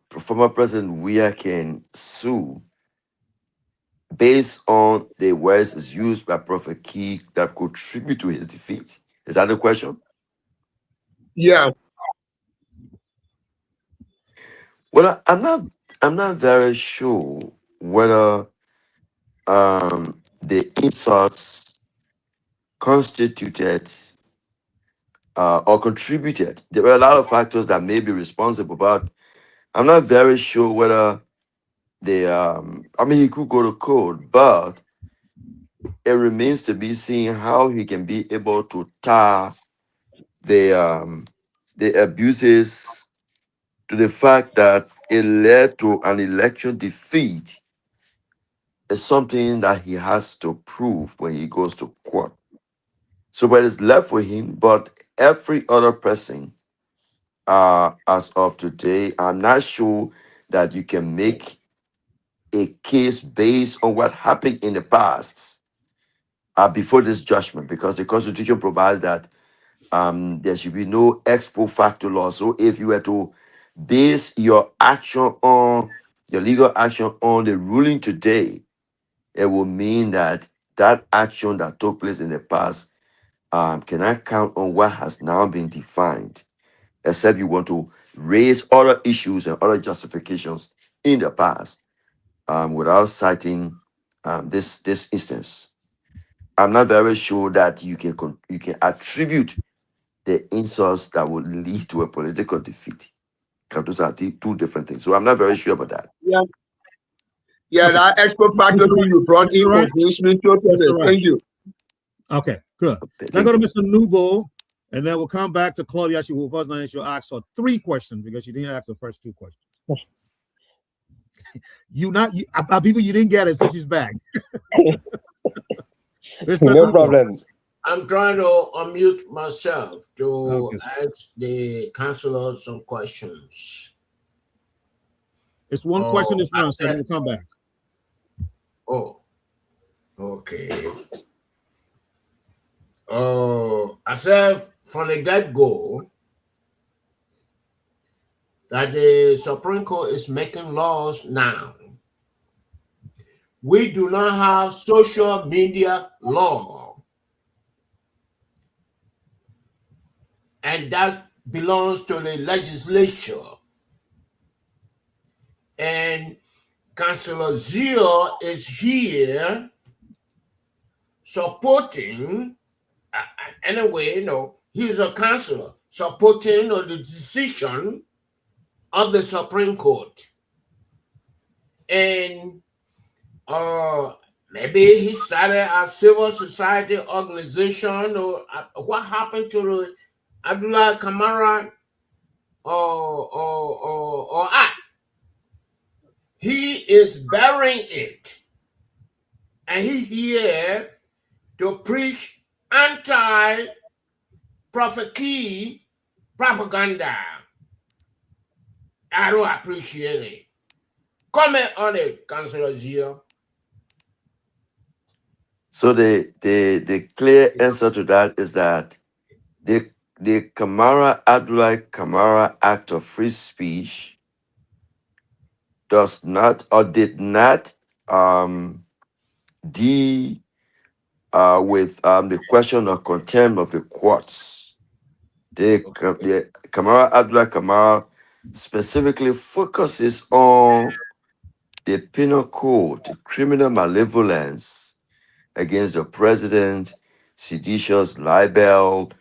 former President Weah can sue based on the words used by Prophet Key that contribute to his defeat? Is that the question? Yeah. Well, I'm not very sure whether the insults constituted or contributed. There were a lot of factors that may be responsible, but I'm not very sure whether I mean, he could go to court, but it remains to be seen how he can be able to tie the abuses to the fact that it led to an election defeat is something that he has to prove when he goes to court. So what is left for him, but every other person, as of today, I'm not sure that you can make a case based on what happened in the past before this judgment, because the Constitution provides that there should be no ex post facto law. So if you were to base your action on your legal action on the ruling today, it will mean that that action that took place in the past cannot count on what has now been defined, except you want to raise other issues and other justifications in the past without citing this instance. I'm not very sure that you can attribute the insults that would lead to a political defeat. Because those are two different things. So I'm not very sure about that. Yeah, Okay. that expert factor thing you brought in convinced me totally. Thank you. Okay, good. Thank Now go to you. Mr. Nubo, and then we'll come back to Claudia. She will first she'll ask her 3 questions because she didn't ask the first 2 questions. People, you didn't get it, so she's back. No problem. I'm trying to unmute myself to ask the counselor some questions. It's one question this round, so then we'll come back. Oh, okay. I said from the get-go that the Supreme Court is making laws now. We do not have social media law, and that belongs to the legislature. And Councillor Zio is here supporting, anyway, he's a councillor supporting the decision of the Supreme Court. And maybe he started a civil society organization, or what happened to the Abdullah Kamara or act. He is bearing it, and he here to preach anti-Prophet Key propaganda. I don't appreciate it. Comment on it, Councillor Zio. So the clear answer to that is that the Abdullah Kamara Act of Free Speech does not or did not deal with the question of contempt of the courts. The Abdullah Kamara specifically focuses on the penal code, the criminal malevolence against the president, seditious libel.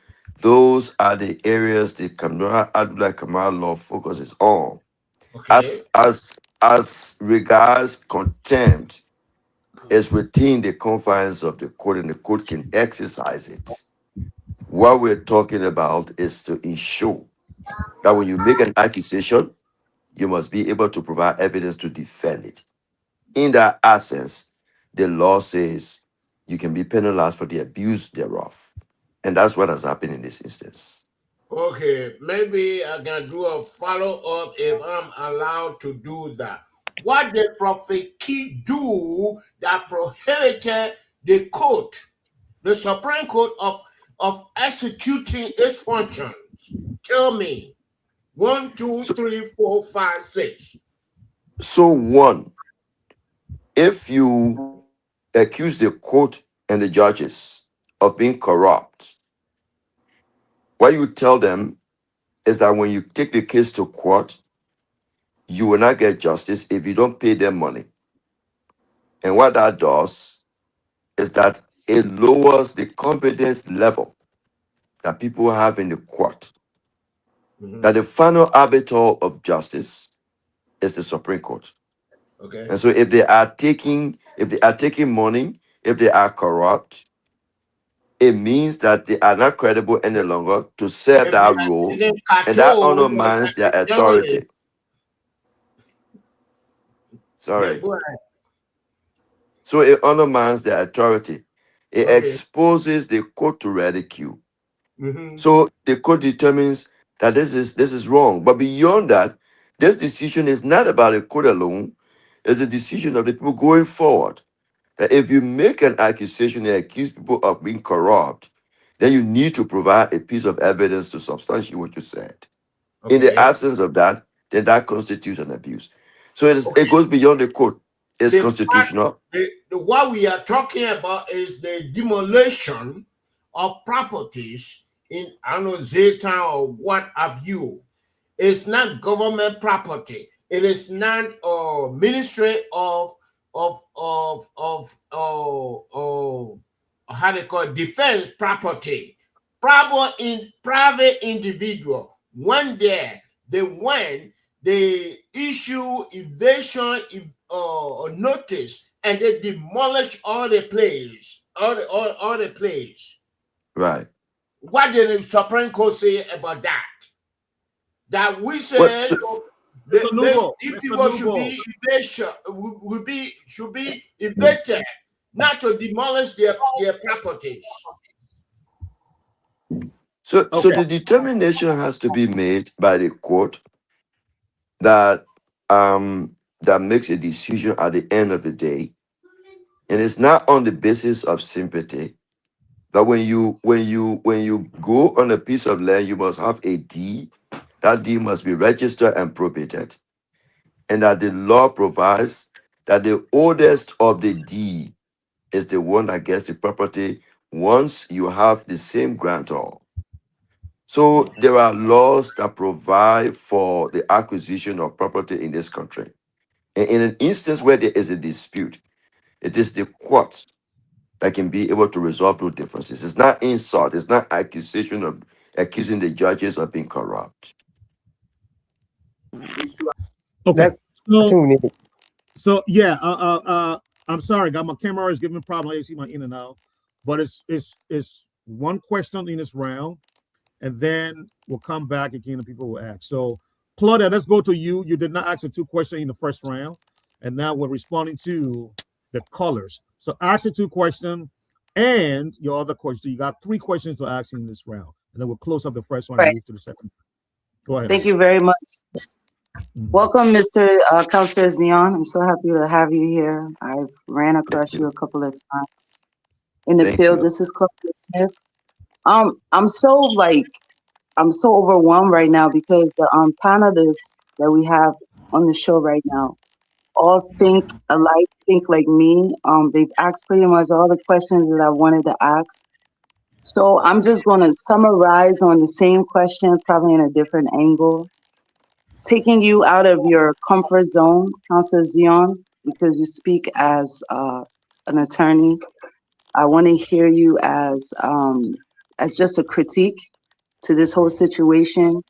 Those are the areas the Abdullah Kamara law focuses on. Okay. As regards contempt, is within the confines of the court, and the court can exercise it. What we're talking about is to ensure that when you make an accusation, you must be able to provide evidence to defend it. In that absence, the law says you can be penalized for the abuse thereof. And that's what has happened in this instance. Okay, maybe I can do a follow-up if I'm allowed to do that. What did Prophet Key do that prohibited the court, the Supreme Court, of executing its functions? Tell me. 1, 2, 3, 4, 5, 6. So one, if you accuse the court and the judges of being corrupt, what you tell them is that when you take the case to court, you will not get justice if you don't pay them money. And what that does is that it lowers the confidence level that people have in the court. That the final arbiter of justice is the Supreme Court. Okay. And so if they are taking money, if they are corrupt, it means that they are not credible any longer to serve If they that are role, taking and that cartoons or undermines their journalists, authority. yeah, Sorry. go ahead. So it undermines their authority. It Okay. exposes the court to ridicule. Mm-hmm. So the court determines that this is wrong. But beyond that, this decision is not about the court alone. It's a decision of the people going forward. That if you make an accusation and accuse people of being corrupt, then you need to provide a piece of evidence to substantiate what you said. In the Okay. absence of that, then that constitutes an abuse. So it goes beyond the court. It's constitutional. What we are talking about is the demolition of properties in, I don't know, Zeta or what have you. It's not government property. It is not ministry of how they call it, defense property. Private individual. One day they issue evasion notice and they demolish all the place, all the place. Right. What did the Supreme Court say about that? That we said people should be evasion, should be evicted, not to demolish their properties. So the determination has to be made by the court that that makes a decision at the end of the day. And it's not on the basis of sympathy. But when you go on a piece of land, you must have a deed. That deed must be registered and probated. And that the law provides that the oldest of the deed is the one that gets the property once you have the same grantor. So there are laws that provide for the acquisition of property in this country. And in an instance where there is a dispute, it is the court that can be able to resolve those differences. It's not insult. It's not accusing the judges of being corrupt. Okay. I think we need So yeah, I'm sorry, God, my camera is giving me a problem. I see my in and out, but it's one question in this round, and then we'll come back again and people will ask. So Claudia, let's go to you. You did not ask the 2 questions in the first round, and now we're responding to the callers. So ask the 2 questions and your other question. You got 3 questions to ask in this round, and then we'll close up the first one and Right. move to the second. Go ahead. Thank you very much. Welcome, Mr. Counselor Zion. I'm so happy to have you here. I've ran across you a couple of times in the Thank field. you. This is Claudia Smith. I'm so overwhelmed right now because the panelists that we have on the show right now all think alike, think like me. They've asked pretty much all the questions that I wanted to ask. So I'm just going to summarize on the same question, probably in a different angle. Taking you out of your comfort zone, Counselor Zion, because you speak as an attorney. I want to hear you as just a critique to this whole situation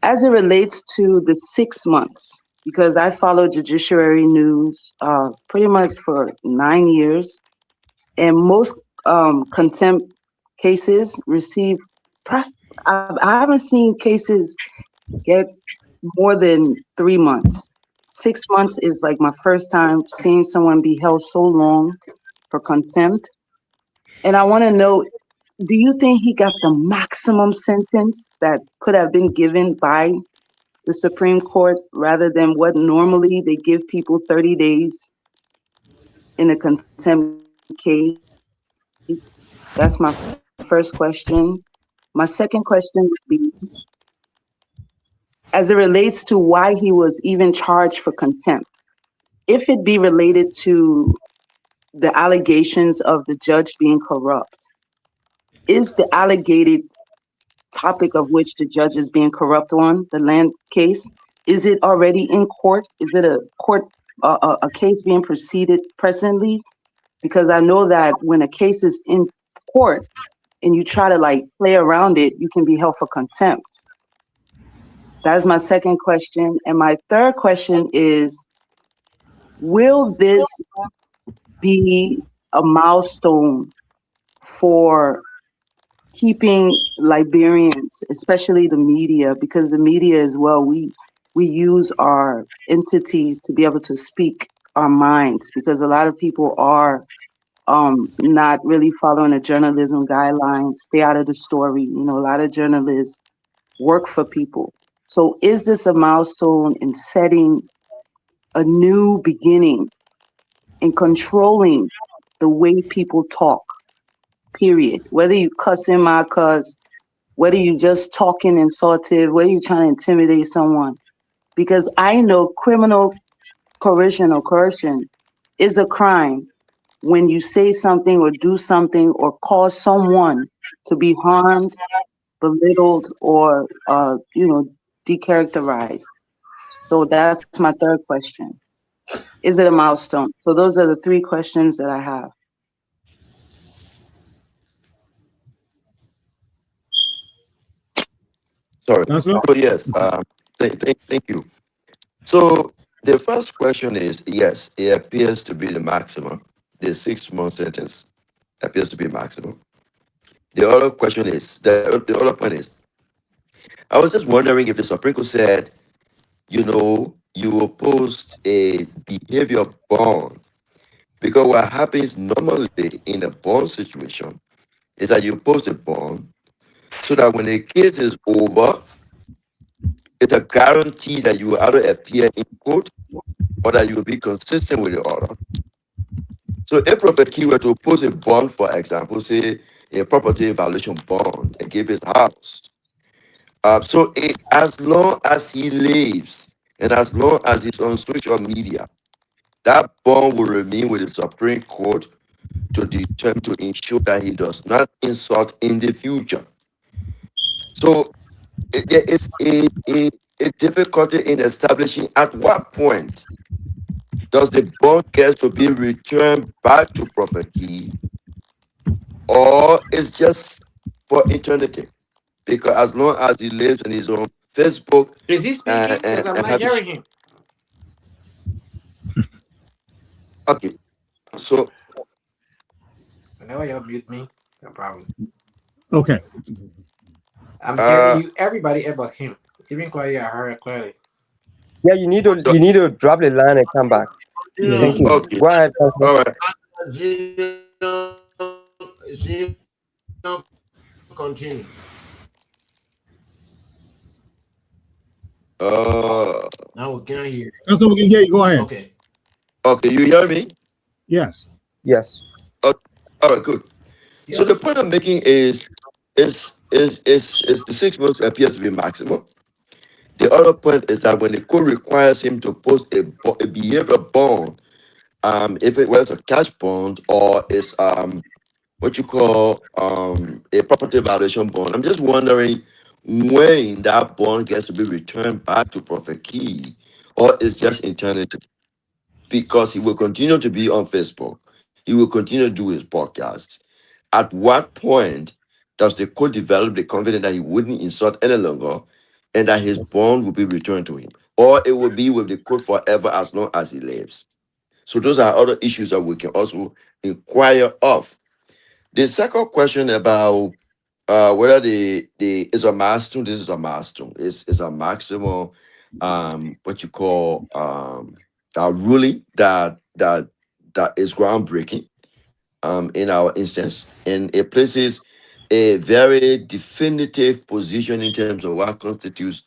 as it relates to the 6 months, because I followed judiciary news pretty much for 9 years, and most contempt cases receive I haven't seen cases get more than 3 months. 6 months is like my first time seeing someone be held so long for contempt. And I want to know, do you think he got the maximum sentence that could have been given by the Supreme Court rather than what normally they give people 30 days in a contempt case? That's my first question. My second question would be, as it relates to why he was even charged for contempt, if it be related to the allegations of the judge being corrupt, is the alleged topic of which the judge is being corrupt on, the land case, is it already in court? Is it a case being proceeded presently? Because I know that when a case is in court and you try to like play around it, you can be held for contempt. That is my second question. And my third question is, will this be a milestone for keeping Liberians, especially the media, because the media as well, we use our entities to be able to speak our minds, because a lot of people are not really following the journalism guidelines, stay out of the story. You know, a lot of journalists work for people. So is this a milestone in setting a new beginning in controlling the way people talk, period? Whether you cuss in my cuss, whether you just talking insultive, whether you're trying to intimidate someone. Because I know criminal coercion is a crime when you say something or do something or cause someone to be harmed, belittled, or decharacterized. So that's my third question. Is it a milestone? So those are the three questions that I have. Sorry. Councillor? So yes, thank you. So the first question is yes, it appears to be the maximum. The 6 month sentence appears to be maximum. The other question is the other point is I was just wondering if the Supreme Court said, you opposed a behavior bond, because what happens normally in a bond situation is that you post a bond so that when the case is over, it's a guarantee that you will either appear in court or that you will be consistent with the order. So if Prophet Key were to post a bond, for example, say a property valuation bond and give his house, as long as he lives and as long as he's on social media, that bond will remain with the Supreme Court to determine to ensure that he does not insult in the future. So there is a difficulty in establishing at what point does the bond get to be returned back to Prophet Key, or it's just for eternity? Because as long as he lives in his own Facebook Is he speaking? Because I'm and not have his, hearing him. okay, so Whenever you mute me, no problem. Okay. I'm hearing you, everybody about him. Even Claudia, I heard clearly. Yeah, you need to drop the line and come back. Thank you. okay, Go ahead, Pastor. all right. Continue. Now we can't hear. Councillor, we can hear you. Go ahead. Okay, you hear me? Yes. Yes. All right, good. So the point I'm making is the 6 months appears to be maximum. The other point is that when the court requires him to post a behavior bond, if it was a cash bond or is what you call a property valuation bond, I'm just wondering when that bond gets to be returned back to Prophet Key, or it's just eternity, because he will continue to be on Facebook. He will continue to do his podcasts. At what point does the court develop the confidence that he wouldn't insult any longer and that his bond will be returned to him? Or it will be with the court forever as long as he lives? So those are other issues that we can also inquire of. The second question about whether the is a milestone, this is a milestone. It's a maximum what you call a ruling that is groundbreaking in our instance, and it places a very definitive position in terms of what constitutes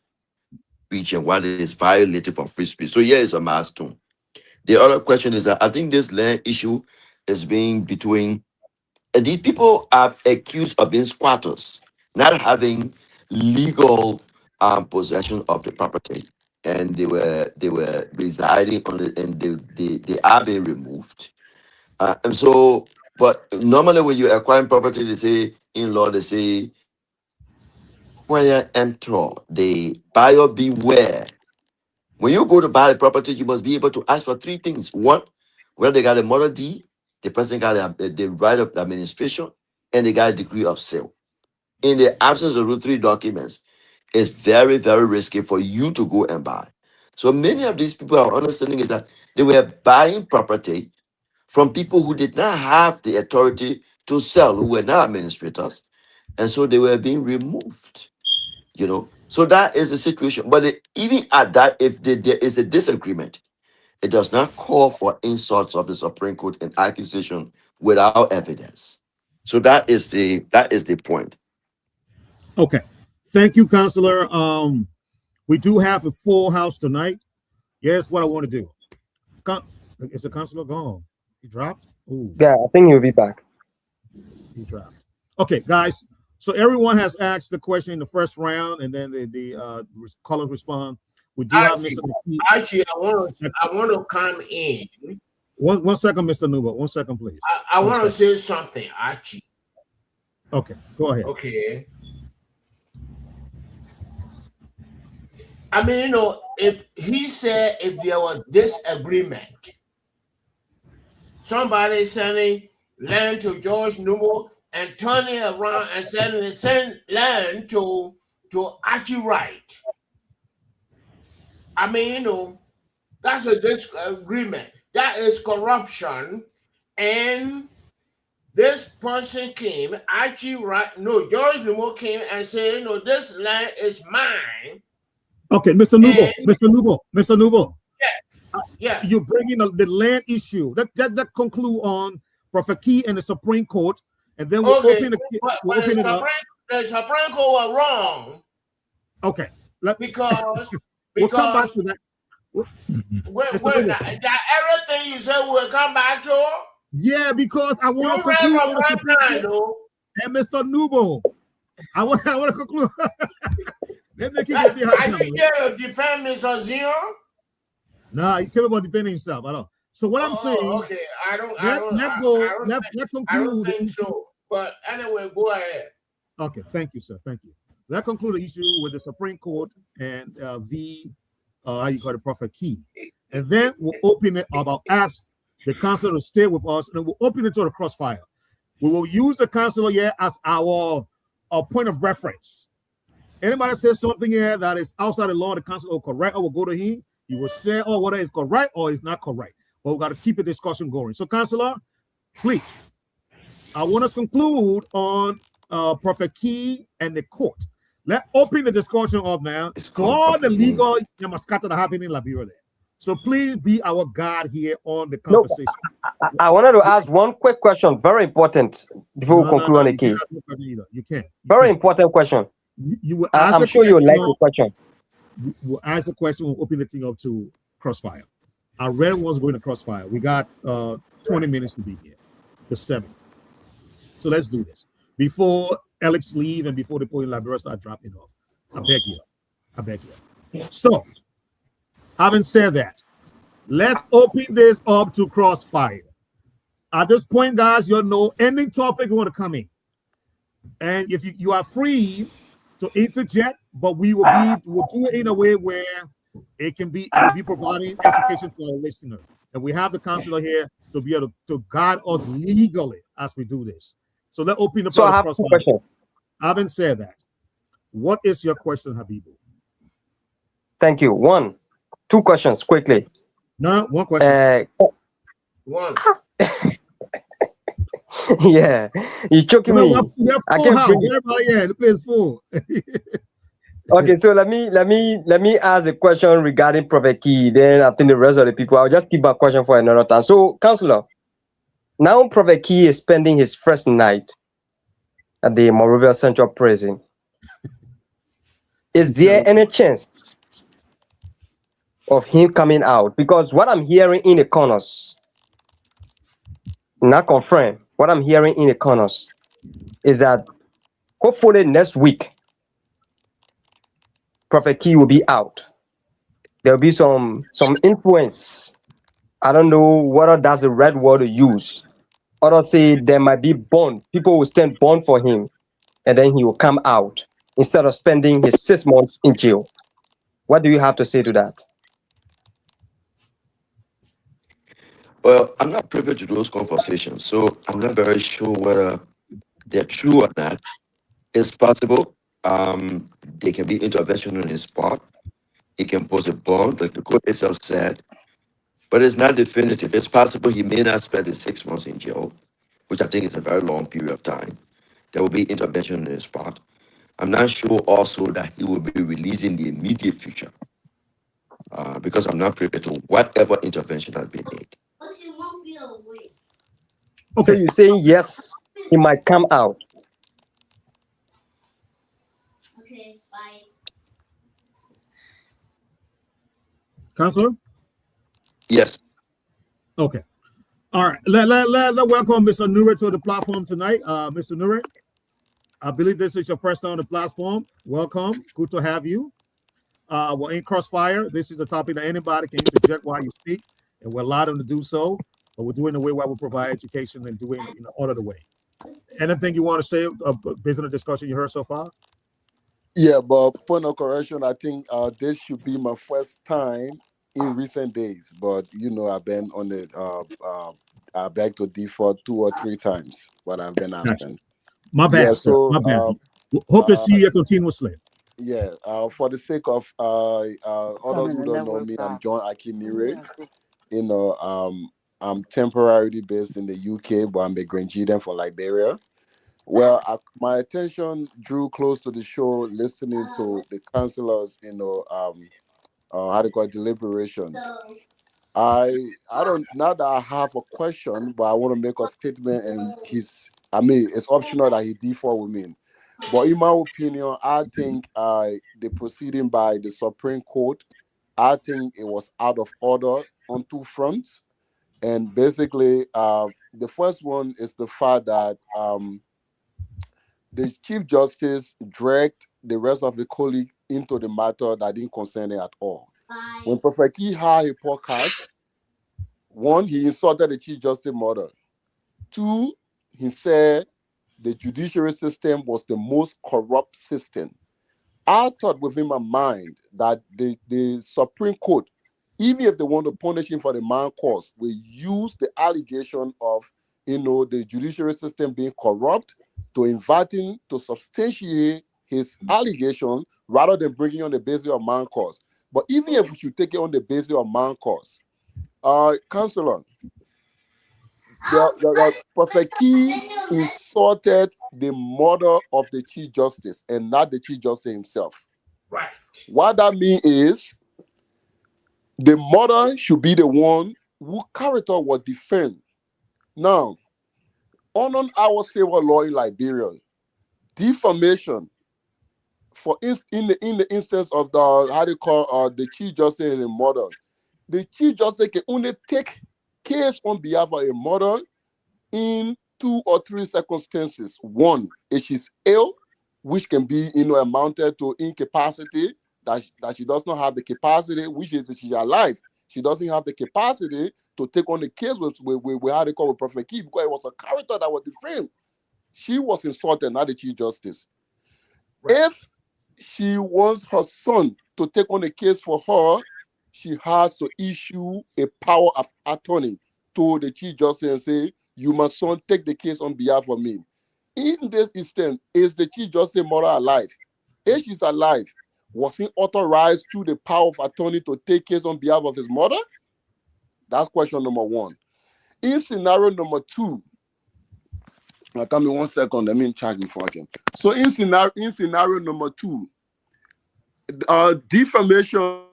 speech and what is violative of free speech. So here is a milestone. The other question is that I think this land issue is being between these people are accused of being squatters, not having legal possession of the property, and they were residing on it, and they are being removed. And so, but normally when you acquire property, they say in law, they say, "Where enter the buyer beware." When you go to buy a property, you must be able to ask for three things. One, whether they got a mother deed, the person got the right of administration, and they got a degree of sale. In the absence of those three documents, It's very, very risky for you to go and buy. So many of these people, our understanding is that they were buying property from people who did not have the authority to sell, who were not administrators, and so they were being removed. So that is the situation. But even at that, if there is a disagreement, it does not call for insults of the Supreme Court and accusation without evidence. So that is the point. Okay. Thank you, Counselor. We do have a full house tonight. Here's what I want to do. Is the counselor gone? He dropped? Ooh. Yeah, I think he'll be back. He dropped. Okay, guys. So everyone has asked the question in the first round, and then the callers respond. We do have Mr. McKee. Archie, I want to come in. One second, Mr. Nuba. 1 second, please. I want to say something, Archie. Okay, go ahead. Okay. I mean, if he said if there was disagreement, somebody sending land to George Numo and turning around and send land to Archie Wright. I mean, that's a disagreement. That is corruption. And this person came, Archie Wright, George Numo came and said, this land is mine. Okay, Mr. Nubo. Yeah. You're bringing the land issue. That conclude on Prophet Key and the Supreme Court, and then we'll open it up. The Supreme Court was wrong. Okay. Because we'll come back to that. Everything you said we'll come back to. Yeah, because I want to conclude on the Supreme Court. And Mr. Nubo, I want to conclude. Are you here to defend Mr. Zion? Nah, he's capable of defending himself. I don't. So what I'm saying. Okay, I don't think so. But anyway, go ahead. Okay, thank you, sir. Thank you. That concludes the issue with the Supreme Court and Prophet Key. And then we'll open it up. I'll ask the counselor to stay with us, and we'll open it to the crossfire. We will use the counselor here as our point of reference. Anybody says something here that is outside the law, the counselor will correct, or will go to him. He will say, whether it's correct or it's not correct. But we've got to keep the discussion going. So, counselor, please, I want us to conclude on Prophet Key and the court. Let's open the discussion up now to all the legal yamascata that happen in Liberia there. So please be our guide here on the conversation. I wanted to ask one quick question, very important, before we conclude on the case. You can't. Very important question. I'm sure you will like the question. We'll ask the question. We'll open the thing up to crossfire. Our red one's going to crossfire. We got 20 minutes to be here. The 7th. So let's do this. Before Alex leave and before the point Liberia start dropping off. I beg you. So, having said that, let's open this up to crossfire. At this point, guys, you know any topic you want to come in. And if you are free to interject, but we'll do it in a way where it will be providing education to our listener. And we have the counselor here to be able to guide us legally as we do this. So let's open the I have 2 questions. Having said that, what is your question, Habibu? Thank you. 2 questions quickly. No, 1 question. One. Yeah, you're choking me. I can't bring everybody. Yeah, the place is full. Okay, so let me ask a question regarding Prophet Key. Then I think the rest of the people, I'll just keep my question for another time. So, counselor, now Prophet Key is spending his first night at the Monrovia Central Prison. Is there any chance of him coming out? Because what I'm hearing in the corners, not confirmed, what I'm hearing in the corners is that hopefully next week, Prophet Key will be out. There'll be some influence. I don't know whether that's the right word to use. Others say there might be bond. People will stand bond for him, and then he will come out instead of spending his 6 months in jail. What do you have to say to that? Well, I'm not privy to those conversations, so I'm not very sure whether they're true or not. It's possible. There can be intervention on the spot. He can pose a bond, like the court itself said, but it's not definitive. It's possible he may not spend the 6 months in jail, which I think is a very long period of time. There will be intervention on the spot. I'm not sure also that he will be released in the immediate future because I'm not prepared to whatever intervention has been made. Okay. So you're saying yes, he might come out. Counselor? Yes. Okay. All right. Let welcome Mr. Nure to the platform tonight. Mr. Nure, I believe this is your first time on the platform. Welcome. Good to have you. We're in Crossfire. This is a topic that anybody can interject while you speak, and we're allowed them to do so, but we're doing it in a way where we provide education and doing it in an orderly way. Anything you want to say based on the discussion you heard so far? Yeah, but point of correction, I think this should be my first time in recent days. But I've been on the back to default 2 or 3 times. What I've been asking. My bad, Yeah, sir. so My bad. Hope to see you continuously. Yeah, for the sake of others who don't know me, I'm John Akinire. I'm temporarily based in the UK, but I'm a GEDEH for Liberia. Well, my attention drew close to the show, listening to the counselors, how they call it, deliberation. I don't, not that I have a question, but I want to make a statement, and it's optional that he default with me. But in my opinion, I think the proceeding by the Supreme Court, I think it was out of order on 2 fronts. And basically, the first one is the fact that the Chief Justice dragged the rest of the colleague into the matter that didn't concern it at all. When Prophet Key had a podcast, 1, he insulted the Chief Justice mother. 2, he said the judiciary system was the most corrupt system. I thought within my mind that the Supreme Court, even if they want to punish him for the man cause, will use the allegation of the judiciary system being corrupt to invite him to substantiate his allegation rather than bringing on the basis of man cause. But even if we should take it on the basis of man cause, Counselor, the Prophet Key insulted the mother of the Chief Justice and not the Chief Justice himself. Right. What that means is the mother should be the one whose character will defend. Now, on our civil law in Liberia, defamation, in the instance of the Chief Justice and the mother, the Chief Justice can only take case on behalf of a mother in 2 or 3 circumstances. 1, if she's ill, which can be amounted to incapacity, that she does not have the capacity, which is if she's alive, she doesn't have the capacity to take on the case with how they call with Prophet Key, because it was a character that was defamed. She was insulted, not the Chief Justice. Right. If she wants her son to take on the case for her, she has to issue a power of attorney to the Chief Justice and say, "You, my son, take the case on behalf of me." In this instance, is the Chief Justice mother alive? If she's alive, was he authorized through the power of attorney to take case on behalf of his mother? That's question number 1. In scenario number 2, now come in 1 second, let me charge before I can. So in scenario number 2, defamation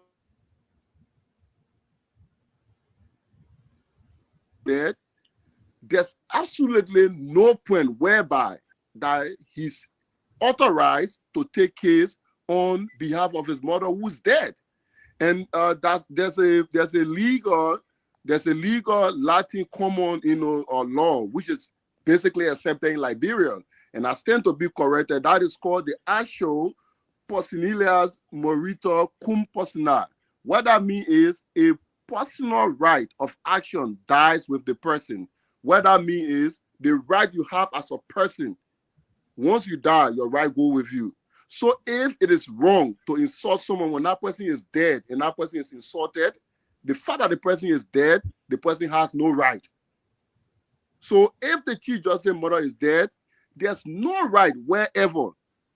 that there's absolutely no point whereby that he's authorized to take case on behalf of his mother who's dead. And there's a legal Latin common law which is basically accepted in Liberia, and I stand to be corrected. That is called the Actio Personalias Morita Cum Persona. What that means is a personal right of action dies with the person. What that means is the right you have as a person, once you die, your right go with you. So if it is wrong to insult someone when that person is dead and that person is insulted, the fact that the person is dead, the person has no right. So if the Chief Justice mother is dead, there's no right wherever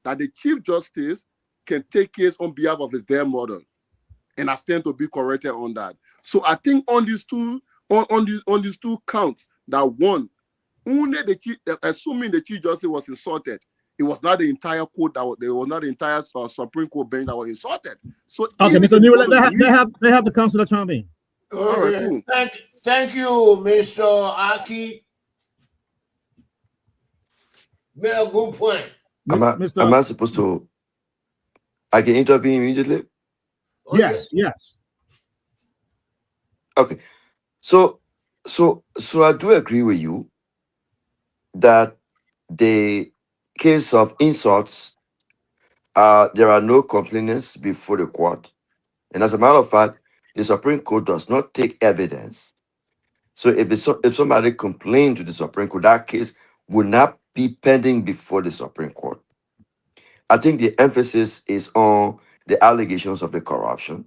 that the Chief Justice can take case on behalf of his dear mother, and I stand to be corrected on that. So I think on these two counts, that one, only the chief, assuming the Chief Justice was insulted, it was not the entire court there was not the entire Supreme Court bench that was insulted. So okay, Mr. Nero, they have the councilor chime in. Okay. All right, cool. Thank you, Mr. ARCHIE. Made a good point. Am I supposed to? I can intervene immediately. Yes, yes. Okay, so I do agree with you that the case of insults, there are no complainants before the court, and as a matter of fact, the Supreme Court does not take evidence. So if somebody complained to the Supreme Court, that case would not be pending before the Supreme Court. I think the emphasis is on the allegations of the corruption,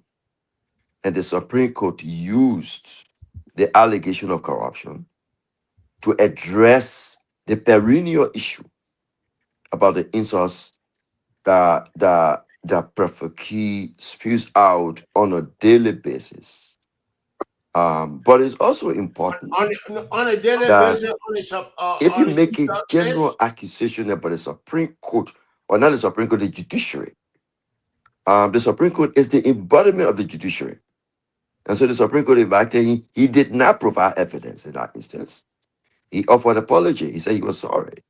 and the Supreme Court used the allegation of corruption to address the perennial issue about the insults that Prophet Key spews out on a daily basis. But it's also important on a daily that basis. if you make a general accusation about the Supreme Court, or not the Supreme Court, the judiciary, the Supreme Court is the embodiment of the judiciary. And so the Supreme Court invited him. He did not provide evidence in that instance. He offered apology. He said he was sorry.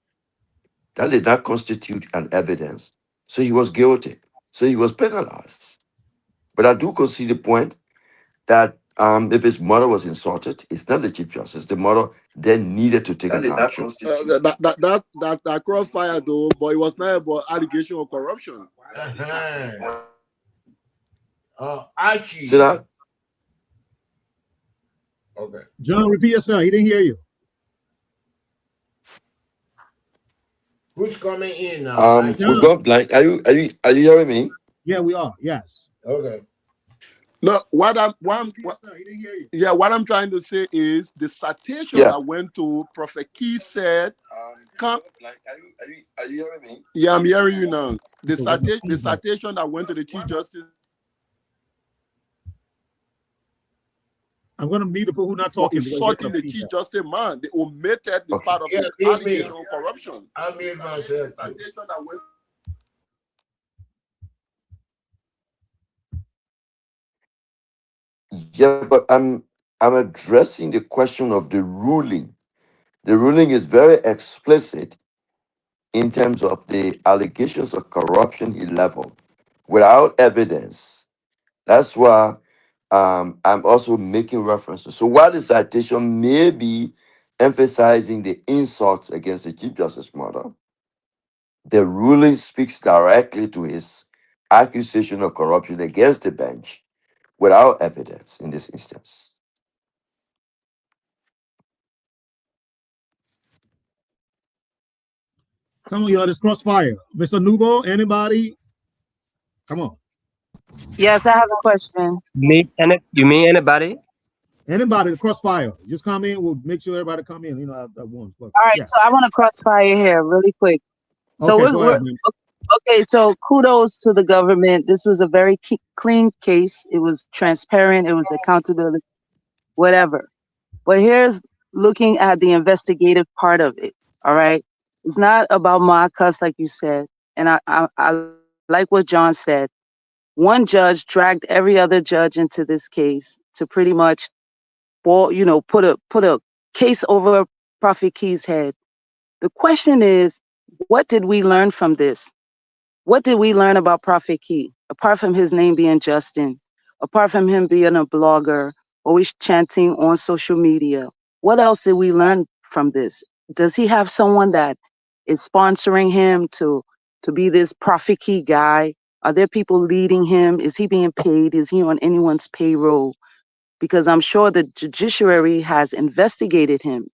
That did not constitute an evidence. So he was guilty. So he was penalized. But I do concede the point that if his mother was insulted, it's not the Chief Justice. The mother then needed to take an action. That crossfire though, but it was not about allegation of corruption. ARCHIE. See that? Okay. John, repeat yourself. He didn't hear you. Who's coming in now? We've got like, are you hearing me? Yeah, we are. Yes. Okay. No, what I'm trying to say is the citation that went to Prophet Key said, "Come." Like, are you hearing me? Yeah, I'm hearing you now. The citation that went to the Chief Justice. I'm going to mute the people who are not talking. Insulting the Chief Justice, man. They omitted the part of the allegation of corruption. I made myself. Yeah, but I'm addressing the question of the ruling. The ruling is very explicit in terms of the allegations of corruption he leveled without evidence. That's why I'm also making references. So while the citation may be emphasizing the insults against the Chief Justice mother, the ruling speaks directly to his accusation of corruption against the bench without evidence in this instance. Come on, y'all. This crossfire. Mr. Nubo, anybody? Come on. Yes, I have a question. You mean anybody? Anybody, the crossfire. Just come in. We'll make sure everybody come in, at once. But, all right, so I want to crossfire here really quick. So okay, okay, so kudos to the government. This was a very clean case. It was transparent. It was accountability, whatever. But here's looking at the investigative part of it. All right. It's not about Marcus, like you said. And I like what John said. One judge dragged every other judge into this case to pretty much, put a case over Prophet Key's head. The question is, what did we learn from this? What did we learn about Prophet Key, apart from his name being Justin, apart from him being a blogger, always chanting on social media? What else did we learn from this? Does he have someone that is sponsoring him to be this Prophet Key guy? Are there people leading him? Is he being paid? Is he on anyone's payroll? Because I'm sure the judiciary has investigated him.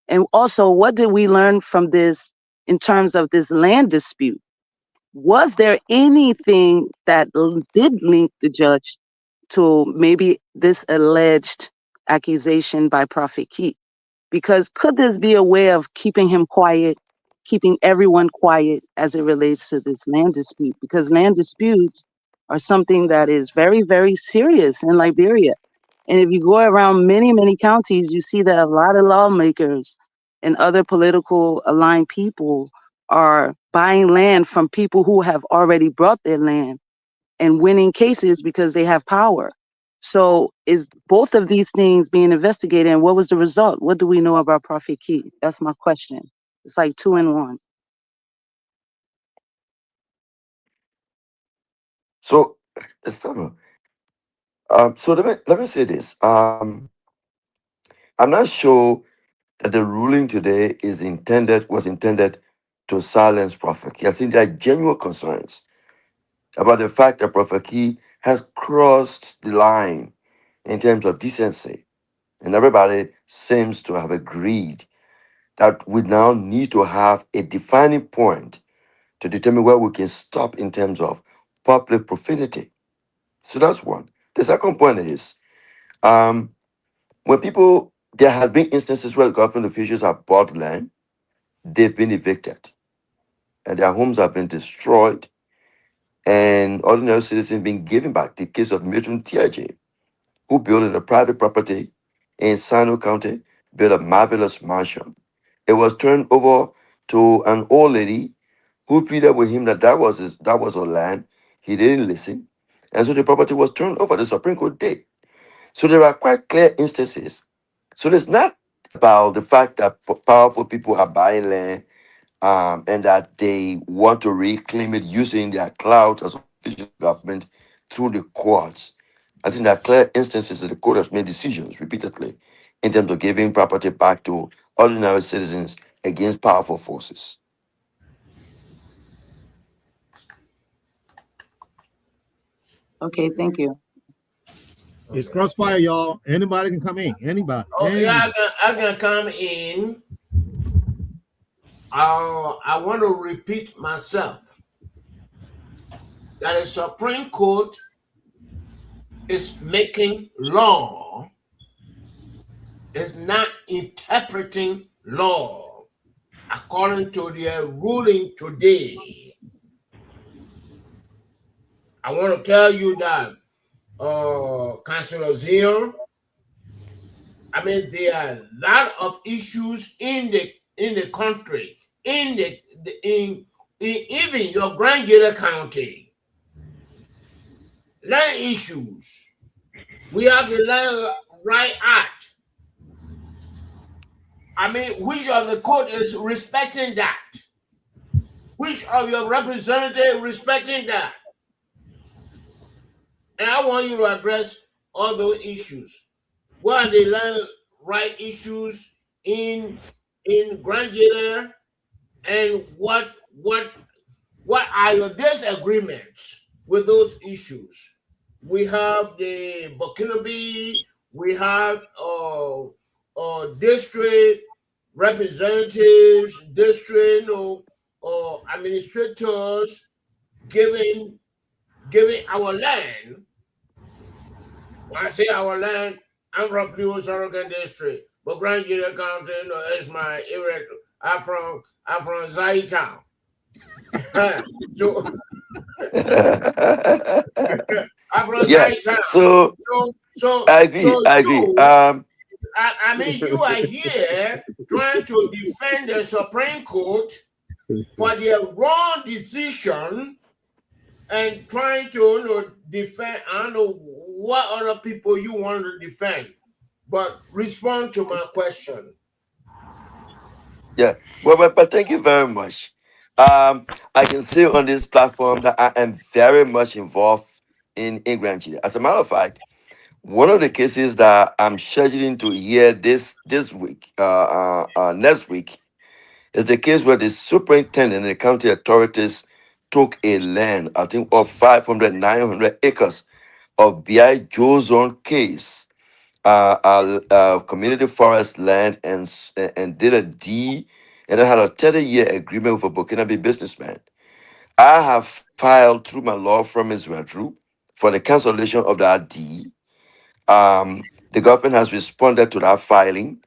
And also, what did we learn from this in terms of this land dispute? Was there anything that did link the judge to maybe this alleged accusation by Prophet Key? Because could this be a way of keeping him quiet, keeping everyone quiet as it relates to this land dispute, because land disputes are something that is very, very serious in Liberia. And if you go around many, many counties, you see that a lot of lawmakers and other political aligned people are buying land from people who have already brought their land and winning cases because they have power. So is both of these things being investigated, and what was the result? What do we know about Prophet Key? That's my question. It's like two in one. So, Esther, so let me say this. I'm not sure that the ruling today was intended to silence Prophet Key. I think there are genuine concerns about the fact that Prophet Key has crossed the line in terms of decency. And everybody seems to have agreed that we now need to have a defining point to determine where we can stop in terms of public profanity. So that's one. The second point is when people, there have been instances where government officials have bought land, they've been evicted, and their homes have been destroyed, and ordinary citizens being given back. The case of Milton TIJ, who built in a private property in Sino County, built a marvelous mansion. It was turned over to an old lady who pleaded with him that that was her land. He didn't listen, and so the property was turned over. The Supreme Court did. So there are quite clear instances. So it's not about the fact that powerful people are buying land and that they want to reclaim it using their clout as official government through the courts. I think there are clear instances that the court has made decisions repeatedly in terms of giving property back to ordinary citizens against powerful forces. Okay, thank you. It's crossfire, y'all. Anybody can come in. Anybody. Oh yeah, Anybody. I can come in. I want to repeat myself that the Supreme Court is making law, is not interpreting law according to their ruling today. I want to tell you that Councilor Zion, I mean, there are a lot of issues in the country, in even your Grand GEDEH County, land issues. We have the Land Right Act. I mean, which of the court is respecting that? Which of your representatives respecting that? And I want you to address all those issues. What are the land right issues in Grand GEDEH, and what are your disagreements with those issues? We have the Burkinabe, we have district representatives, district or administrators giving our land. When I say our land, I'm from Pure Sorokan District, but Grand GEDEH County, is my area. I'm from Zai Town. So I'm from Yeah. Zai Town. So I agree. I agree. I mean, you are here trying to defend the Supreme Court for their wrong decision and trying to defend. I don't know what other people you want to defend, but respond to my question. Yeah. Well, but thank you very much. I can see on this platform that I am very much involved in Grand GEDEH. As a matter of fact, one of the cases that I'm scheduling to hear this week, next week, is the case where the superintendent and the county authorities took a land, I think, of 500, 900 acres of B.I. Joe Zone case, community forest land, and did a deed, and I had a 30-year agreement with a Burkinabe businessman. I have filed through my law firm Israel Group for the cancellation of that deed. The government has responded to that filing.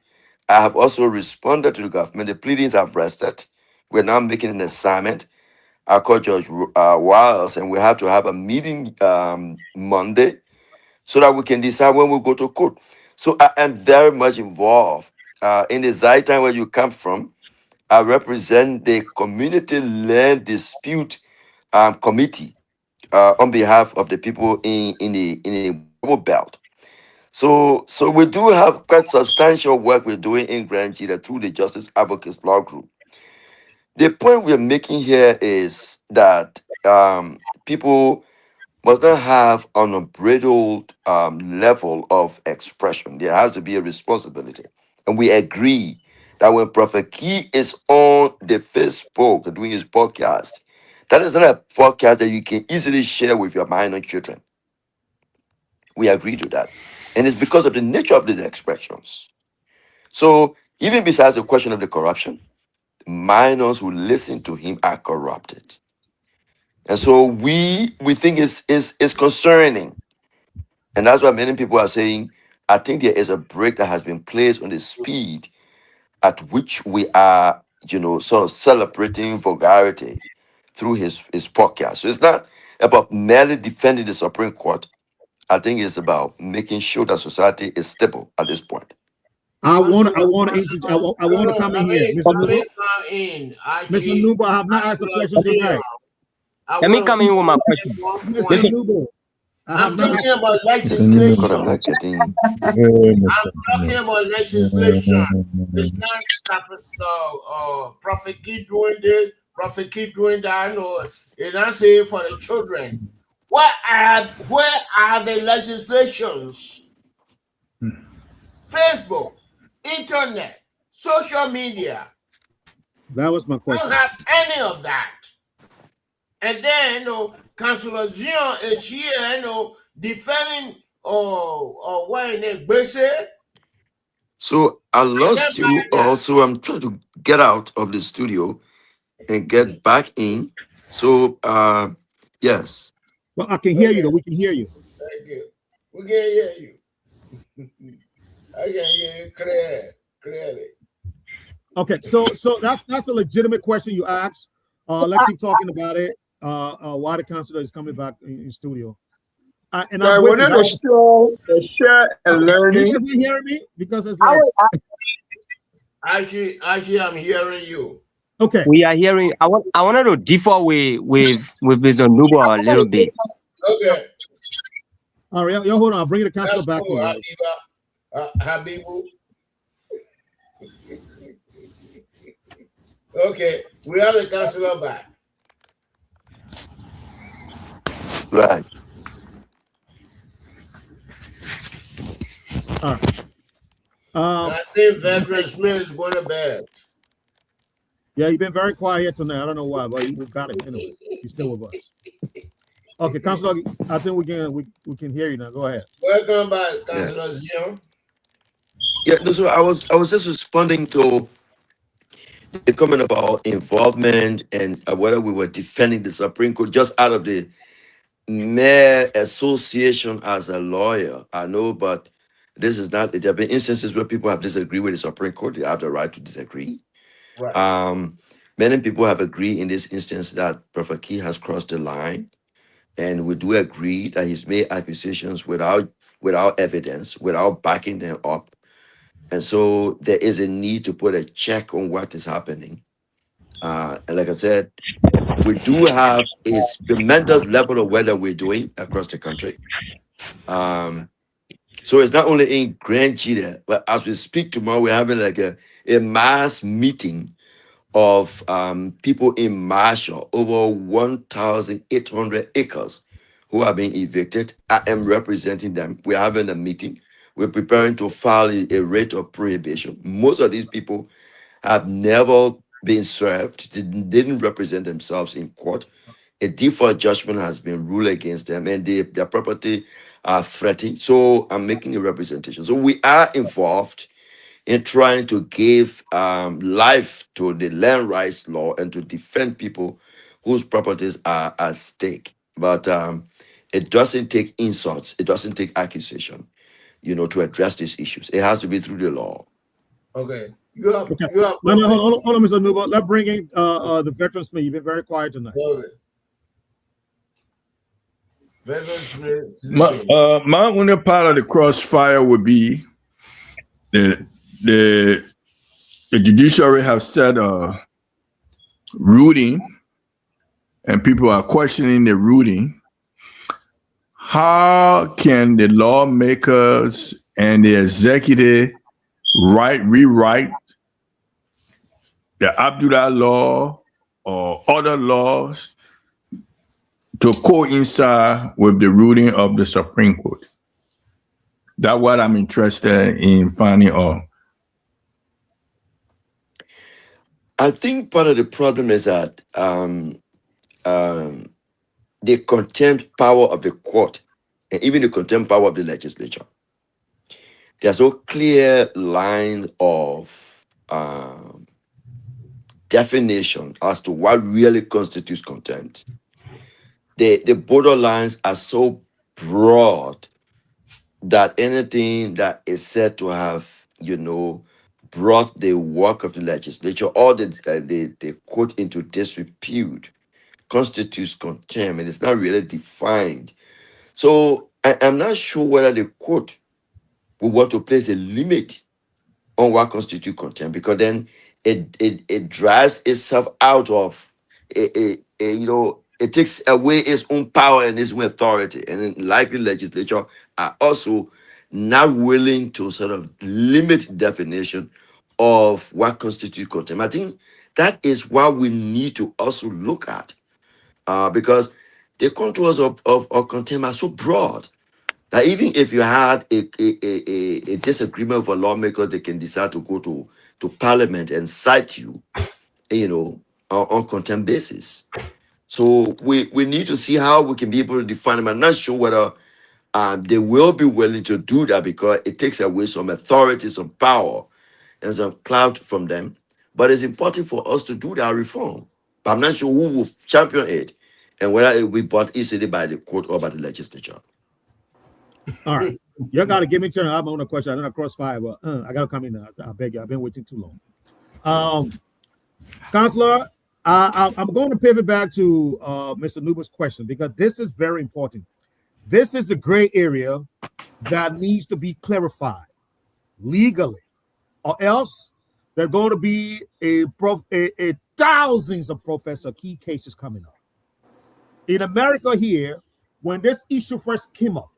I have also responded to the government. The pleadings have rested we're now making an assignment. I called Judge Wiles, and we have to have a meeting Monday so that we can decide when we go to court. So I am very much involved in the Zaitan where you come from. I represent the Community Land Dispute Committee on behalf of the people in the Bible Belt. So we do have quite substantial work we're doing in Grand Gita through the Justice Advocates Law Group. The point we're making here is that people must not have an unbridled level of expression. There has to be a responsibility. And we agree that when Prophet Key is on the Facebook doing his podcast, that is not a podcast that you can easily share with your minor children. We agree to that. And it's because of the nature of these expressions. So even besides the question of the corruption, minors who listen to him are corrupted. And so we think it's concerning. And that's why many people are saying, I think there is a break that has been placed on the speed at which we are, sort of celebrating vulgarity through his podcast. So it's not about merely defending the Supreme Court. I think it's about making sure that society is stable at this point. I want to come in here, Mr. Nuba. Mr. Nuba, I have not asked a question tonight. Let me come in with my question. Mr. Nuba, I'm talking about legislation. I'm not getting. I'm talking about legislation. It's not Prophet Kid doing this, Prophet Kid doing that. No, it's not saying for the children. Where are the legislations? Facebook, internet, social media. That was my question. I don't have any of that. And then, Councillor Zion is here, defending what in it, So I lost you also. I'm trying to get out of the studio and get back in. So yes. Well, I can hear you though. We can hear you. Thank you. We can hear you. I can hear you clearly. Okay, so that's a legitimate question you asked. Let's keep talking about it. Why the counselor is coming back in studio. And I wanted to share a learning. You guys not hearing me? Because it's like Actually, I'm hearing you. Okay. We are hearing. I wanted to differ with Mr. Nuba a little bit. Okay. All right, yo, hold on. I'll bring the counselor back cool, in. Habibu. Okay, we have the counselor back. Right. All right. I think Veteran Smith is going to bed. Yeah, he's been very quiet tonight. I don't know why, but we got him anyway. He's still with us. Okay, Councilor, I think we can hear you now. Go ahead. Welcome back, Councilor Zion. Yeah, no, so I was just responding to the comment about involvement and whether we were defending the Supreme Court just out of the mere association as a lawyer. I know, but this is not. There have been instances where people have disagreed with the Supreme Court. They have the right to disagree. Right. Many people have agreed in this instance that Prophet Key has crossed the line, and we do agree that he's made accusations without evidence, without backing them up. And so there is a need to put a check on what is happening. And like I said, we do have a tremendous level of weather we're doing across the country. So it's not only in Grand GEDEH, but as we speak tomorrow, we're having like a mass meeting of people in Marshall, over 1,800 acres who are being evicted. I am representing them. We're having a meeting. We're preparing to file a writ of prohibition. Most of these people have never been served, didn't represent themselves in court. A default judgment has been ruled against them, and their property are threatened. So I'm making a representation. So we are involved in trying to give life to the land rights law and to defend people whose properties are at stake. But it doesn't take insults, it doesn't take accusation, to address these issues. It has to be through the law. Okay. You have Okay. you have No, perfect. hold on, Mr. Nuba. Let's bring in the veteran Smith. You've been very quiet tonight. Veteran Smith My sleeping. my only part of the crossfire would be the the the judiciary have said ruling, and people are questioning the ruling. How can the lawmakers and the executive rewrite the Abdullah law or other laws to coincide with the ruling of the Supreme Court? That's what I'm interested in finding out. I think part of the problem is that um, the contempt power of the court and even the contempt power of the legislature. There's no clear lines of definition as to what really constitutes contempt. The borderlines are so broad that anything that is said to have, brought the work of the legislature or the court into disrepute constitutes contempt, and it's not really defined. So I'm not sure whether the court will want to place a limit on what constitutes contempt, because then it drives itself out of it takes away its own power and its own authority, and then likely legislature are also not willing to sort of limit definition of what constitutes contempt. I think that is what we need to also look at, because the contours of contempt are so broad. Now, even if you had a disagreement for lawmakers, they can decide to go to parliament and cite you, on contempt basis. So we need to see how we can be able to define them. I'm not sure whether they will be willing to do that, because it takes away some authority, some power, and some clout from them. But it's important for us to do that reform. But I'm not sure who will champion it and whether it will be brought easily by the court or by the legislature. All right. You got to give me a turn. I have my own question. I don't know crossfire, but I got to come in now. I beg you. I've been waiting too long. Counselor, I'm going to pivot back to Mr. Nuba's question, because this is very important. This is a gray area that needs to be clarified legally, or else there are going to be a thousands of Professor Key cases coming up. In America here, when this issue first came up,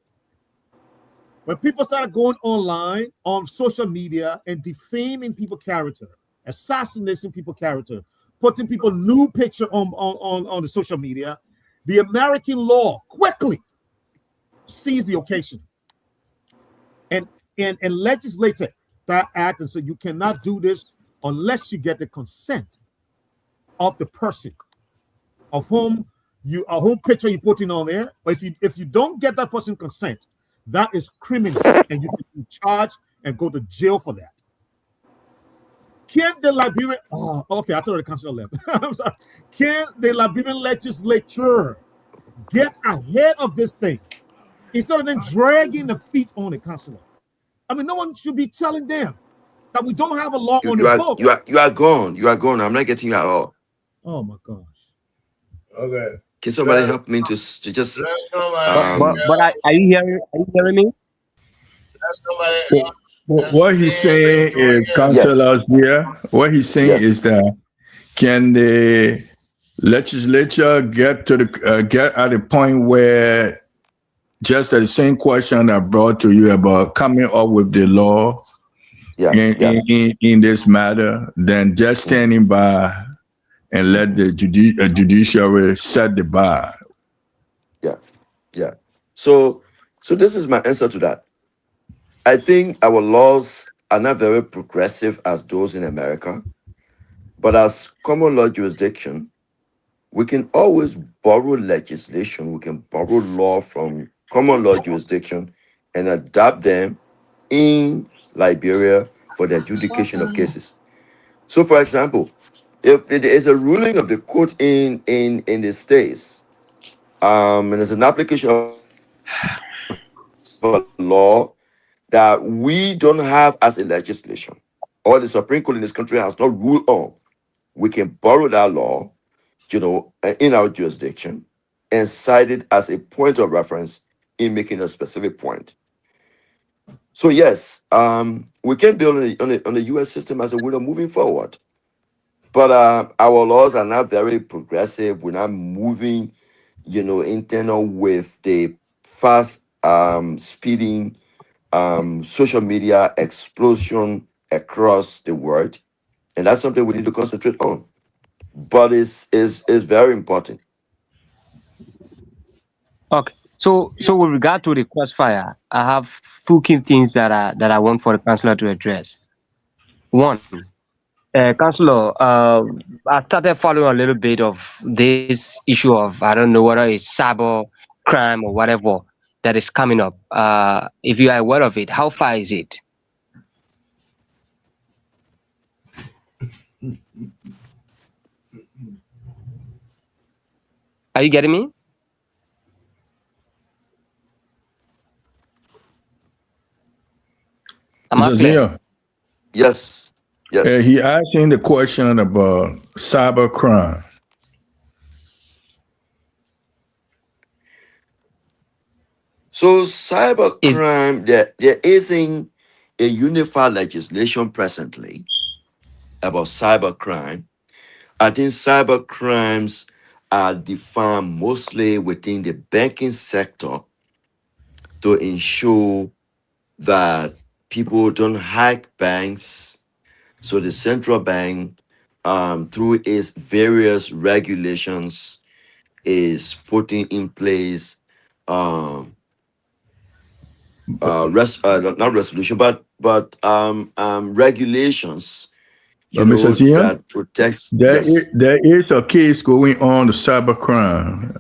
when people started going online on social media and defaming people's character, assassinating people's character, putting people new picture on the social media, the American law quickly seized the occasion and legislated that act and said you cannot do this unless you get the consent of the person of whom picture you're putting on there. But if you don't get that person consent, that is criminal, and you can be charged and go to jail for that. Can the Liberian? Oh, okay. I thought the council left. I'm sorry. Can the Liberian legislature get ahead of this thing instead of then dragging the feet on the council? I mean, no one should be telling them that we don't have a law on the book. You are gone. You are gone. I'm not getting you at all. Oh my gosh. Okay. Can somebody help me to just? But are you hearing? Are you hearing me? What he's saying is, councillors here, what he's saying is that can the legislature get to get at a point where just the same question I brought to you about coming up with the law in this matter, than just standing by and let the judiciary set the bar? Yeah. So this is my answer to that. I think our laws are not very progressive as those in America, but as common law jurisdiction, we can always borrow legislation. We can borrow law from common law jurisdiction and adapt them in Liberia for the adjudication of cases. So, for example, if there is a ruling of the court in the states, and there's an application of a law that we don't have as a legislation, or the Supreme Court in this country has not ruled on, we can borrow that law, in our jurisdiction and cite it as a point of reference in making a specific point. So yes, we can build on the U.S. system as a way of moving forward. But our laws are not very progressive. We're not moving, internal with the fast speeding social media explosion across the world. And that's something we need to concentrate on. But it's very important. Okay. So with regard to the crossfire, I have two key things that I want for the councillor to address. One, councillor, I started following a little bit of this issue of, I don't know whether it's cyber crime or whatever that is coming up. If you are aware of it, how far is it? Are you getting me? Am I Mr. clear? Zia, Yes. Yes. he asking the question about cyber crime. So cybercrime, there isn't a unified legislation presently about cybercrime. I think cybercrimes are defined mostly within the banking sector to ensure that people don't hack banks. So the central bank, through its various regulations, is putting in place not resolution, but regulations, But Mr. Zia, that protects. there Yes. is a case going on, the cyber crime.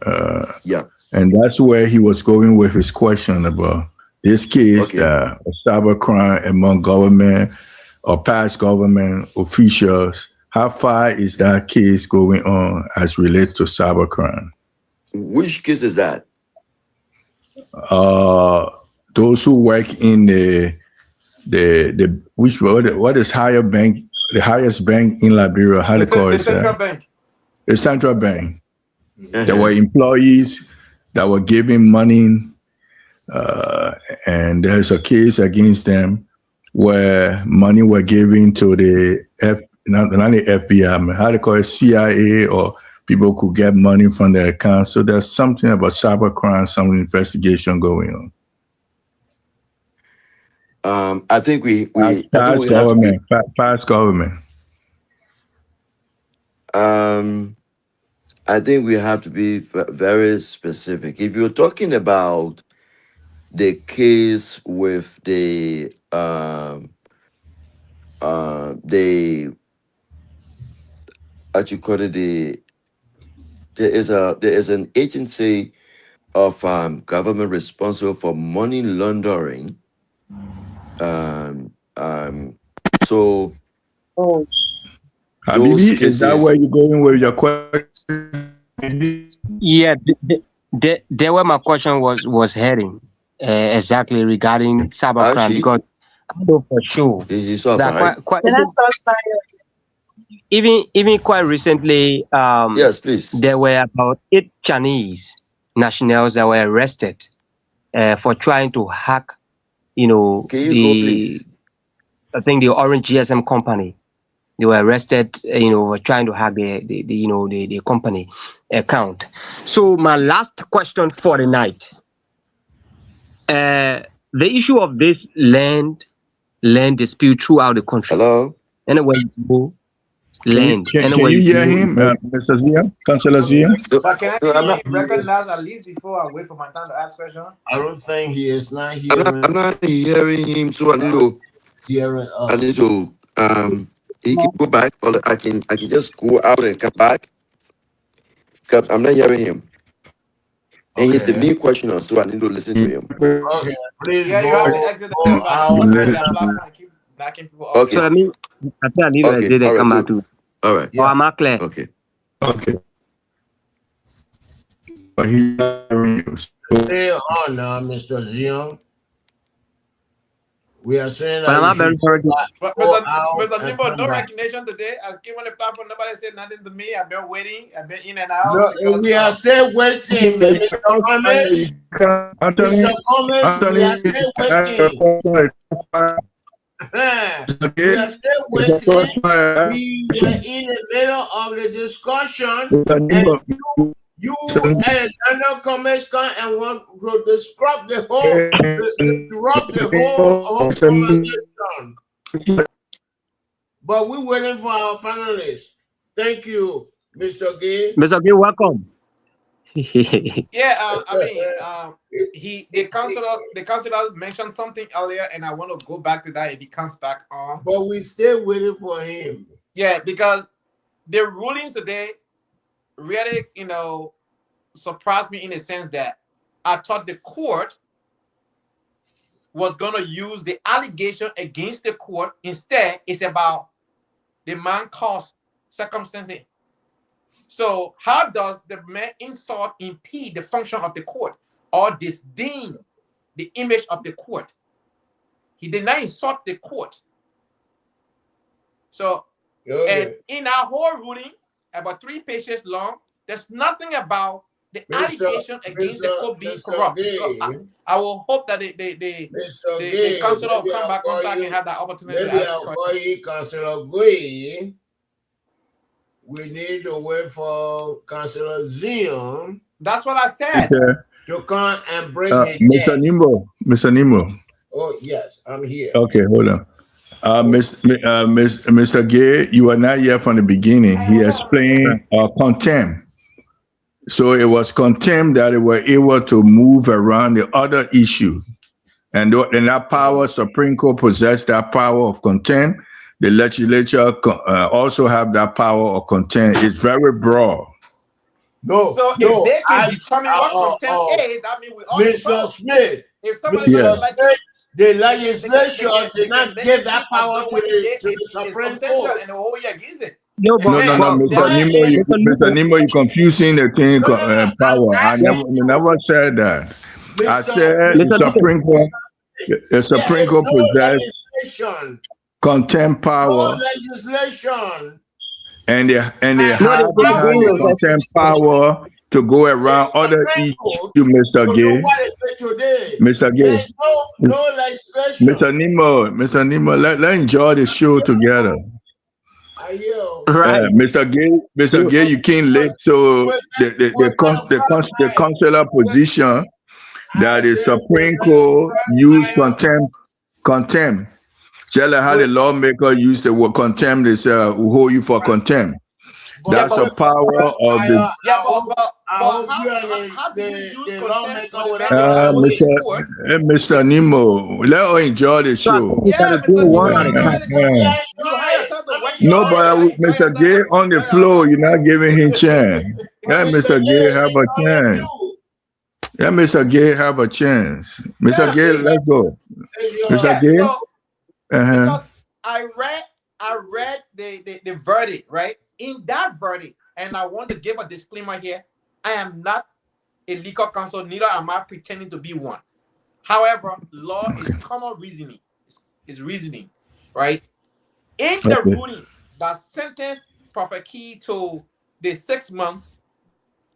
Yeah. And that's where he was going with his question about this case Okay. that cyber crime among government or past government officials. How far is that case going on as relates to cyber crime? Which case is that? Those who work in the what is higher bank, the highest bank in Liberia? How they call it? Central Bank. The central bank. Uh-huh. There were employees that were giving money, and there's a case against them where money were given to the not the FBI, how they call it, CIA, or people could get money from their accounts. So there's something about cybercrime, some investigation going on. I think we Past have to be. Past government. I think we have to be very specific. If you're talking about the case with the what you call it, there is an agency of government responsible for money laundering. So Habibi, is that where you're going with your question? Yeah, there where my question was heading, exactly regarding cybercrime, because I know for sure that quite even quite recently, yes, please, there were about 8 Chinese nationals that were arrested for trying to hack, Can you go, please? I think the Orange GSM company. They were arrested, for trying to hack the company account. So my last question for the night, the issue of this land dispute throughout the country. Hello. Anyway, you go, land. Can you hear him, Mr. Zia, Councillor Zia? But can I be recognized at least before I wait for my time to ask question? I don't think he is not hearing. I'm not hearing him, so I need to hearing us. I need to he can go back, or I can just go out and come back. Because I'm not hearing him. And he's the main questioner, so I need to listen to him. Okay, please Yeah, you have to exit the platform and keep backing people up. Okay. So I think I need to exit and come back to. All right. Or am I clear? Okay. Okay. But he's hearing you. Stay on now, Mr. Zion. We are saying But that I'm you not very should sorry. go out Mr. and Nimbo, come no back. recognition today. I came on the platform. Nobody said nothing to me. I've been waiting. I've been in and out No, because we are still waiting, Mr. Thomas. Mr. Thomas, we are still waiting. We are still waiting. We were in the middle of the discussion, and you Alexander Thomas come and want to disrupt the whole conversation. But we're waiting for our panelists. Thank you, Mr. Gay. Mr. Gay, welcome. yeah, I mean, the counselor mentioned something earlier, and I want to go back to that if he comes back on. But we still waiting for him. Yeah, because the ruling today really, surprised me in the sense that I thought the court was going to use the allegation against the court. Instead, it's about the man caused circumstances. So how does the man insult impede the function of the court or disdain the image of the court? He did not insult the court. So, and in our whole ruling, about 3 pages long, there's nothing about the allegation against the court being corrupt. So I will hope that the counselor will come back on so I can have that opportunity to Maybe ask I'll questions. call you Councillor Gui. We need to wait for Councillor Zion. That's what I said. To come and bring his Mr. Nimbo. Oh, yes, I'm here. Okay, hold on. Mr. Gay, you were not here from the beginning. He explained contempt. So it was contempt that they were able to move around the other issue. And that power, Supreme Court possessed that power of contempt. The legislature also have that power of contempt. It's very broad. So if they can determine what contempt is, that means we all Mr. Smith. If somebody the legislature did not give that power to the Supreme Court. And the whole year gives it. No, Mr. Nimbo, you're confusing the thing power. I never said that. I said the Supreme Court. The Supreme Court possessed contempt power. No legislation. And they have the contempt power to go around other issues, Mr. Gay. Mr. Gay. There's no legislation. Mr. Nimmo, let's enjoy the show together. Right. Mr. Gay, you came late, so the consular position that the Supreme Court used contempt. Just like how the lawmaker used the word contempt, they say, who hold you for contempt. That's a power of the. Yeah, but how do you use contempt Mr. Nimmo, let us enjoy the show. No, but Mr. Gay on the floor, you're not giving him chance. Yeah, Mr. Gay have a chance. Yeah, Mr. Gay have a chance. Mr. Gay, let's go. Mr. Gay. Because I read the verdict, right? In that verdict, and I want to give a disclaimer here, I am not a legal counsel, neither am I pretending to be one. However, law is common reasoning. Is reasoning, right? In the ruling that sentenced Prophet Key to the 6 months,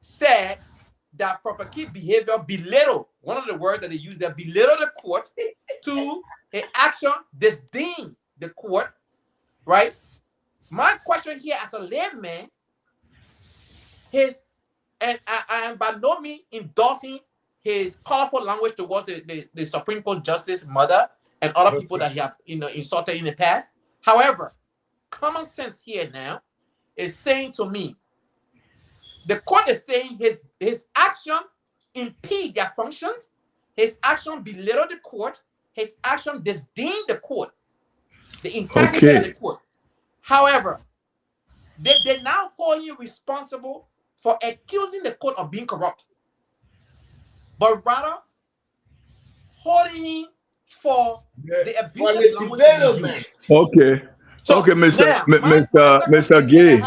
said that Prophet Key's behavior belittled, one of the words that they used there, belittled the court to an action disdain the court, right? My question here as a layman is, and I am by no means endorsing his colorful language towards the Supreme Court Justice Mother and other people that he has insulted in the past. However, common sense here now is saying to me, the court is saying his action impede their functions, his action belittle the court, his action disdain the court, the integrity of the court. However, they did not hold him responsible for accusing the court of being corrupt, but rather holding him for the abusive language. Okay. So okay, Mr. Now, Mr. Gay.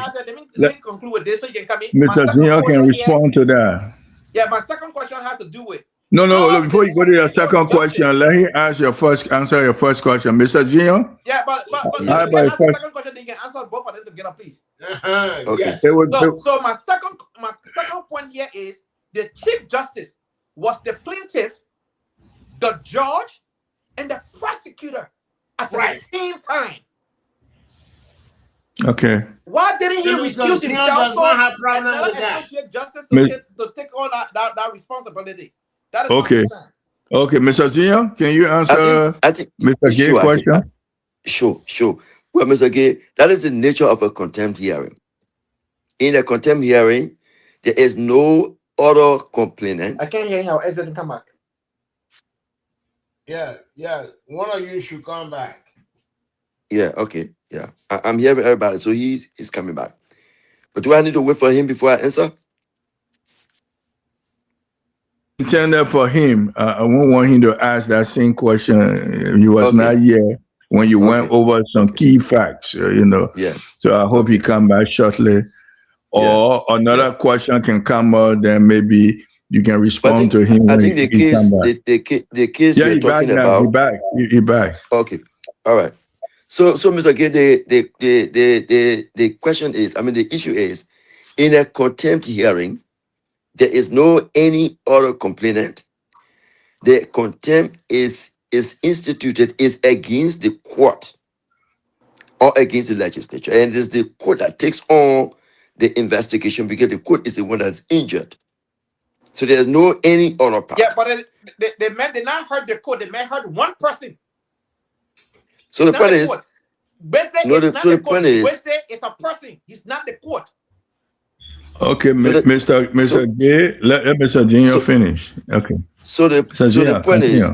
Let me conclude with this so you can come in. Mr. Zion can respond to that. Yeah, my second question has to do with No, look, before you go to your second question, let him answer your first question. Mr. Zion? Yeah, but How you can about answer the second question, then you can answer both of them together, please. Okay. Yes. So my second point here is the Chief Justice was the plaintiff, the judge, and the prosecutor at the same time. Okay. Why didn't he recuse himself so another associate justice to take on that responsibility? That is my concern. Okay, Mr. Zion, can you answer I think Mr. Gay's question? Sure. Well, Mr. Gay, that is the nature of a contempt hearing. In a contempt hearing, there is no other complainant. I can't hear how it didn't come back. Yeah. One of you should come back. Yeah, okay. Yeah. I'm hearing everybody, so he's coming back. But do I need to wait for him before I answer? Intended for him. I won't want him to ask that same question. He was not here when you went over some key facts, Yeah. So I hope he come back shortly. Or another question can come up, then maybe you can respond to him when he come back. The case we're talking about. He back. Okay. All right. So Mr. Gay, the question is, the issue is, in a contempt hearing, there is no any other complainant. The contempt is instituted is against the court or against the legislature, and it is the court that takes on the investigation because the court is the one that's injured. So there's no any other part. Yeah, but the man did not hurt the court. The man hurt one person. So the point is, the point is, it's a person. He's not the court. Okay, Mr. Gay, let Mr. Junior finish. Okay. So the point is,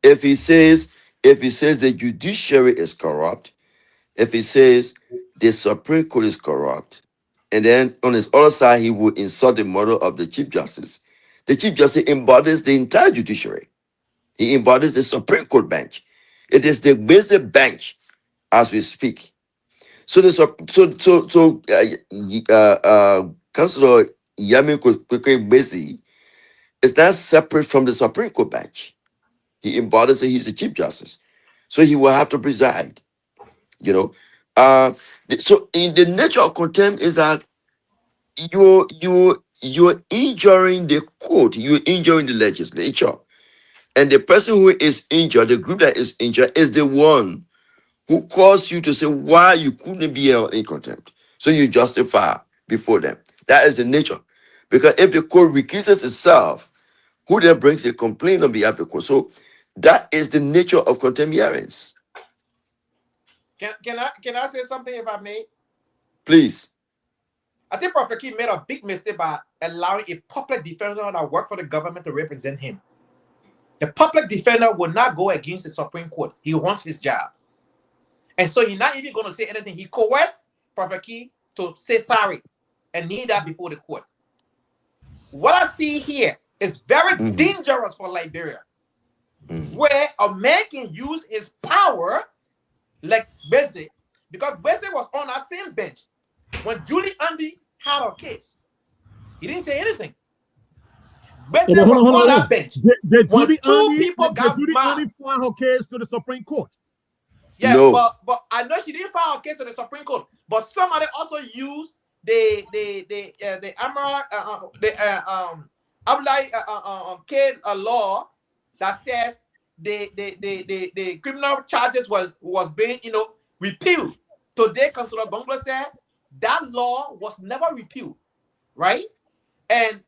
if he says the judiciary is corrupt, if he says the Supreme Court is corrupt, and then on his other side he would insult the mother of the Chief Justice. The Chief Justice embodies the entire judiciary. He embodies the Supreme Court bench. It is the basic bench as we speak. So Councilor Yami Kwekwe is not separate from the Supreme Court bench. He embodies it. He's the Chief Justice, so he will have to preside. So in the nature of contempt is that you're injuring the court, you're injuring the legislature, and the person who is injured, the group that is injured, is the one who caused you to say why you couldn't be held in contempt. So you justify before them. That is the nature. Because if the court recuses itself, who then brings a complaint on behalf of the court? So that is the nature of contempt hearings. Can I say something if I may? Please. I think Prophet Key made a big mistake by allowing a public defender that worked for the government to represent him. The public defender will not go against the Supreme Court. He wants his job. And so he's not even going to say anything. He coerced Prophet Key to say sorry and kneel that before the court. What I see here is very dangerous for Liberia, where a man can use his power like Beze, because Beze was on that same bench when Julie Andy had her case. He didn't say anything. Beze was on that bench. Did when Judy two Andy, people got Judy mad. Andy file her case to the Supreme Court? Yeah, no. but I know she didn't file a case to the Supreme Court. But somebody also used the law that says the criminal charges was being repealed. Today, Councilor Gonglo said that law was never repealed, right? And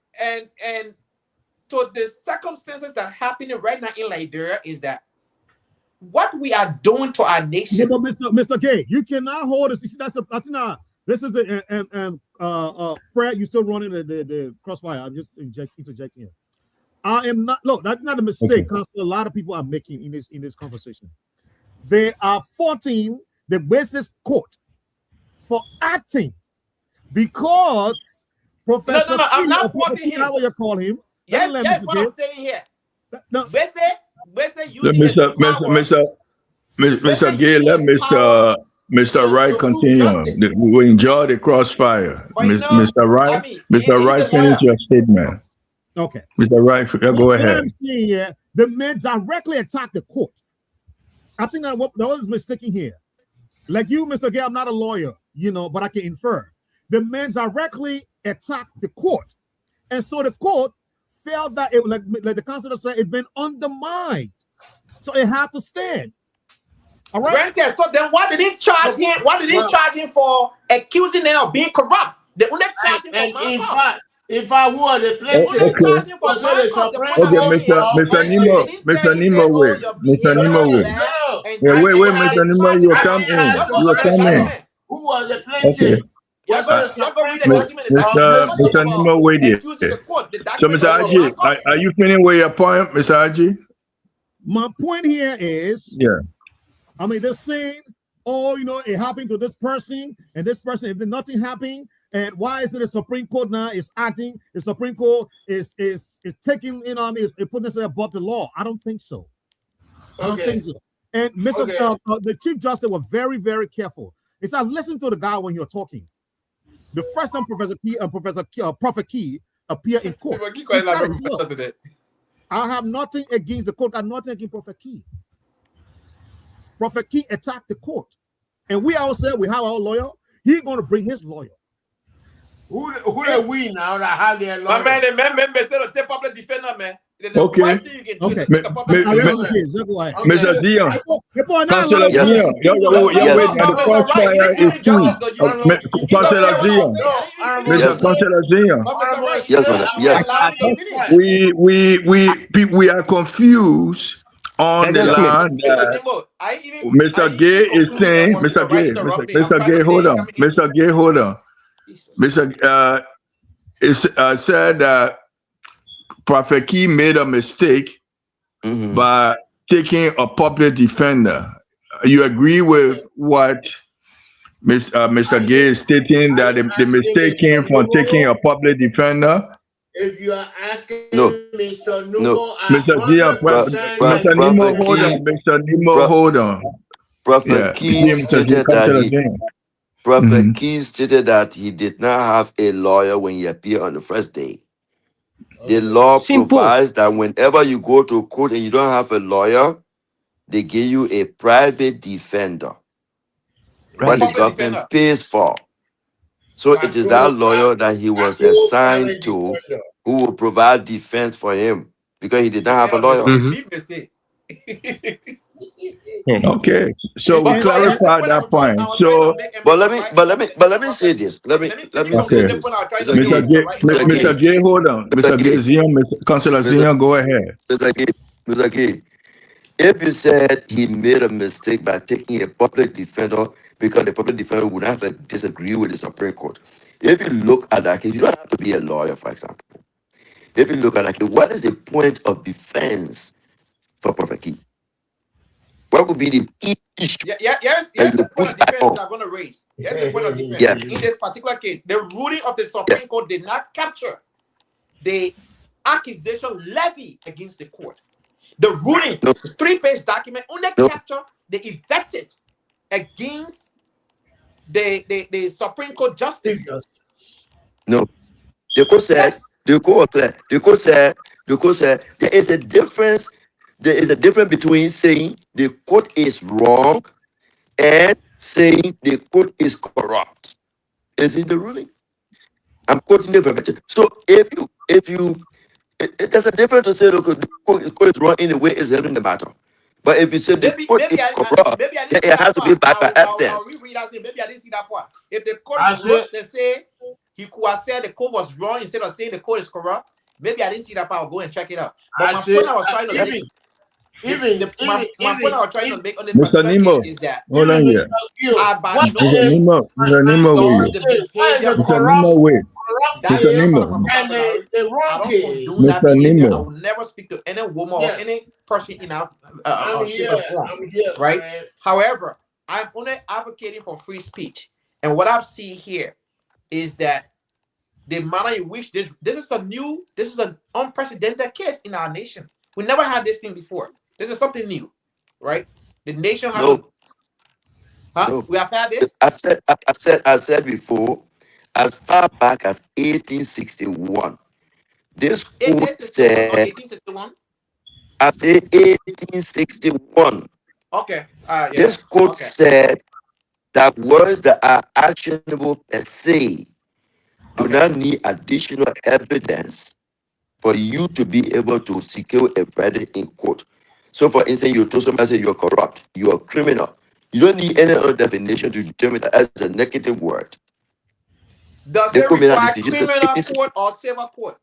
so the circumstances that are happening right now in Liberia is that what we are doing to our nation. Yeah, but Mr. Gay, you cannot hold us. You see, this is the Fred. You still running the crossfire? I'm just interjecting here. I am not. Look, that's not a mistake. Because a lot of people are making in this conversation. They are faulting the basis court for acting because Professor. No, I'm not faulting him. How you call him? Yes, what I'm saying here. No. Mr. Gay, let Mr. Wright continue. We enjoy the crossfire. Mr. Wright, finish your statement. Okay. Mr. Right, go What ahead. I'm saying here, the man directly attacked the court. I think that what was mistaken here. Like you, Mr. Gay, I'm not a lawyer, but I can infer. The man directly attacked the court. And so the court felt that it, like the counselor said, it's been undermined. So it had to stand. All right. Granted, so then why did he charge him? Why did he charge him for accusing them of being corrupt? They only charge him for malpractice. If I were the plaintiff, charging for Mr. Nemo, wait. Mr. Nemo, wait. Wait, Mr. Nemo, you will come in. You will come in. Who was the plaintiff? Okay. Mr. Nemo, wait here. So, Mr. Aji, are you finished with your point, Mr. Aji? My point here is, I mean, they're saying, it happened to this person and this person, if nothing happened. And why is it the Supreme Court now is acting? The Supreme Court is taking, is putting itself above the law. I don't think so. I don't think so. And Mr. The Chief Justice was very, very careful. He said, listen to the guy when you're talking. The first time Prophet Key appeared in court, I have nothing against the court. I have nothing against Prophet Key. Prophet Key attacked the court. And we all said we have our lawyer. He's going to bring his lawyer. Who are we now that have their lawyer? My man, the public defender, man. Okay. Okay. Mr. Zion. Councilor Zion. The crossfire is true. Councilor Zion. Councilor Zion. Yes, We are confused on the line that Mr. Gay is saying. Mr. Gay, hold on. Mr. Gay, hold on. Mr. Said that Prophet Key made a mistake by taking a public defender. You agree with what Mr. Gay is stating, that the mistake came from taking a public defender? If you are asking Mr. Nemo, Mr. Nemo, hold on. Mr. Nemo, hold on. Prophet Key stated that he did not have a lawyer when he appeared on the first day. The law provides that whenever you go to court and you don't have a lawyer, they give you a private defender. What the government pays for. So it is that lawyer that he was assigned to who will provide defense for him because he did not have a lawyer. Okay, so we clarified that point. So, but let me say this. Let me say this. Mr. Gay, hold on. Mr. Gay, Zion, Councilor Zion, go ahead. Mr. Gay, if you said he made a mistake by taking a public defender because the public defender would have to disagree with the Supreme Court. If you look at that case, you don't have to be a lawyer, for example. If you look at that case, what is the point of defense for Prophet Key? What would be the issue? Yes, the point of defense I'm going to raise. Yes, the point of defense. In this particular case, the ruling of the Supreme Court did not capture the accusation levied against the court. The ruling, the 3-page document, only capture the invective against the Supreme Court justice. No. The court said, there is a difference. There is a difference between saying the court is wrong and saying the court is corrupt. Is in the ruling? I'm quoting the verbatim. So if you there's a difference to say the court is wrong in the way it's handling the matter. But if you say the court is corrupt, then it has to be back by evidence. Maybe I didn't see that part. If the court is wrong, they say he could have said the court was wrong instead of saying the court is corrupt. Maybe I didn't see that part. I'll go and check it out. But my point I was trying to make. My point I was trying to make on this Mr. Nemo, is that hold on here. Mr. Nemo, wait. Mr. Nemo, I will never speak to any woman or any person in our right? However, I'm only advocating for free speech. And what I've seen here is that the manner in which this is an unprecedented case in our nation. We never had this thing before. This is something new, right? The nation has we have had this. I said before, as far back as 1861, This court 1861 or said, 1861? I say 1861. Okay. This Yeah. court Okay. said that words that are actionable per se do Okay. not need additional evidence for you to be able to secure a verdict in court. So, for instance, you told somebody say you're corrupt, you're a criminal. You don't need any other definition to determine that as a negative word. Does The it court made that require decision since criminal 1860. court or civil court?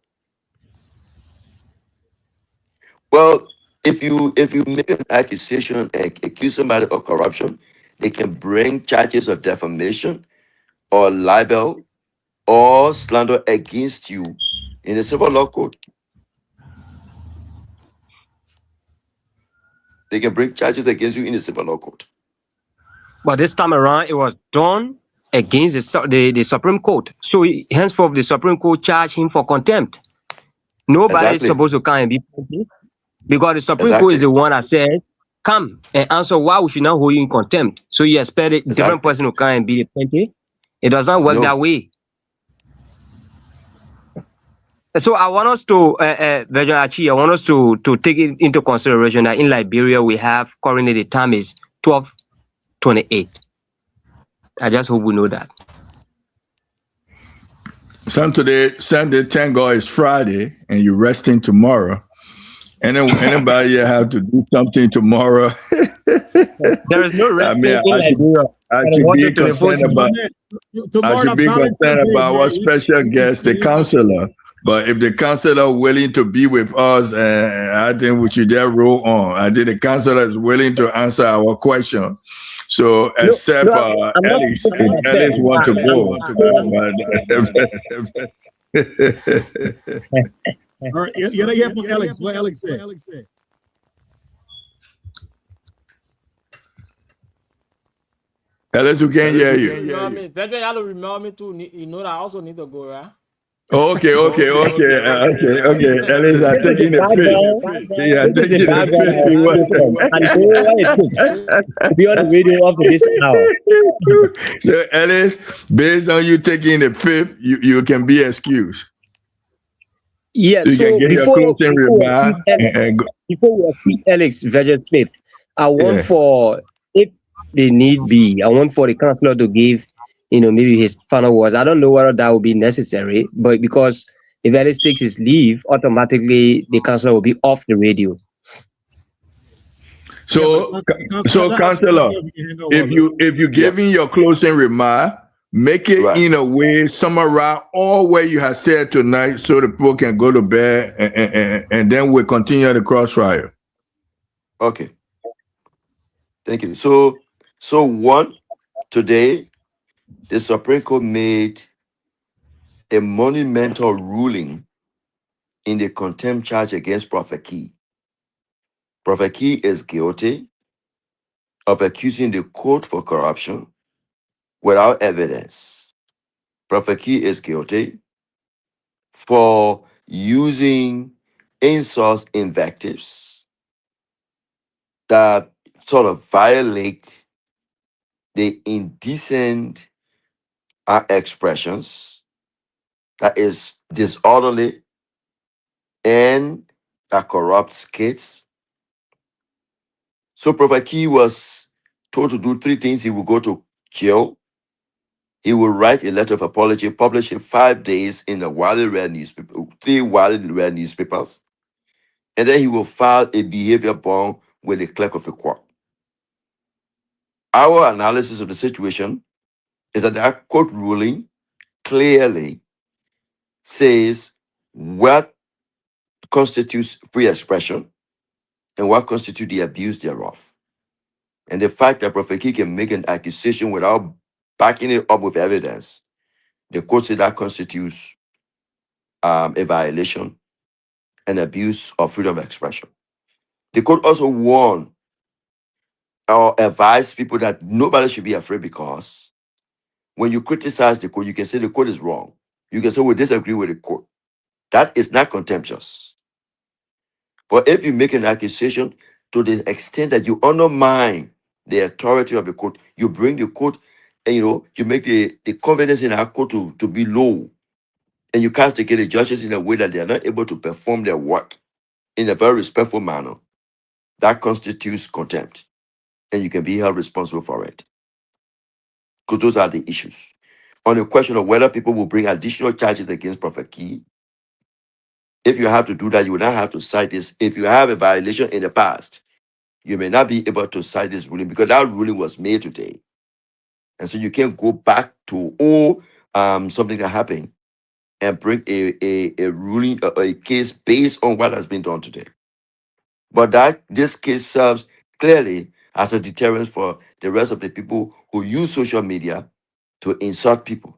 Well, if you make an accusation and accuse somebody of corruption, they can bring charges of defamation or libel or slander against you in the civil law court. They can bring charges against you in the civil law court. But this time around, it was done against the Supreme Court. So henceforth, the Supreme Court charged him for contempt. Nobody is Exactly. supposed to come and be punished because the Supreme Court is Exactly. the one that said, come and answer why we should not hold you in contempt. So you expect a different Exactly. person to come and be the plaintiff. It does not work No. that way. So I want us to, Virgin Archie, I want us to take it into consideration that in Liberia, we have currently the time is 12:28. I just hope we know that. Sunday, thank God it's Friday, and you're resting tomorrow. Anybody here have to do something tomorrow? There is no I mean, resting in Liberia. I should be concerned about. I Tomorrow, should be concerned about our special guest, the counselor. But if the counselor willing to be with us, I think we should just roll on. I think the counselor is willing to answer our question. So, except I'm not Alex, if Alex want to go. All right, you gotta hear from Alex. What Alex said. Alex, we can't hear you. Remember me. Veteran, you have to remember me too. You know that I also need to go, right? Okay. Alex, I'm taking the pic. Yeah, I'm taking the pic. Be on the radio up to this hour. So, Alex, based on you taking the fifth, you can be excused. Yeah, so before we speak Alex Virgin Smith, I want for, if they need be, I want for the counselor to give, maybe his final words. I don't know whether that will be necessary, but because if Alex takes his leave, automatically the counselor will be off the radio. So, counselor, if you giving your closing remark, make it in a way, summarize all what you have said tonight, so the people can go to bed, and then we'll continue the cross trial. Okay. Thank you. So one, today, the Supreme Court made a monumental ruling in the contempt charge against Prophet Key. Prophet Key is guilty of accusing the court for corruption without evidence. Prophet Key is guilty for using insults, invectives that sort of violate the indecent expressions, that is disorderly and that corrupts kids. So Prophet Key was told to do three things. He will go to jail. He will write a letter of apology, publish it 5 days in a widely read newspaper, 3 widely read newspapers, and then he will file a behavior bond with the clerk of the court. Our analysis of the situation is that court ruling clearly says what constitutes free expression and what constitutes the abuse thereof. And the fact that Prophet Key can make an accusation without backing it up with evidence, the court said that constitutes a violation and abuse of freedom of expression. The court also warned or advised people that nobody should be afraid, because when you criticize the court, you can say the court is wrong. You can say we disagree with the court. That is not contemptuous. But if you make an accusation to the extent that you undermine the authority of the court, you bring the court, and you make the confidence in our court to be low, and you castigate the judges in a way that they are not able to perform their work in a very respectful manner, that constitutes contempt, and you can be held responsible for it. Because those are the issues. On the question of whether people will bring additional charges against Prophet Key, if you have to do that, you will not have to cite this. If you have a violation in the past, you may not be able to cite this ruling because that ruling was made today. And so you can't go back to something that happened and bring a ruling, a case based on what has been done today. But this case serves clearly as a deterrent for the rest of the people who use social media to insult people.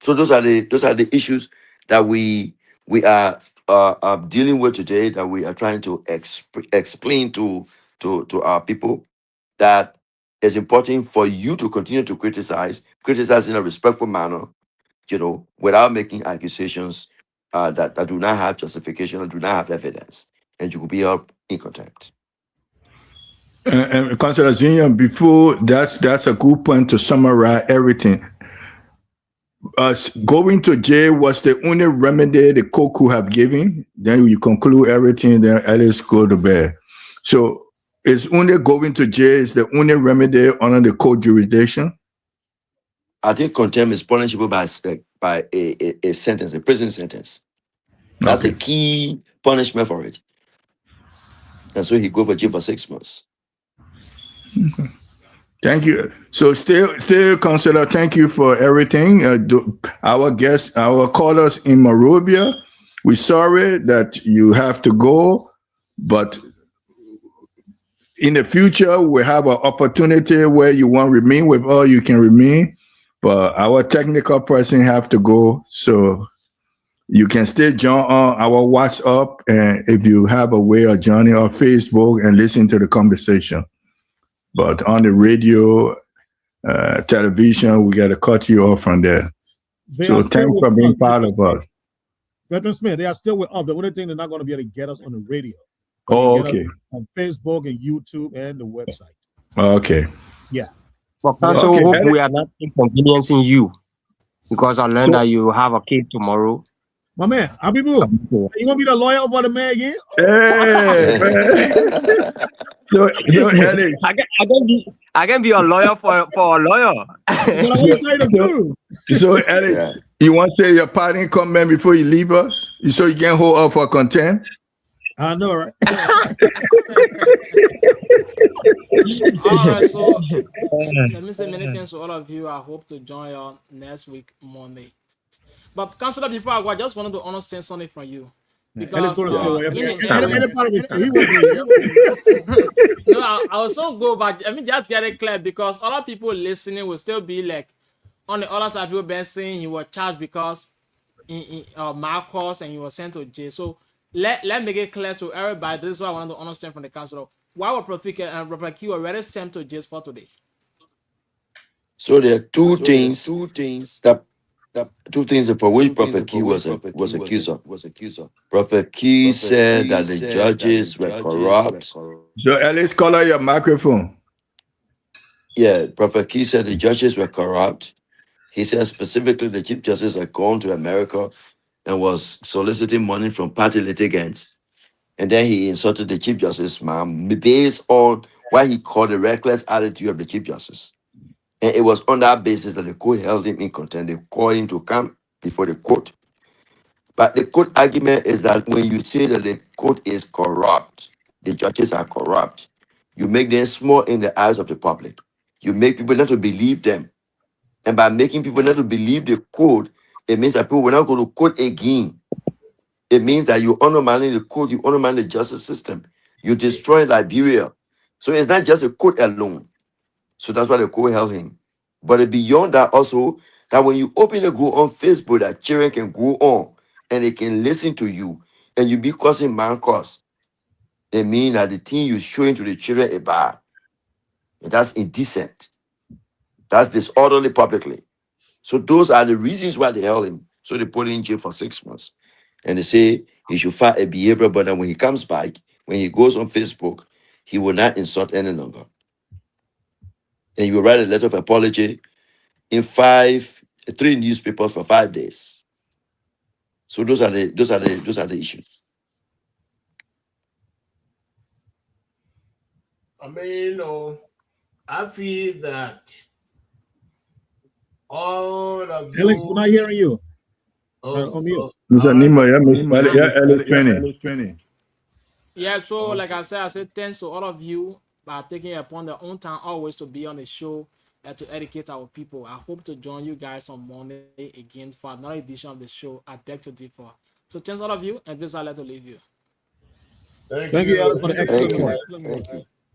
So those are the issues that we are dealing with today, that we are trying to explain to our people, that it's important for you to continue to criticize in a respectful manner, without making accusations that do not have justification or do not have evidence, and you will be held in contempt. And Councillor Zinyan, before that's a good point to summarize everything. Going to jail was the only remedy the court could have given. Then you conclude everything, then at least go to bed. So it's only going to jail is the only remedy under the court jurisdiction. I think contempt is punishable by a sentence, a prison sentence. That's the key punishment for it. And so he go for jail for 6 months. Okay. Thank you. So still, Councillor, thank you for everything. Our guests, our callers in Monrovia, we're sorry that you have to go, but in the future, we have an opportunity where you want to remain with us, you can remain, but our technical person have to go. So you can still join on our WhatsApp, and if you have a way of joining our Facebook and listen to the conversation. But on the radio, television, we got to cut you off from there. So thanks for being part of us. Veteran Smith, they are still with us. The only thing they're not going to be able to get us on the radio. Oh, okay. On Facebook and YouTube and the website. Okay. Yeah. For Council, Okay. hope we are not inconveniencing you, because I learned that you have a case tomorrow. My man, Abibu, you want to be the lawyer for the man again? Hey, man. So Alex, I can be a lawyer for a lawyer. So Alex, you want to say your parting comment before you leave us, so you can hold up for contempt? I know, right? All right, so let me say many thanks to all of you. I hope to join you next week, Monday. But Councillor, before I go, I just wanted to understand something from you. Because no, I also go back. I mean, just get it clear, because other people listening will still be like, on the other side, people been saying you were charged because in Marcos and you were sent to jail. So let make it clear to everybody. This is what I wanted to understand from the council. Why were Prophet and Robert Q already sent to jail for today? So there are two things for which Prophet Q was accused of. Prophet Q said that the judges were corrupt. So Alex, color your microphone. Yeah, Prophet Q said the judges were corrupt. He said specifically the Chief Justice had gone to America and was soliciting money from party litigants. And then he insulted the Chief Justice, ma'am, based on what he called the reckless attitude of the Chief Justice. And it was on that basis that the court held him in contempt. They called him to come before the court. But the court argument is that when you say that the court is corrupt, the judges are corrupt, you make them small in the eyes of the public. You make people not to believe them. And by making people not to believe the court, it means that people will not go to court again. It means that you undermine the court, you undermine the justice system. You destroy Liberia. So it's not just a court alone. So that's why the court held him. But beyond that also, that when you open a group on Facebook, that children can go on and they can listen to you, and you be causing man cause, it means that the thing you're showing to the children is bad. And that's indecent. That's disorderly publicly. So those are the reasons why they held him. So they put him in jail for 6 months. And they say he should file a behavior, but then when he comes back, when he goes on Facebook, he will not insult any longer. And you will write a letter of apology in 5 3 newspapers for 5 days. So those are the issues. I mean, I feel that all of you. Alex, we're not hearing you. On mute. Mr. Nimo, training. Yeah, so like I said thanks to all of you by taking upon their own time always to be on the show and to educate our people. I hope to join you guys on Monday again for another edition of the show. I beg to differ. So thanks all of you, and this I'd like to leave you. Thank you, Alex, for the excellent work.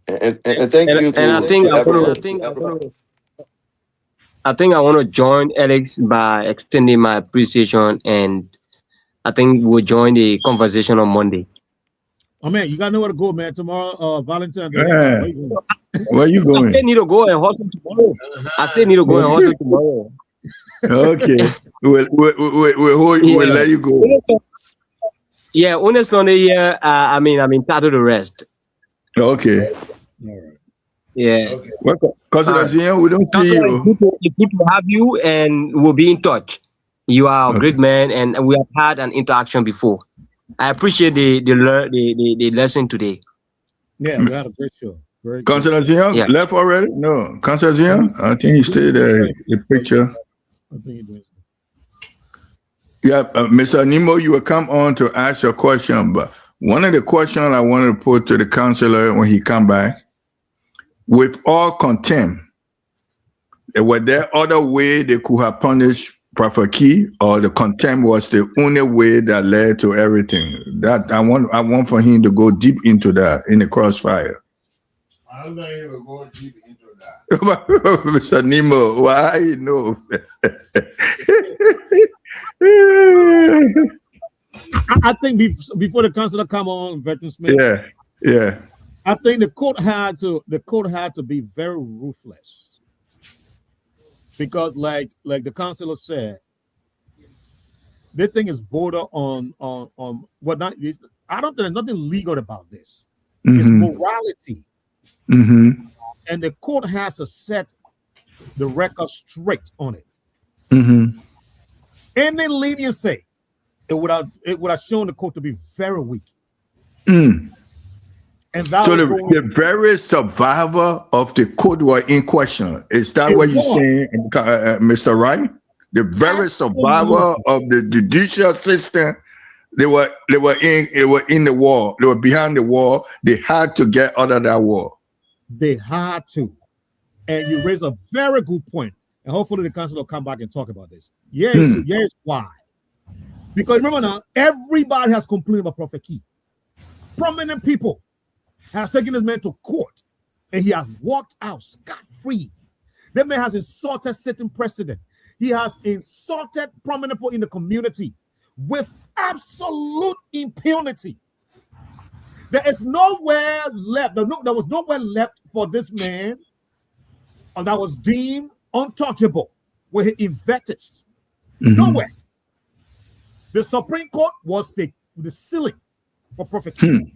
And thank you to I think I want to join Alex by extending my appreciation, and I think we'll join the conversation on Monday. Oh man, you got nowhere to go, man. Tomorrow, Valentine Day. Yeah. Where you going? I still need to go and hustle tomorrow. Tomorrow. Okay. We'll let you go. Yeah, on Sunday here, I'm entitled to rest. Okay. All right. Yeah. Okay. We don't see you. It's good to have you, and we'll be in touch. You are a great man, and we have had an interaction before. I appreciate the lesson today. Yeah, we had a great show. Councilor Zion left already? No. Councilor Zion? I think he stayed there. The picture. I think he did. Yeah, Mr. Nimo, you will come on to ask your question, but one of the questions I wanted to put to the councilor when he come back, with all contempt, were there other way they could have punished Prophet Key, or the contempt was the only way that led to everything? That I want for him to go deep into that in the crossfire. I'm not even going deep into that. Mr. Nimo, why you know? I think before the councilor come on, Veteran Smith. Yeah. I think the court had to be very ruthless, because like the councilor said, this thing is border on what not. I don't think there's nothing legal about this. Mm-hmm. It's morality, and the court has to set the record straight on it. Any leniency, it would have shown the court to be very weak. And that so the very survivor of the code were in question. Is that what you're saying, Mr. Wright? The very survivor of the judicial system, they were in the wall. They were behind the wall. They had to get out of that wall. They had to. And you raise a very good point. And hopefully the council will come back and talk about this. Yes, why? Because remember now, everybody has complained about Prophet Key. Prominent people has taken this man to court, and he has walked out scot-free. That man has insulted sitting president. He has insulted prominent people in the community with absolute impunity. There is nowhere left. There was nowhere left for this man that was deemed untouchable with his invectives. Nowhere. The Supreme Court was the ceiling for Prophet Key.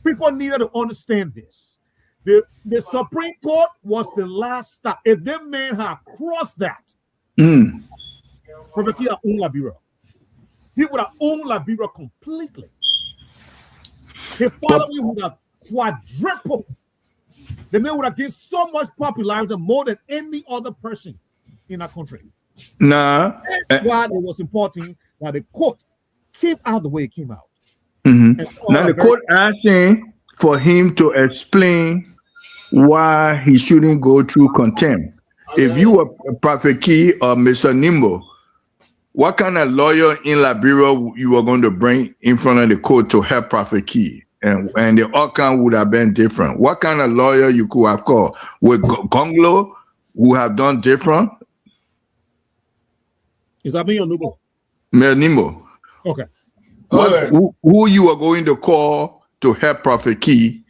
People needed to understand this. The Supreme Court was the last stop. If that man had crossed that, Prophet Key would have owned Liberia. He would have owned Liberia completely. His following would have quadrupled. The man would have gained so much popularity more than any other person in that country. Nah. That's why it was important that the court came out the way it came out. Now the court asking for him to explain why he shouldn't go through contempt. If you were Prophet Key or Mr. Nimbo, what kind of lawyer in Liberia you were going to bring in front of the court to help Prophet Key? And the outcome would have been different. What kind of lawyer you could have called? Would Gonglo, who have done different? Is that me or Nubo? Nimbo. Okay. Who you are going to call to help Prophet Key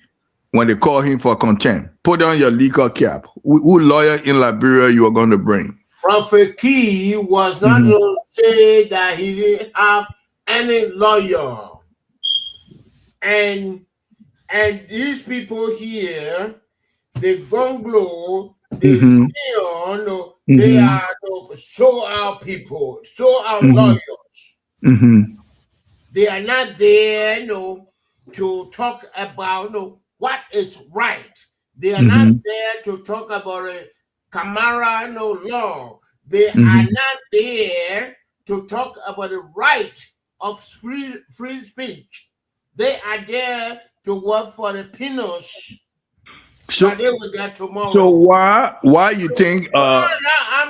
when they call him for contempt? Put on your legal cap. Who lawyer in Liberia you are going to bring? Prophet Key was not to say that he didn't have any lawyer. And these people here, the Gonglo, the Sion, they are to show our people, show our Mm-hmm. lawyers. Mm-hmm. They are not there, to talk about what is right. They are not Mm-hmm. there to talk about a Camara law. They are Mm-hmm. not there to talk about the right of free speech. They are there to work for the peanuts that they will get tomorrow. So why you think I'm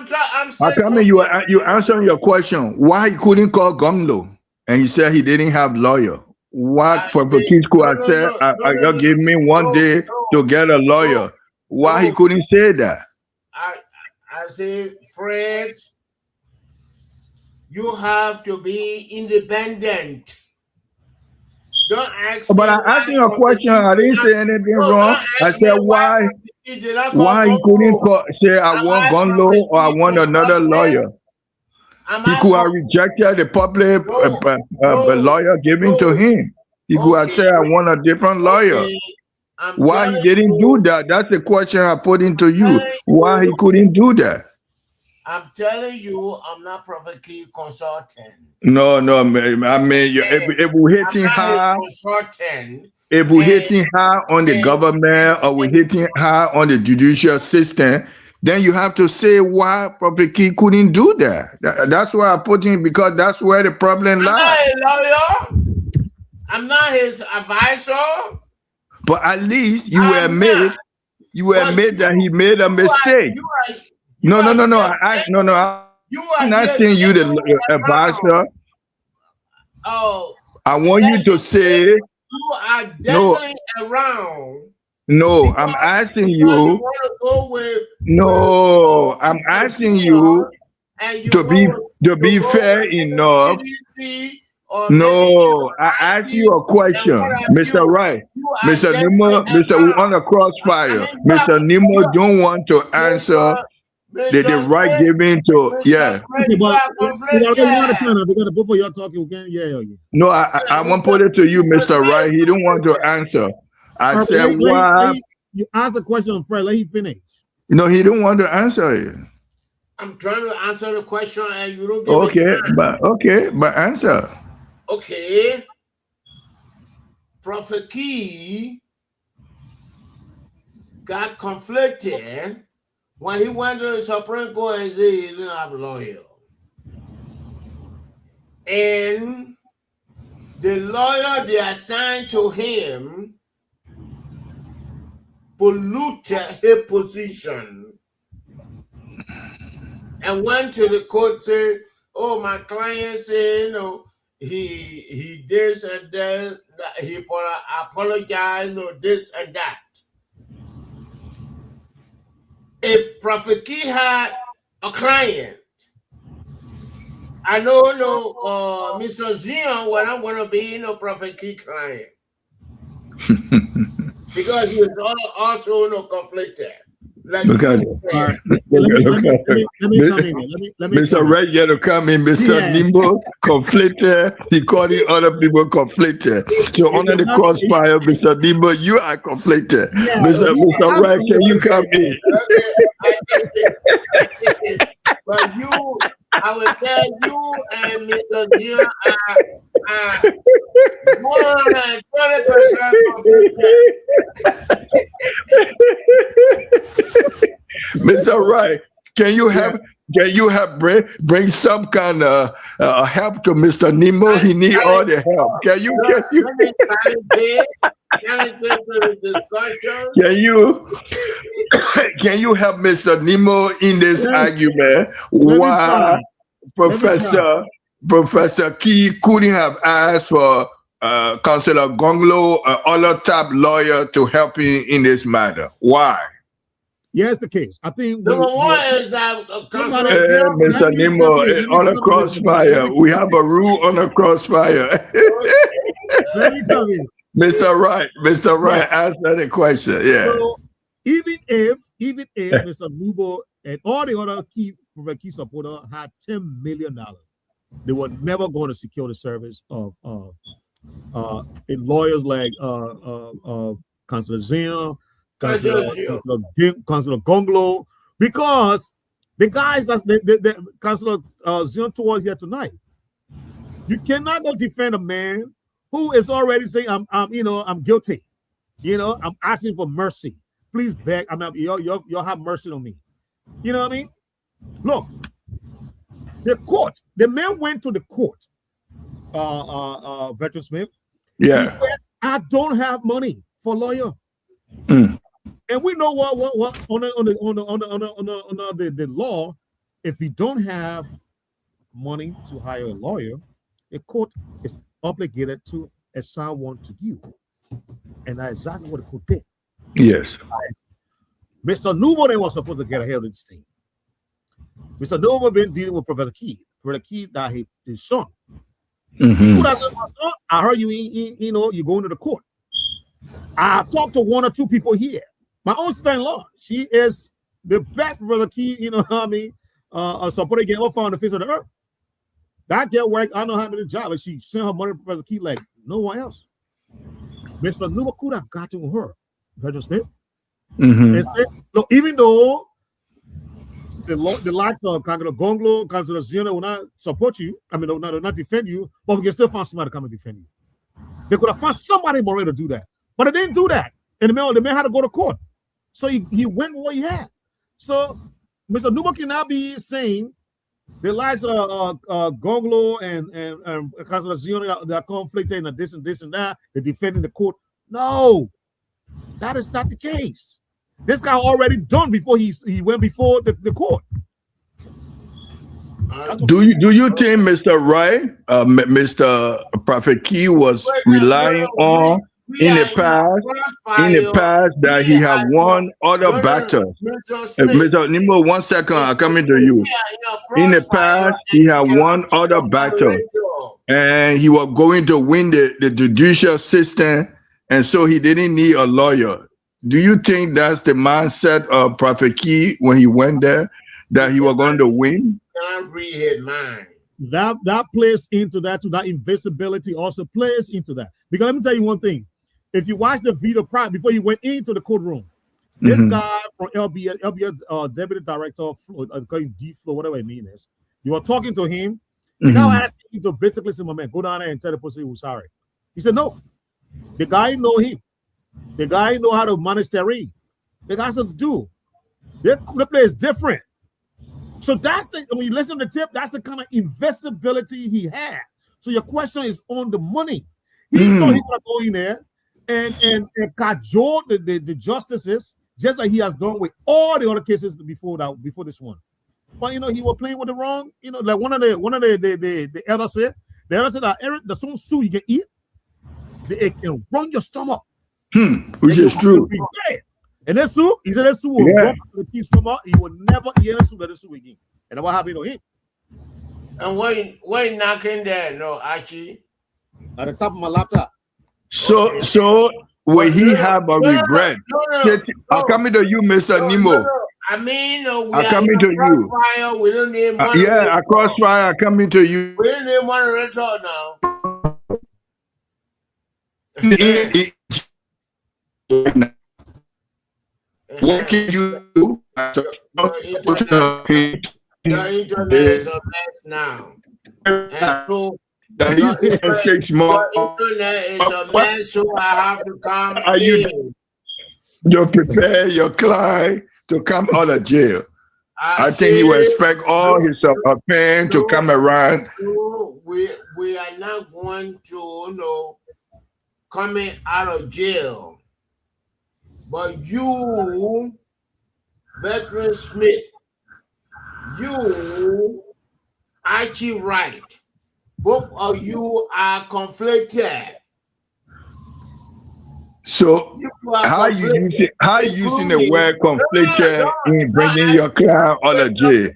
I still come in, you answering your question. Why he couldn't call Gumlo and he said he didn't have lawyer? What Prophet Kisco had said, you give me one day to get a lawyer. Why he couldn't say that? I say, Fred, you have to be independent. Don't ask me But I asked him a question. I didn't say anything wrong. I said why he did not he couldn't say I want Gunlow or I want another lawyer. He could have rejected the public lawyer given to him. He could have said I want a different lawyer. Why he didn't do that? That's the question I put into you. Why he couldn't do that? I'm telling you, I'm not Prophet Key consultant. No, I mean, if we're hitting high, if we're hitting high on the government or we're hitting high on the judicial system, then you have to say why Prophet Key couldn't do that. That's why I put him, because that's where the problem lies. I'm not a lawyer. I'm not his advisor. But at least you admit that he made a mistake. No. I'm not saying you the advisor. Oh, I want you to say you are definitely around. No, I'm asking you. No, I'm asking you to be fair enough. No, I asked you a question, Mr. Wright, Mr. Nemo, Mr. on a crossfire. Mr. Nemo don't want to answer the right giving to Okay, but we got both of y'all talking again. Yeah. No, I won't put it to you, Mr. Wright. He don't want to answer. I said why. You asked the question on Fred. Let him finish. No, he don't want to answer it. I'm trying to answer the question and you don't give me time. But answer. Okay. Prophet Key got conflicted when he went to the Supreme Court and said he didn't have a lawyer. And the lawyer they assigned to him polluted his position and went to the court and said, oh, my client said, he this and that, he apologized, this and that. If Prophet Key had a client, I know Mr. Zion was not going to be Prophet Key client. Because he was also conflicted. Like Mr. Red to come in, Mr. Nimbo conflicted. He calling other people conflicted. So under the crossfire, Mr. Nimbo, you are conflicted. Mr. Red, can you come in? But I will tell you and Mr. Jim are 120% conflicted. Mr. Wright, can you help bring some kind of help to Mr. Nemo? He need all the help. Can you help Mr. Nemo in this argument? Why Professor Key couldn't have asked for Councillor Gonglo, other top lawyer, to help him in this matter? Why? Yes, the case. I think number one is that Mr. Nemo on a crossfire. We have a rule on a crossfire. Let me tell you, Mr. Wright, answer the question. Yeah. So even if Mr. Nubo and all the other key supporters had $10 million, they were never going to secure the service of lawyers like Councillor Zion, Councillor Gonglo, because The guys that the Councilor Zion towards here tonight. You cannot go defend a man who is already saying, I'm guilty. I'm asking for mercy. Please beg. Y'all have mercy on me. You know what I mean? Look, the man went to the court, Veteran Smith. Yeah. He said, I don't have money for a lawyer. And we know what on the law, if you don't have money to hire a lawyer, a court is obligated to assign one to you. And that's exactly what the court did. Yes. Mr. Newman was supposed to get ahead of this thing. Mr. Newman been dealing with Professor Key. Professor Key that his son. He could have said, I heard you're going to the court. I talked to one or two people here. My own sister-in-law, she is the best Professor Key, supporter again off on the face of the earth. That girl worked, I don't know how many jobs, and she sent her money to Professor Key like no one else. Mr. Newman could have gotten her, Veteran Smith. And said, look, even though the likes of Councilor Gonglo, Councilor Ziona will not support you, will not defend you, but we can still find somebody to come and defend you. They could have found somebody more to do that, but they didn't do that. And the man had to go to court. So he went with what he had. So Mr. Newman cannot be saying the likes of Gonglo and Councilor Ziona that conflicted and this and that, they're defending the court. No, that is not the case. This guy already done before he went before the court. Do you think Mr. Wright, Mr. Prophet Key was relying on in the past that he had won other battles? Mr. Nimo, 1 second, I'm coming to you. In the past, he had won other battles, and he was going to win the judicial system, and so he didn't need a lawyer. Do you think that's the mindset of Prophet Key when he went there, that he was going to win? Can't read his mind. That plays into that, to that invisibility also plays into that. Because let me tell you one thing. If you watch the video prior, before you went into the courtroom, this guy from LBS deputy director, D Flow, whatever it means, you were talking to him. The guy asked him to basically say, my man, go down there and tell the person he was sorry. He said, no. The guy know him. The guy know how to manage terrain. The guy said, dude, the play is different. So that's when you listen to the tip, that's the kind of invisibility he had. So your question is on the money. He thought he would go in there and cajole the justices, just like he has done with all the other cases before this one. But he was playing with the wrong, like one of the elders said. The elder said that Eric, the some soup you can eat, it can run your stomach. Which is true. And that soup, he said that soup will run to the king's stomach. He will never eat any soup like this soup again. And that's what happened to him. And when knocking there, no, Archie? At the top of my laptop. So will he have a regret? I'm coming to you, Mr. Nemo. I mean, I'm coming to you. Fire, we don't need one. I crossfire. I'm coming to you. We don't need one retro now. What can you do? The internet is a mess now. And so the 6 months. Internet is a mess, so I have to come in. You prepare your client to come out of jail. I think he will expect all his pain to come around. We are not going to coming out of jail. But you, Veteran Smith, you, Archie Wright, both of you are conflicted. So how you using the word conflicted in bringing your client out of jail?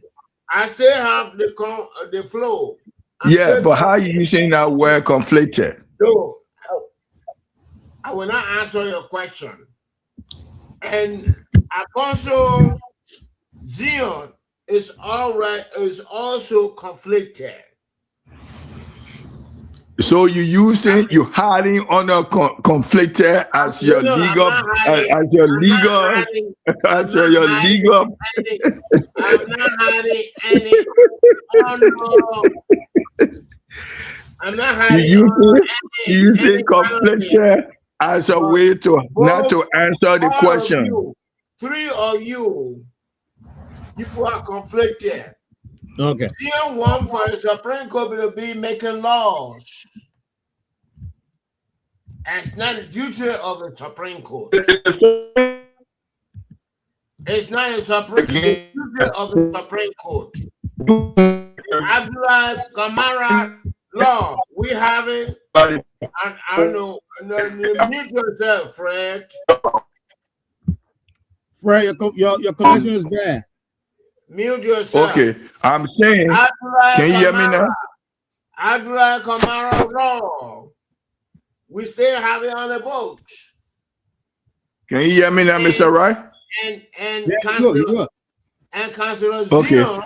I still have the flow. But how you using that word conflicted? No, I will not answer your question. And Apostle Zion is also conflicted. So you hiding under conflicted as your No, I'm legal, not hiding. as your I'm not legal, hiding. I'm as not your hiding legal. any. I'm not hiding any. Oh no, I'm not hiding You using any part of it. conflicted as a But way to not both, to answer the all of question. you, three of you, people are conflicted. Okay. Still one for the Supreme Court to be making laws. And it's not the duty of the Supreme Court. It's not the duty of the Supreme Court. Abdullah Kamara law, we have it. And I don't know, mute yourself, Fred. Fred, your connection is bad. Mute yourself. Okay, I'm saying, can you hear me now? Abdullah Kamara law, we still have it on the books. Can you hear me now, Mr. Right? And yeah, Councilor, and Councilor Zion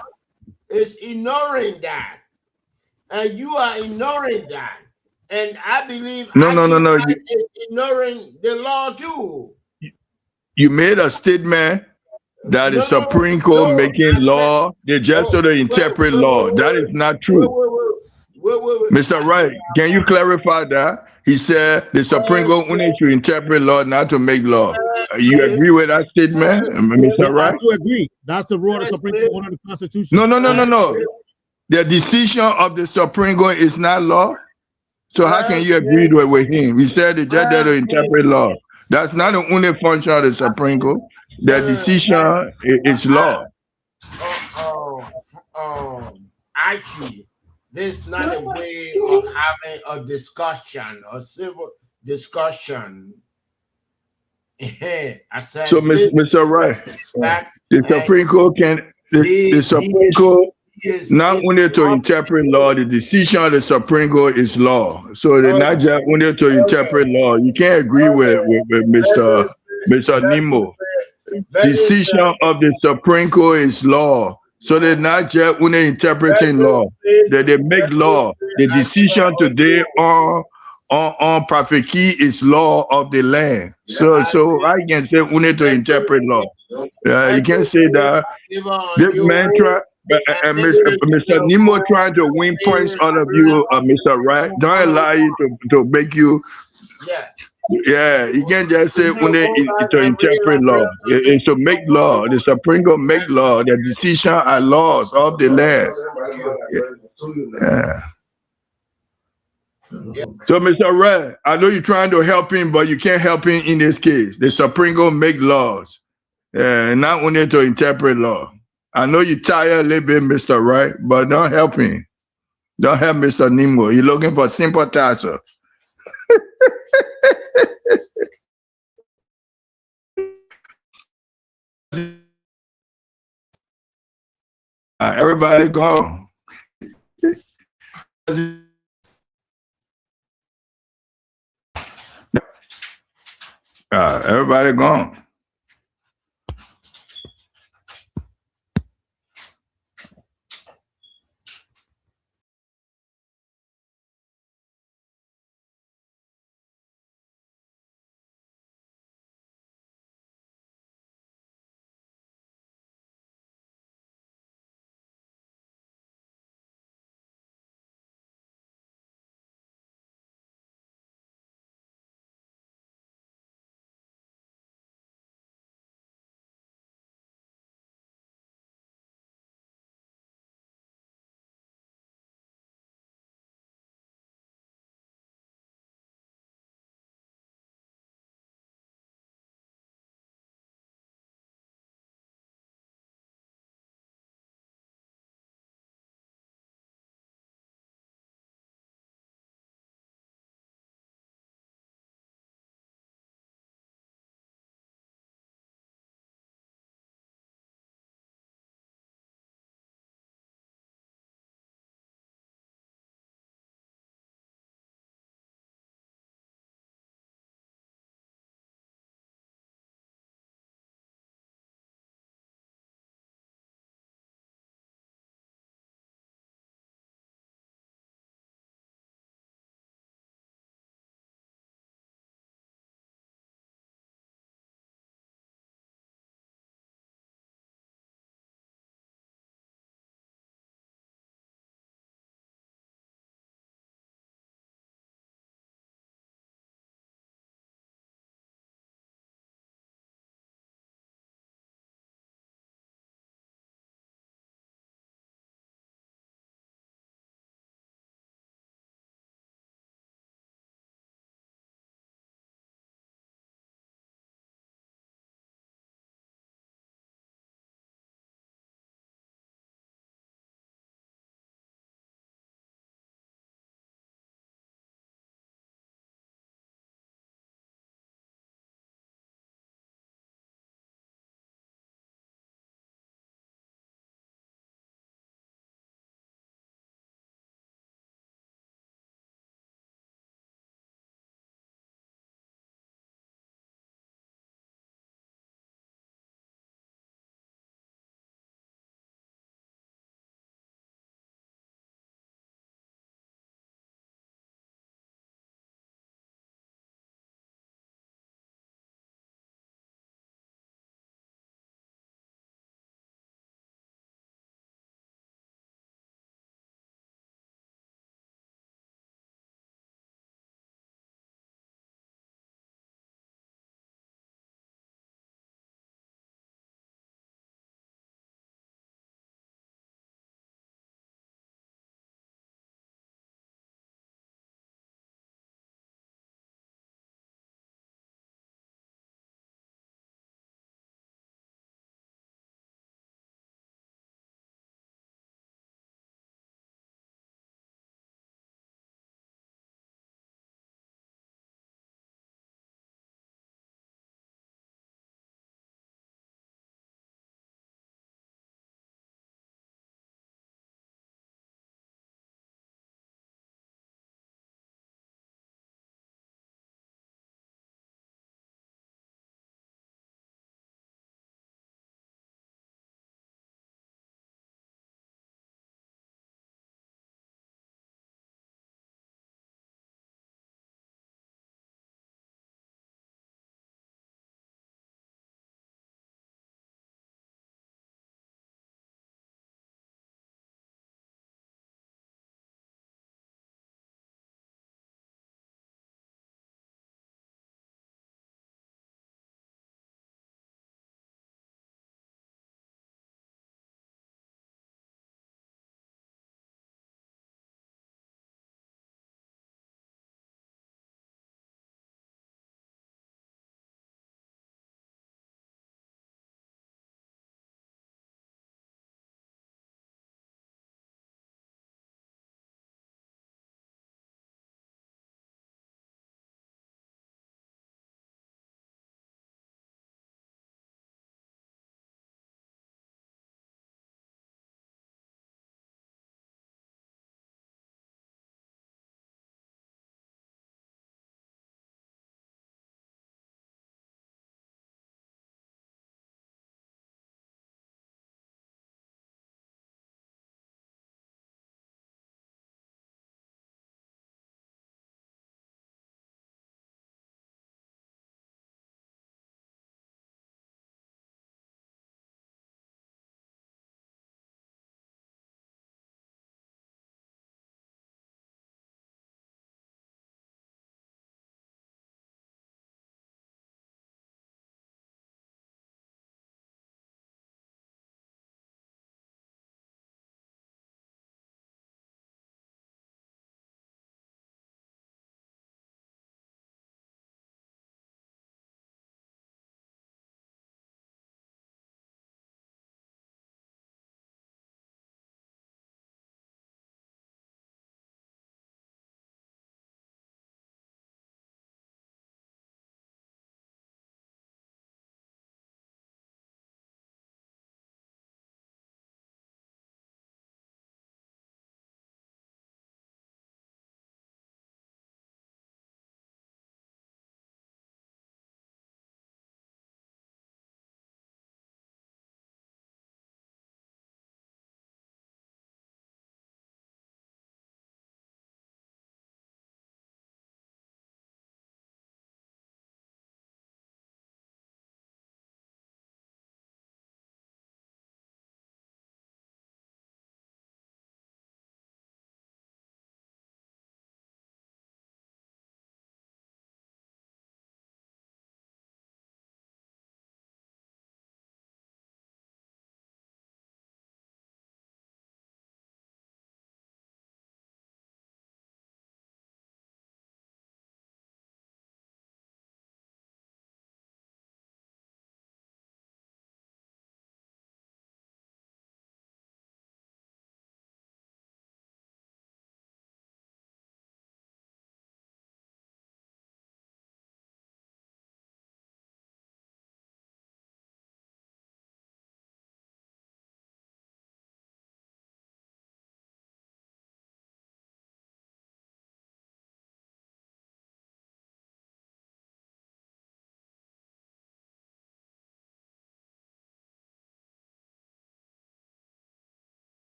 is ignoring that. And you are ignoring that. And I believe No. is ignoring the law too. You made a statement that the Supreme Court making law, they just sort of interpret law. That is not true. Mr. Wright, can you clarify that? He said the Supreme Court only should interpret law, not to make law. You agree with that statement, Mr. Wright? I do agree. That's the rule of the Supreme Court under the Constitution. No. The decision of the Supreme Court is not law. So how can you agree with him? He said the judge there to interpret law. That's not the only function of the Supreme Court. The decision is law. ARCHIE, this is not a way of having a discussion, a civil discussion. I said, so, Mr. Wright, the Supreme Court the Supreme Court not only to interpret law, the decision of the Supreme Court is law. So they're not just only to interpret law. You can't agree with Mr. Nemo. Decision of the Supreme Court is law. So they're not just only interpreting law. They make law. The decision today on Prophet Key is law of the land. So I can say only to interpret law. You can't say that this man try. And Mr. Nemo trying to win points out of you, Mr. Wright. Don't allow you to make you. Yeah, you can't just say only to interpret law. It's to make law. The Supreme Court make law. The decision are laws of the land. Yeah. So, Mr. Wright, I know you're trying to help him, but you can't help him in this case. The Supreme Court make laws, not only to interpret law. I know you're tired a little bit, Mr. Wright, but don't help him. Don't help Mr. Nemo. You're looking for sympathizer. Everybody gone. Everybody gone.